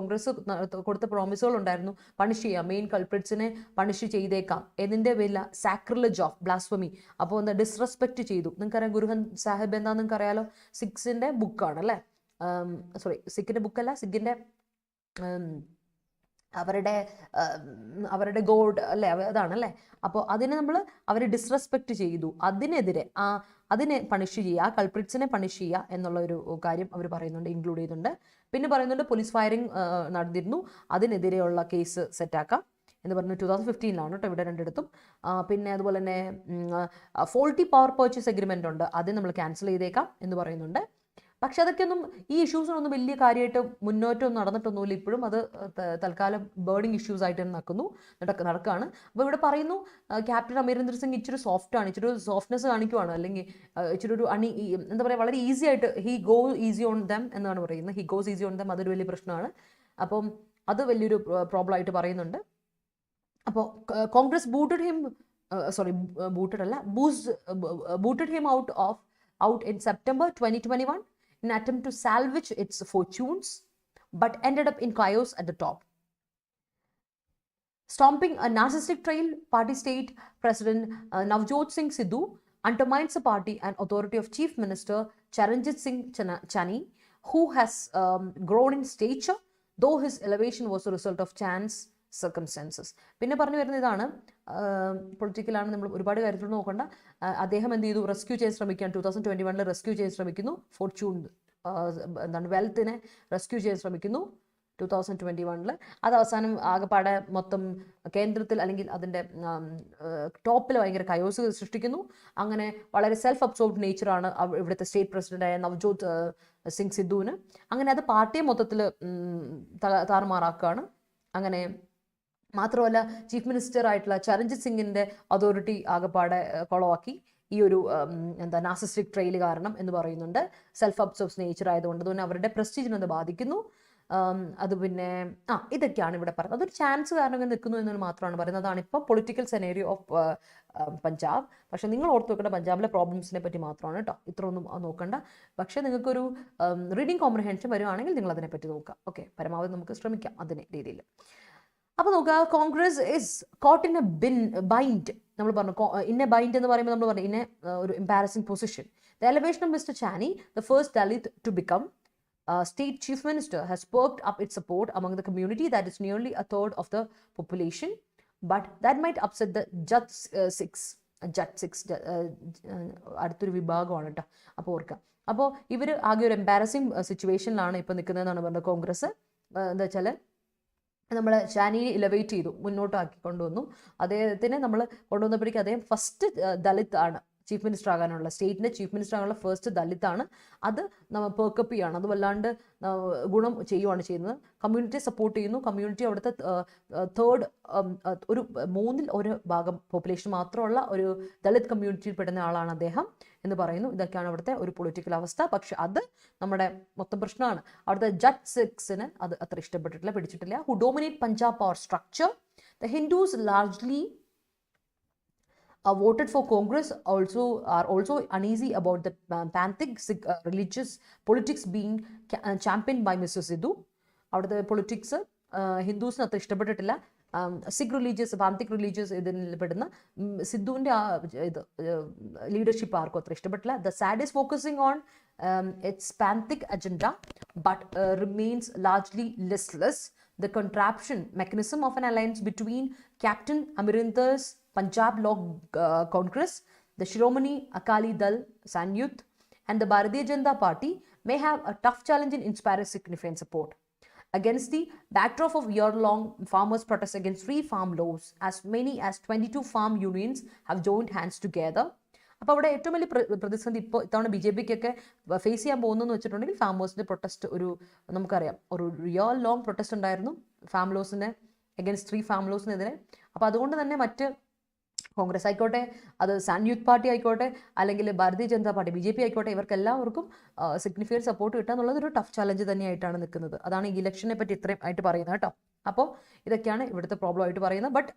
കൊടുത്ത പ്രോമിസുകൾ ഉണ്ടായിരുന്നു, പണിഷ് ചെയ്യാം, മെയിൻ കൾപ്രിറ്റ്സിനെ പണിഷ് ചെയ്തേക്കാം. എന്തിൻ്റെ പേരില? സാക്രിലേജ് ഓഫ് ബ്ലാസ്ഫമി. അപ്പോൾ എന്താ, ഡിസ്റെസ്പെക്റ്റ് ചെയ്തു. നിങ്ങൾക്കറിയാം ഗുരുഗ്രന്ഥ് സാഹിബ് എന്താണെന്ന് നിങ്ങൾക്ക് അറിയാലോ, സിഖ്സിൻ്റെ ബുക്കാണ് അല്ലേ, സിഖിൻ്റെ ബുക്കല്ല, സിഖിൻ്റെ അവരുടെ ഗോഡ് അല്ലേ, അതാണല്ലേ. അപ്പോൾ അതിനെ അവർ ഡിസ്റെസ്പെക്റ്റ് ചെയ്തു. അതിനെ പണിഷ് ചെയ്യുക, ആ കൾപ്രിറ്റ്സിനെ പണിഷ് ചെയ്യുക എന്നുള്ള ഒരു കാര്യം അവർ പറയുന്നുണ്ട്, ഇൻക്ലൂഡ് ചെയ്യുന്നുണ്ട്. പിന്നെ പറയുന്നുണ്ട് പോലീസ് ഫയറിംഗ് നടന്നിരുന്നു, അതിനെതിരെയുള്ള കേസ് സെറ്റാക്കാം എന്ന് പറഞ്ഞു. 2015 കേട്ടോ ഇവിടെ രണ്ടിടത്തും. പിന്നെ അതുപോലെ തന്നെ ഫോൾട്ടി പവർ പർച്ചേസ് എഗ്രിമെൻ്റ് ഉണ്ട്, അത് നമ്മൾ ക്യാൻസൽ ചെയ്തേക്കാം എന്ന് പറയുന്നുണ്ട്. പക്ഷെ അതൊക്കെയൊന്നും ഈ ഇഷ്യൂസിനൊന്നും വലിയ കാര്യമായിട്ട് മുന്നോട്ടൊന്നും നടന്നിട്ടൊന്നുമില്ല. ഇപ്പോഴും അത് തൽക്കാലം ബേർണിംഗ് ഇഷ്യൂസ് ആയിട്ട് നടക്കുകയാണ്. അപ്പോൾ ഇവിടെ പറയുന്നു ക്യാപ്റ്റൻ അമരീന്ദർ സിംഗ് ഇച്ചിരി സോഫ്റ്റാണ്, ഇച്ചിരി ഒരു സോഫ്റ്റ്നെസ് കാണിക്കുവാണ്, അല്ലെങ്കിൽ ഇച്ചിരി ഒരു എന്താ പറയുക, വളരെ ഈസി ആയിട്ട് he go easy on them എന്നാണ് പറയുന്നത്. He goes easy on them, അതൊരു വലിയ പ്രശ്നമാണ്. അപ്പം അത് വലിയൊരു പ്രോബ്ലം ആയിട്ട് പറയുന്നുണ്ട്. അപ്പോൾ Congress booted him out in September 2021 in an attempt to salvage its fortunes, but ended up in chaos at the top. Stomping a narcissistic trail, party state president Navjot Singh Sidhu undermines the party and authority of Chief Minister Charanjit Singh Chani, who has grown in stature, though his elevation was a result of chance circumstances. പിന്നെ പറഞ്ഞു വരുന്ന ഇതാണ്, പൊളിറ്റിക്കലാണ്, നമ്മൾ ഒരുപാട് കാര്യത്തിൽ നോക്കണ്ട. അദ്ദേഹം എന്ത് ചെയ്തു, റെസ്ക്യൂ ചെയ്യാൻ ശ്രമിക്കുകയാണ്. 2021 റെസ്ക്യൂ ചെയ്യാൻ ശ്രമിക്കുന്നു, ഫോർച്യൂൺ വെൽത്തിനെ റെസ്ക്യൂ ചെയ്യാൻ ശ്രമിക്കുന്നു 2021. അത് അവസാനം ആകെപ്പാടെ മൊത്തം കേന്ദ്രത്തിൽ അല്ലെങ്കിൽ അതിൻ്റെ ടോപ്പിൽ ഭയങ്കര കയോസ് സൃഷ്ടിക്കുന്നു. അങ്ങനെ വളരെ സെൽഫ് അബ്സോർബ്ഡ് നേച്ചറാണ് ഇവിടുത്തെ സ്റ്റേറ്റ് പ്രസിഡന്റായ നവ്ജോത് സിംഗ് സിദ്ധുവിന്. അങ്ങനെ അത് പാർട്ടിയെ മൊത്തത്തിൽ താറുമാറാക്കുകയാണ്. അങ്ങനെ മാത്രമല്ല, ചീഫ് മിനിസ്റ്റർ ആയിട്ടുള്ള ചരൺജിത് സിംഗിൻ്റെ അതോറിറ്റി ആകെപ്പാടെ കൊളവാക്കി ഈ ഒരു നാർസിസ്റ്റിക് ട്രെയിൽ കാരണം എന്ന് പറയുന്നുണ്ട്. സെൽഫ് അബ്സോർബ്ഡ് നേച്ചർ ആയതുകൊണ്ട് തന്നെ അവരുടെ പ്രസ്റ്റീജിനെ അത് ബാധിക്കുന്നു. അത് പിന്നെ ഇതൊക്കെയാണ് ഇവിടെ പറയുന്നത്. അതൊരു ചാൻസ് കാരണം ഇങ്ങനെ നിൽക്കുന്നു എന്ന് മാത്രമാണ് പറയുന്നത്. അതാണ് ഇപ്പോൾ പൊളിറ്റിക്കൽ സെനേറിയോ ഓഫ് പഞ്ചാബ്. പക്ഷേ നിങ്ങൾ ഓർത്ത് നോക്കേണ്ട പഞ്ചാബിലെ പ്രോബ്ലംസിനെ പറ്റി മാത്രമാണ് കേട്ടോ, ഇത്രയൊന്നും നോക്കണ്ട. പക്ഷേ നിങ്ങൾക്കൊരു റീഡിങ് കോംപ്രഹെൻഷൻ വരുവാണെങ്കിൽ നിങ്ങൾ അതിനെപ്പറ്റി നോക്കുക. ഓക്കെ, പരമാവധി നമുക്ക് ശ്രമിക്കാം അതിനെ രീതിയിൽ. അപ്പോൾ നോക്കുക, Congress is caught in a bind. നമ്മൾ പറഞ്ഞു ഇൻ എ ബൈൻഡ് എന്ന് പറയുമ്പോൾ നമ്മൾ പറഞ്ഞു ഇൻ എ ഒരു embarrassing position. The elevation of mister Channi, the first Dalit to become state chief minister, has perked up its support among the community that is nearly a third of the population, but that might upset the Jat 6 അടുത്തൊരു വിഭാഗമാണ് കേട്ടോ. അപ്പോൾ ഓർക്കുക, അപ്പോൾ ഇവർ ആകെ ഒരു embarrassing സിറ്റുവേഷനിലാണ് ഇപ്പോൾ നിൽക്കുന്നതെന്നാണ് പറഞ്ഞത് കോൺഗ്രസ്. എന്താ വെച്ചാൽ നമ്മൾ ഷാനിയെ ഇലവേറ്റ് ചെയ്തു, മുന്നോട്ടാക്കി കൊണ്ടുവന്നു. അദ്ദേഹത്തിനെ നമ്മൾ കൊണ്ടുവന്നപ്പോഴേക്കും അദ്ദേഹം ഫസ്റ്റ് ദലിത് ആണ് ചീഫ് മിനിസ്റ്റർ ആകാനുള്ള, സ്റ്റേറ്റിൻ്റെ ചീഫ് മിനിസ്റ്റർ ആകാനുള്ള ഫസ്റ്റ് ദലിതാണ്. അത് നമ്മൾ പേർക്കപ്പ് ചെയ്യാണ്, അത് വല്ലാണ്ട് ഗുണം ചെയ്യുവാണ് ചെയ്യുന്നത്. കമ്മ്യൂണിറ്റിയെ സപ്പോർട്ട് ചെയ്യുന്നു. കമ്മ്യൂണിറ്റി അവിടുത്തെ തേർഡ് ഒരു 1/3 ഭാഗം പോപ്പുലേഷൻ മാത്രമുള്ള ഒരു ദളിത് കമ്മ്യൂണിറ്റിയിൽ പെടുന്ന ആളാണ് അദ്ദേഹം എന്ന് പറയുന്നു. ഇതൊക്കെയാണ് അവിടുത്തെ ഒരു പൊളിറ്റിക്കൽ അവസ്ഥ. പക്ഷെ അത് നമ്മുടെ മൊത്തം പ്രശ്നമാണ്. അവിടുത്തെ Jat 6 അത് അത്ര ഇഷ്ടപ്പെട്ടിട്ടില്ല, പിടിച്ചിട്ടില്ല. Who dominate Punjab power structure. The Hindus largely voted for Congress are also uneasy about the pantheistic religious politics being championed by Mr. Sidhu. അവിടുത്തെ പൊളിറ്റിക്സ് ഹിന്ദുസിന് അത്ര ഇഷ്ടപ്പെട്ടിട്ടില്ല. സിഖ് റിലീജിയസ്, പാന്തിക് റിലീജിയസ് ഇതിൽ പെടുന്ന സിദ്ധുവിൻ്റെ ഇത് ലീഡർഷിപ്പ് ആർക്കും അത്ര ഇഷ്ടപ്പെട്ടില്ല. The sad is focusing on its pantheistic agenda but remains largely listless. The contraption mechanism of an alliance between Captain Amarinder's Punjab Law Congress, the Shiromani Akali Dal Sanyuth, and the Bharatiya Janata Party may have a tough challenge in inspiring significant support. Against the backdrop of year-long farmers' protests against free farm laws, as many as 22 farm unions have joined hands together. അപ്പോൾ അവിടെ ഏറ്റവും വലിയ പ്രതിസന്ധി ഇപ്പോൾ ഇത്തവണ BJPക്കൊക്കെ face ചെയ്യാൻ പോകുന്നതെന്ന് വെച്ചിട്ടുണ്ടെങ്കിൽ ഫാമേഴ്സിൻ്റെ പ്രൊട്ടസ്റ്റ്. ഒരു നമുക്കറിയാം ഒരു ഇയർ ലോങ് പ്രൊട്ടസ്റ്റ് ഉണ്ടായിരുന്നു ഫാം ലോസിനെ അഗൈൻസ്റ്റ് ഫ്രീ ഫാം ലോസിനെതിരെ. അപ്പോൾ അതുകൊണ്ട് തന്നെ മറ്റ് കോൺഗ്രസ് ആയിക്കോട്ടെ, അത് സാൻയൂത്ത് പാർട്ടി ആയിക്കോട്ടെ, അല്ലെങ്കിൽ ഭാരതീയ ജനതാ പാർട്ടി BJP ആയിക്കോട്ടെ, ഇവർക്കെല്ലാവർക്കും സിഗ്നിഫിക്കൻറ്റ് സപ്പോർട്ട് കിട്ടുക എന്നുള്ളത് ഒരു ടഫ് ചലഞ്ച് തന്നെയായിട്ടാണ് നിൽക്കുന്നത്. അതാണ് ഈ ഇലക്ഷനെ പറ്റി ഇത്രയും ആയിട്ട് പറയുന്നത് കേട്ടോ. അപ്പോൾ ഇതൊക്കെയാണ് ഇവിടുത്തെ പ്രോബ്ലം ആയിട്ട് പറയുന്നത്. ബട്ട്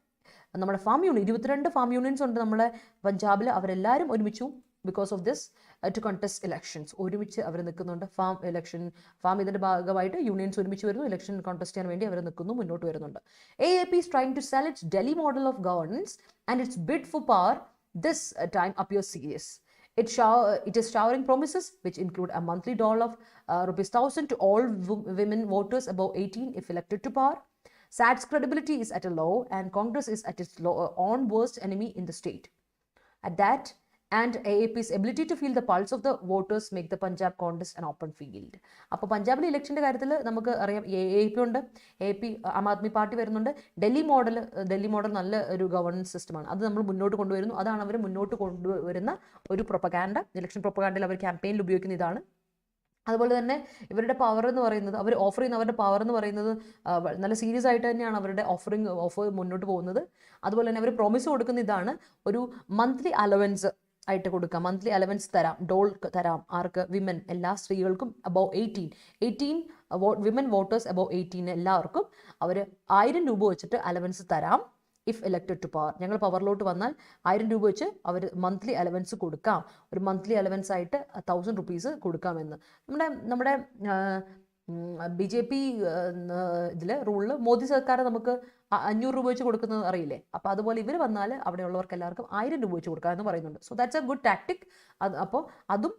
നമ്മുടെ ഫാം യൂണിയൻ 22 ഫാം യൂണിയൻസ് ഉണ്ട് നമ്മുടെ പഞ്ചാബിൽ. അവരെല്ലാവരും ഒരുമിച്ചു because of this to contest elections. ഒരുമിച്ച് അവർ നിൽക്കുന്നുണ്ട്. ഫാം ഇതിൻ്റെ ഭാഗമായിട്ട് യൂണിയൻസ് ഒരുമിച്ച് വരുന്നു, ഇലക്ഷൻ കോൺടെസ്റ്റ് ചെയ്യാൻ വേണ്ടി അവർ നിൽക്കുന്നു, മുന്നോട്ട് വരുന്നുണ്ട്. AAP is trying to sell its Delhi model of governance and its bid for power this time appears serious. It is showering promises which include a monthly dole of ₹1,000 to all women voters above 18 if elected to power. SAD's credibility is at a low and Congress is at its own worst enemy in the state. At that, and AAP's ability to feel the pulse of the voters make the Punjab contest an open field. അപ്പോൾ പഞ്ചാബിലെ ഇലക്ഷൻ്റെ കാര്യത്തിൽ നമുക്ക് അറിയാം AAP ഉണ്ട്, AAP Aam Aadmi party വരുന്നുണ്ട്. Delhi model നല്ല ഒരു ഗവർണൻസ് സിസ്റ്റമാണ്. അത് നമ്മൾ മുന്നോട്ട് കൊണ്ടുവരുന്നു. അതാണ് അവർ മുന്നോട്ട് കൊണ്ടുവരുന്ന ഒരു പ്രൊപ്പഗാൻഡ. ഇലക്ഷൻ പ്രൊപ്പഗാൻഡയിൽ അവർ ക്യാമ്പയിനിൽ ഉപയോഗിക്കുന്ന ഇതാണ്. അതുപോലെ തന്നെ ഇവരുടെ പവർ എന്ന് പറയുന്നത്, അവർ ഓഫർ ചെയ്യുന്ന അവരുടെ പവർ എന്ന് പറയുന്നത് നല്ല സീരിയസ് ആയിട്ട് തന്നെയാണ് അവരുടെ ഓഫർ മുന്നോട്ട് പോകുന്നത്. അതുപോലെ തന്നെ അവർ പ്രോമിസ് കൊടുക്കുന്ന ഇതാണ്, ഒരു മന്ത്ലി അലവൻസ് ആയിട്ട് കൊടുക്കാം. മന്ത്ലി അലവൻസ് തരാം, ഡോൾ തരാം. ആർക്ക്? വിമൻ, എല്ലാ സ്ത്രീകൾക്കും അബവ് 18 വിമൻ വോട്ടേഴ്സ് അബവ് 18 എല്ലാവർക്കും അവർ 1000 രൂപ വെച്ചിട്ട് അലവൻസ് തരാം. ഇഫ് എലക്റ്റഡ് ടു പവർ, ഞങ്ങൾ പവറിലോട്ട് വന്നാൽ 1000 രൂപ വെച്ച് അവർ മന്ത്ലി അലവൻസ് കൊടുക്കാം. ഒരു മന്ത്ലി അലവൻസ് ആയിട്ട് 1000 റുപ്പീസ് കൊടുക്കാമെന്ന് നമ്മുടെ BJP ഇതിൽ റൂളിൽ മോദി സർക്കാർ നമുക്ക് 500 രൂപ വെച്ച് കൊടുക്കുന്നത് അറിയില്ലേ? അപ്പോൾ അതുപോലെ ഇവർ വന്നാൽ അവിടെയുള്ളവർക്ക് എല്ലാവർക്കും 1000 രൂപ വെച്ച് കൊടുക്കാമെന്ന് പറയുന്നുണ്ട്. So that's A good tactic. അപ്പോൾ അതും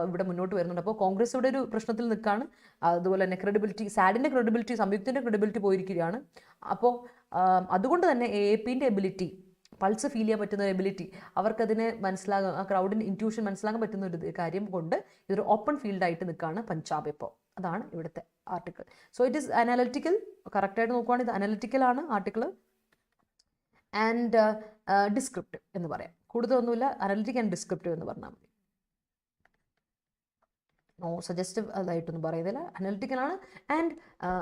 ഇവിടെ മുന്നോട്ട് വരുന്നുണ്ട്. അപ്പോൾ കോൺഗ്രസ് ഇവിടെ ഒരു പ്രശ്നത്തിൽ നിൽക്കുകയാണ്. അതുപോലെ തന്നെ ക്രെഡിബിലിറ്റി, സാഡിൻ്റെ ക്രെഡിബിലിറ്റി, സംയുക്തിൻ്റെ ക്രെഡിബിലിറ്റി പോയിരിക്കുകയാണ്. അപ്പോൾ അതുകൊണ്ട് തന്നെ AAPൻ്റെ എബിലിറ്റി, പൾസ് ഫീൽ ചെയ്യാൻ പറ്റുന്ന ഒരു എബിലിറ്റി, അവർക്കതിനെ മനസ്സിലാകാൻ, ആ ക്രൗഡിൻ്റെ ഇൻറ്റ്യൂഷൻ മനസ്സിലാക്കാൻ പറ്റുന്ന ഒരു കാര്യം കൊണ്ട് ഇതൊരു ഓപ്പൺ ഫീൽഡായിട്ട് നിൽക്കുകയാണ് പഞ്ചാബ് ഇപ്പോൾ. അതാണ് ഇവിടുത്തെ article. So it is analytical. കറക്റ്റായിട്ട് നോക്കുവാണെങ്കിൽ ഇത് അനാലിറ്റിക്കലാണ് ആർട്ടിക്കിൾ. ആൻഡ് ഡിസ്ക്രിപ്റ്റീവ് എന്ന് പറയാം. കൂടുതലൊന്നുമില്ല, അനാലിറ്റിക് ആൻഡ് ഡിസ്ക്രിപ്റ്റീവ് എന്ന് പറഞ്ഞാൽ മതി. സജസ്റ്റീവ് അതായിട്ടൊന്നും പറയുന്നില്ല, അനലിറ്റിക്കലാണ്. ആൻഡ്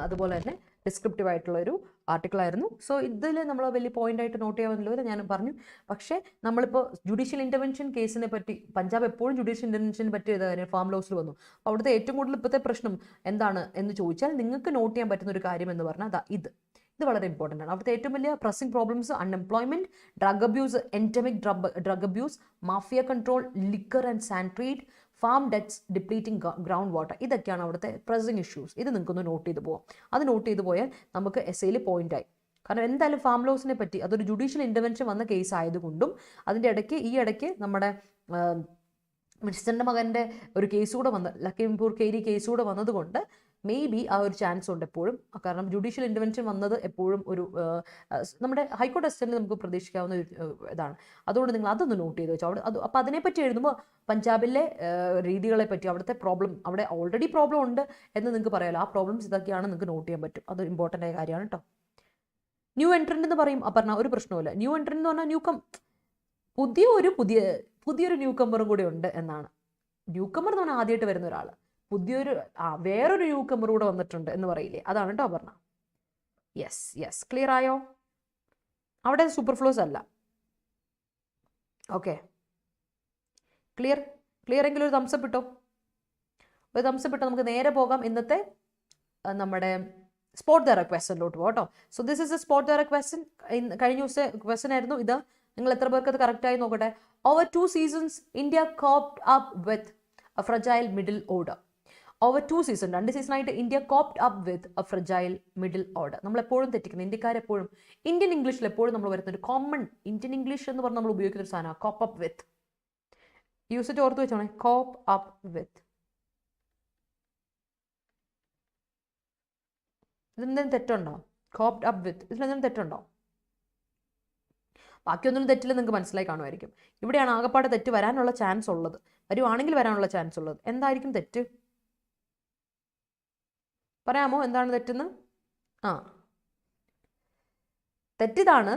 അതുപോലെ തന്നെ ഡിസ്ക്രിപ്റ്റീവ് ആയിട്ടുള്ളൊരു ആർട്ടിക്കിളായിരുന്നു. സോ ഇതിൽ നമ്മൾ വലിയ പോയിൻ്റായിട്ട് നോട്ട് ചെയ്യാമെന്നുള്ളത് ഞാൻ പറഞ്ഞു. പക്ഷേ നമ്മളിപ്പോൾ ജുഡീഷ്യൽ ഇൻ്റർവെൻഷൻ കേസിനെ പറ്റി, പഞ്ചാബ് എപ്പോഴും ജുഡീഷ്യൽ ഇൻ്റർവെൻഷനെ പറ്റി കാര്യം ഫാം ലോസിൽ വന്നു. അപ്പോൾ അവിടുത്തെ ഏറ്റവും കൂടുതൽ ഇപ്പോഴത്തെ പ്രശ്നം എന്താണ് എന്ന് ചോദിച്ചാൽ നിങ്ങൾക്ക് നോട്ട് ചെയ്യാൻ പറ്റുന്ന ഒരു കാര്യം എന്ന് പറഞ്ഞാൽ ഇത് വളരെ ഇമ്പോർട്ടൻ്റ് ആണ്. അവിടുത്തെ ഏറ്റവും വലിയ pressing problems unemployment, drug abuse, endemic drug abuse, mafia control, liquor and sand trade, farm debts, depleting ground water. ഇതൊക്കെയാണ് അവിടുത്തെ പ്രസിംഗ് ഇഷ്യൂസ്. ഇത് നിങ്ങൾക്കൊന്ന് നോട്ട് ചെയ്ത് പോകാം. അത് നോട്ട് ചെയ്ത് പോയാൽ നമുക്ക് എസ്സേയിൽ പോയിൻ്റായി. കാരണം എന്തായാലും ഫാം ലോസിനെ പറ്റി അതൊരു ജുഡീഷ്യൽ ഇൻ്റർവെൻഷൻ വന്ന കേസ് ആയതുകൊണ്ടും അതിൻ്റെ ഇടയ്ക്ക് നമ്മുടെ മിനിസ്റ്ററിൻ്റെ മകൻ്റെ ഒരു കേസ് കൂടെ ലഖീംപൂർ കേരി കേസ് കൂടെ വന്നതുകൊണ്ട് മേ ബി ആ ഒരു ചാൻസ് ഉണ്ട് എപ്പോഴും. കാരണം ജുഡീഷ്യൽ ഇൻ്റർവെൻഷൻ വന്നത് എപ്പോഴും ഒരു നമ്മുടെ ഹൈക്കോടതി അസിസ്റ്റൻ്റ് നമുക്ക് പ്രതീക്ഷിക്കാവുന്ന ഒരു ഇതാണ്. അതുകൊണ്ട് നിങ്ങൾ അതൊന്ന് നോട്ട് ചെയ്ത് വെച്ചോ. അപ്പോൾ അതിനെപ്പറ്റി എഴുതുമ്പോൾ പഞ്ചാബിലെ രീതികളെ പറ്റി, അവിടുത്തെ പ്രോബ്ലം, അവിടെ ഓൾറെഡി പ്രോബ്ലം ഉണ്ട് എന്ന് നിങ്ങൾക്ക് പറയാമല്ലോ, ആ പ്രോബ്ലംസ് ഇതൊക്കെയാണ് നിങ്ങൾക്ക് നോട്ട് ചെയ്യാൻ പറ്റും. അത് ഇമ്പോർട്ടൻ്റ് ആയ കാര്യമാണ് കേട്ടോ. ന്യൂ എൻട്രൻ്റ് എന്ന് പറയും പറഞ്ഞാൽ ഒരു പ്രശ്നവുമില്ല. ന്യൂ എൻട്രൻ്റ് എന്ന് പറഞ്ഞാൽ പുതിയൊരു ന്യൂ കമ്മറും കൂടെ ഉണ്ട് എന്നാണ്. ന്യൂ കമ്മർ എന്ന് പറഞ്ഞാൽ ആദ്യമായിട്ട് വരുന്ന ഒരാൾ, വേറൊരു ന്യൂ കമ്മർ കൂടെ വന്നിട്ടുണ്ട് എന്ന് പറയില്ലേ, അതാണ് കേട്ടോ പറഞ്ഞ. യെസ് ക്ലിയർ ആയോ? അവിടെ സൂപ്പർഫ്ലോസ് അല്ല. ഓക്കെ, ക്ലിയർ എങ്കിലും ഒരു തംസപ്പ് ഇട്ടോ. നമുക്ക് നേരെ പോകാം ഇന്നത്തെ നമ്മുടെ സ്പോട്ട് ദ ക്വസ്റ്റനിലോട്ട് പോകാം കേട്ടോ. So this is A spot the question. കഴിഞ്ഞ ദിവസത്തെ ക്വസ്റ്റൻ ആയിരുന്നു ഇത്. നിങ്ങൾ എത്ര പേർക്ക് അത് കറക്റ്റായി നോക്കട്ടെ. Over 2 seasons, India coped up with a fragile middle order. Over 2 seasons, 2 സീസണായിട്ട് India coped up with a fragile middle order. നമ്മളെപ്പോഴും തെറ്റിക്കുന്നത്, ഇന്ത്യക്കാരെപ്പോഴും ഇന്ത്യൻ ഇംഗ്ലീഷിൽ എപ്പോഴും നമ്മൾ വരുന്ന ഒരു കോമൺ ഇന്ത്യൻ ഇംഗ്ലീഷ് എന്ന് പറഞ്ഞാൽ നമ്മൾ ഉപയോഗിക്കുന്ന ഒരു സാധനമാണ് കോപ്പ് അപ്പ് വിത്ത്. യൂസേജ് ഓർത്ത് വെച്ചോണേ, കോപ്പ് അപ്പ് വിത്ത്. ഇതെന്തെങ്കിലും തെറ്റുണ്ടോ? കോപ്ഡ് അപ്പ് വിത്ത്, ഇതിലെന്തെങ്കിലും തെറ്റുണ്ടോ? ബാക്കിയൊന്നും തെറ്റില്ല, നിങ്ങൾക്ക് മനസ്സിലായി കാണുമായിരിക്കും. ഇവിടെയാണ് ആകപ്പാടെ തെറ്റ് വരാനുള്ള ചാൻസ് ഉള്ളത്, വരാനുള്ള ചാൻസ് ഉള്ളത്. എന്തായിരിക്കും തെറ്റ്? പറയാമോ എന്താണ് തെറ്റെന്ന്? തെറ്റിതാണ്.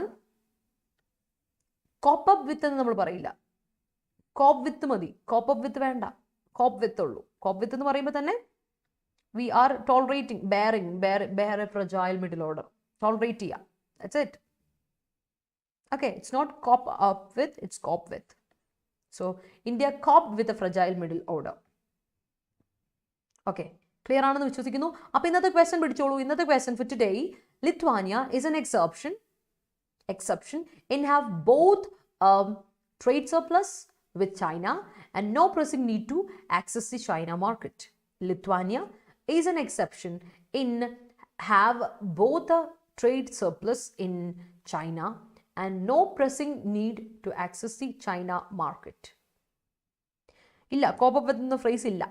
കോപ്പ് അപ്പ് വിത്ത് എന്ന് നമ്മൾ പറയില്ല, കോപ്പ് വിത്ത് മതി. കോപ്പ് അപ്പ് വിത്ത് വേണ്ട, കോപ്പ് വിത്ത് ഉള്ളൂ. കോപ്പ് വിത്ത് എന്ന് പറയുമ്പോൾ തന്നെ we are tolerating, bear a fragile middle order. Tolerate ചെയ്യുക, that's it. Okay, it's not cop up with, it's cop with. So India coped with a fragile middle order. Okay, clear ആണെന്ന് വിശ്വസിക്കുന്നു. അപ്പോൾ ഇന്നത്തെ ക്വസ്റ്റ്യൻ പിടിച്ചോളൂ. ഇന്നത്തെ question for today, Lithuania is an exception in have both trade surplus with China and no pressing need to access the China market. Lithuania is an exception in have both a trade surplus in China and no pressing need to access the China market. ഇല്ല, cope up with എന്ന phrase ഇല്ല.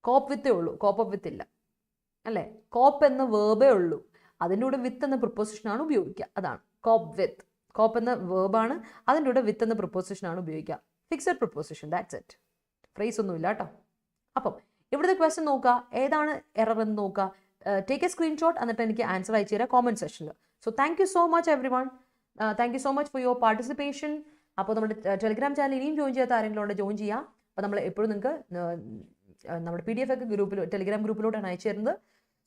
കോപ്പ് വിത്തേ ഉള്ളൂ, cope up with ഇല്ല അല്ലേ? കോപ്പ് എന്ന വേർബേ ഉള്ളൂ, അതിൻ്റെ കൂടെ വിത്ത് എന്ന പ്രിപ്പോസിഷനാണ് ഉപയോഗിക്കുക. അതാണ് കോപ്പ് വിത്ത്. കോപ്പ് എന്ന വേർബാണ്, അതിൻ്റെ കൂടെ വിത്ത് എന്ന പ്രിപ്പോസിഷനാണ് ഉപയോഗിക്കുക. Fixed preposition, that's it. Phrase ഒന്നും ഇല്ല കേട്ടോ. അപ്പം ഇവിടുത്തെ ക്വസ്റ്റ്യൻ നോക്കുക, ഏതാണ് എറർ എന്ന് നോക്കുക. ടേക്ക് എ സ്ക്രീൻഷോട്ട്, എന്നിട്ട് എനിക്ക് ആൻസർ അയച്ചു തരാം കോമെന്റ് സെക്ഷനിൽ. So thank you so much everyone. Thank you so much for your participation. അപ്പോൾ നമ്മുടെ ടെലിഗ്രാം ചാനൽ ഇനിയും ജോയിൻ ചെയ്യാത്ത ആരെങ്കിലും ഉണ്ട്, ജോയിൻ ചെയ്യാം. അപ്പോൾ നമ്മൾ എപ്പോഴും നിങ്ങൾക്ക് നമ്മുടെ PDF ഒക്കെ ടെലിഗ്രാം ഗ്രൂപ്പിലോട്ടാണ് അയച്ചു തരുന്നത്.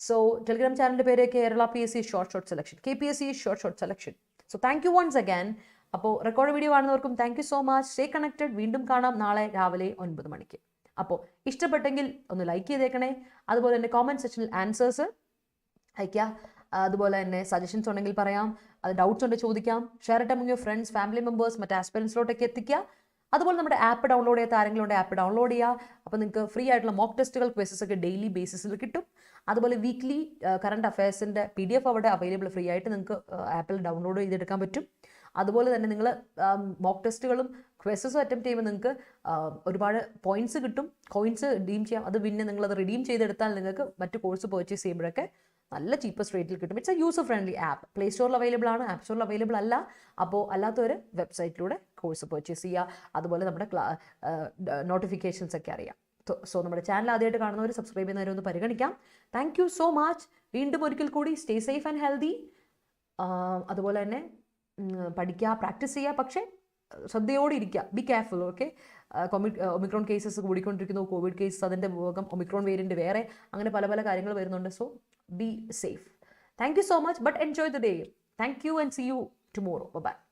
സോ ടെലിഗ്രാം ചാനലിൻ്റെ പേര് Kerala PSC short selection, KPSC short selection. So thank you once again. അപ്പോൾ റെക്കോർഡ് വീഡിയോ കാണുന്നവർക്കും thank you so much. Stay connected. വീണ്ടും കാണാം നാളെ രാവിലെ 9 മണിക്ക്. അപ്പോൾ ഇഷ്ടപ്പെട്ടെങ്കിൽ ഒന്ന് ലൈക്ക് ചെയ്തേക്കണേ. അതുപോലെ തന്നെ കോമെൻറ്റ് സെക്ഷനിൽ ആൻസേഴ്സ് അയയ്ക്കുക. അതുപോലെ തന്നെ സജഷൻസ് ഉണ്ടെങ്കിൽ പറയാം, അത് ഡൗട്ട്സ് ഉണ്ടെങ്കിൽ ചോദിക്കാം. Share it among your friends, family members, മറ്റ് ആസ്പിറൻസിലോട്ടൊക്കെ എത്തിക്കുക. അതുപോലെ നമ്മുടെ ആപ്പ് ഡൗൺലോഡ് ചെയ്യാത്ത ആരെങ്കിലും ഉണ്ട്, ആപ്പ് ഡൗൺലോഡ് ചെയ്യുക. അപ്പോൾ നിങ്ങൾക്ക് ഫ്രീ ആയിട്ടുള്ള മോക്ക് ടെസ്റ്റുകൾ, ക്വസസ് ഒക്കെ ഡെയിലി ബേസിസിൽ കിട്ടും. അതുപോലെ വീക്ക്ലി കറണ്ട് അഫയേഴ്സിൻ്റെ PDF അവിടെ അവൈലബിൾ ഫ്രീ ആയിട്ട് നിങ്ങൾക്ക് ആപ്പിൽ ഡൗൺലോഡ് ചെയ്തെടുക്കാൻ പറ്റും. അതുപോലെ തന്നെ നിങ്ങൾ മോക്ക് ടെസ്റ്റുകളും ക്വസസും അറ്റംപ്റ്റ് ചെയ്യുമ്പോൾ നിങ്ങൾക്ക് ഒരുപാട് പോയിന്റ്സ് കിട്ടും, കോയിൻസ് റിഡീം ചെയ്യാം. അത് പിന്നെ നിങ്ങളത് റിഡീം ചെയ്തെടുത്താൽ നിങ്ങൾക്ക് മറ്റു കോഴ്സ് പർച്ചേസ് ചെയ്യുമ്പോഴൊക്കെ നല്ല ചീപ്പസ്റ്റ് റേറ്റിൽ കിട്ടും. It's A user friendly app. Play സ്റ്റോറിൽ അവൈലബിൾ ആണ്, ആപ്പ് സ്റ്റോറിൽ അവൈലബിൾ അല്ല. അപ്പോൾ അല്ലാത്തവർ വെബ്സൈറ്റിലൂടെ കോഴ്സ് പർച്ചേസ് ചെയ്യുക. അതുപോലെ നമ്മുടെ നോട്ടിഫിക്കേഷൻസ് ഒക്കെ അറിയാം. സോ നമ്മുടെ ചാനൽ ആദ്യമായിട്ട് കാണുന്നവർ, സബ്സ്ക്രൈബ് ചെയ്യുന്നവരെ ഒന്ന് പരിഗണിക്കാം. Thank you so much. വീണ്ടും ഒരിക്കൽ കൂടി സ്റ്റേ സേഫ് ആൻഡ് ഹെൽത്തി. അതുപോലെ തന്നെ പഠിക്കുക, പ്രാക്ടീസ് ചെയ്യുക, പക്ഷേ ശ്രദ്ധയോടെ ഇരിക്കുക. Be careful. Okay. Omicron cases കൂടിക്കൊണ്ടിരിക്കുന്നു, കോവിഡ് കേസസ്, അതിൻ്റെ ഉപയോഗം, ഒമിക്രോൺ വേരിയൻറ്റ് വേറെ, അങ്ങനെ പല പല കാര്യങ്ങൾ വരുന്നുണ്ട്. So be safe. Thank you so much, but enjoy the day. Thank you and see you tomorrow. Bye bye.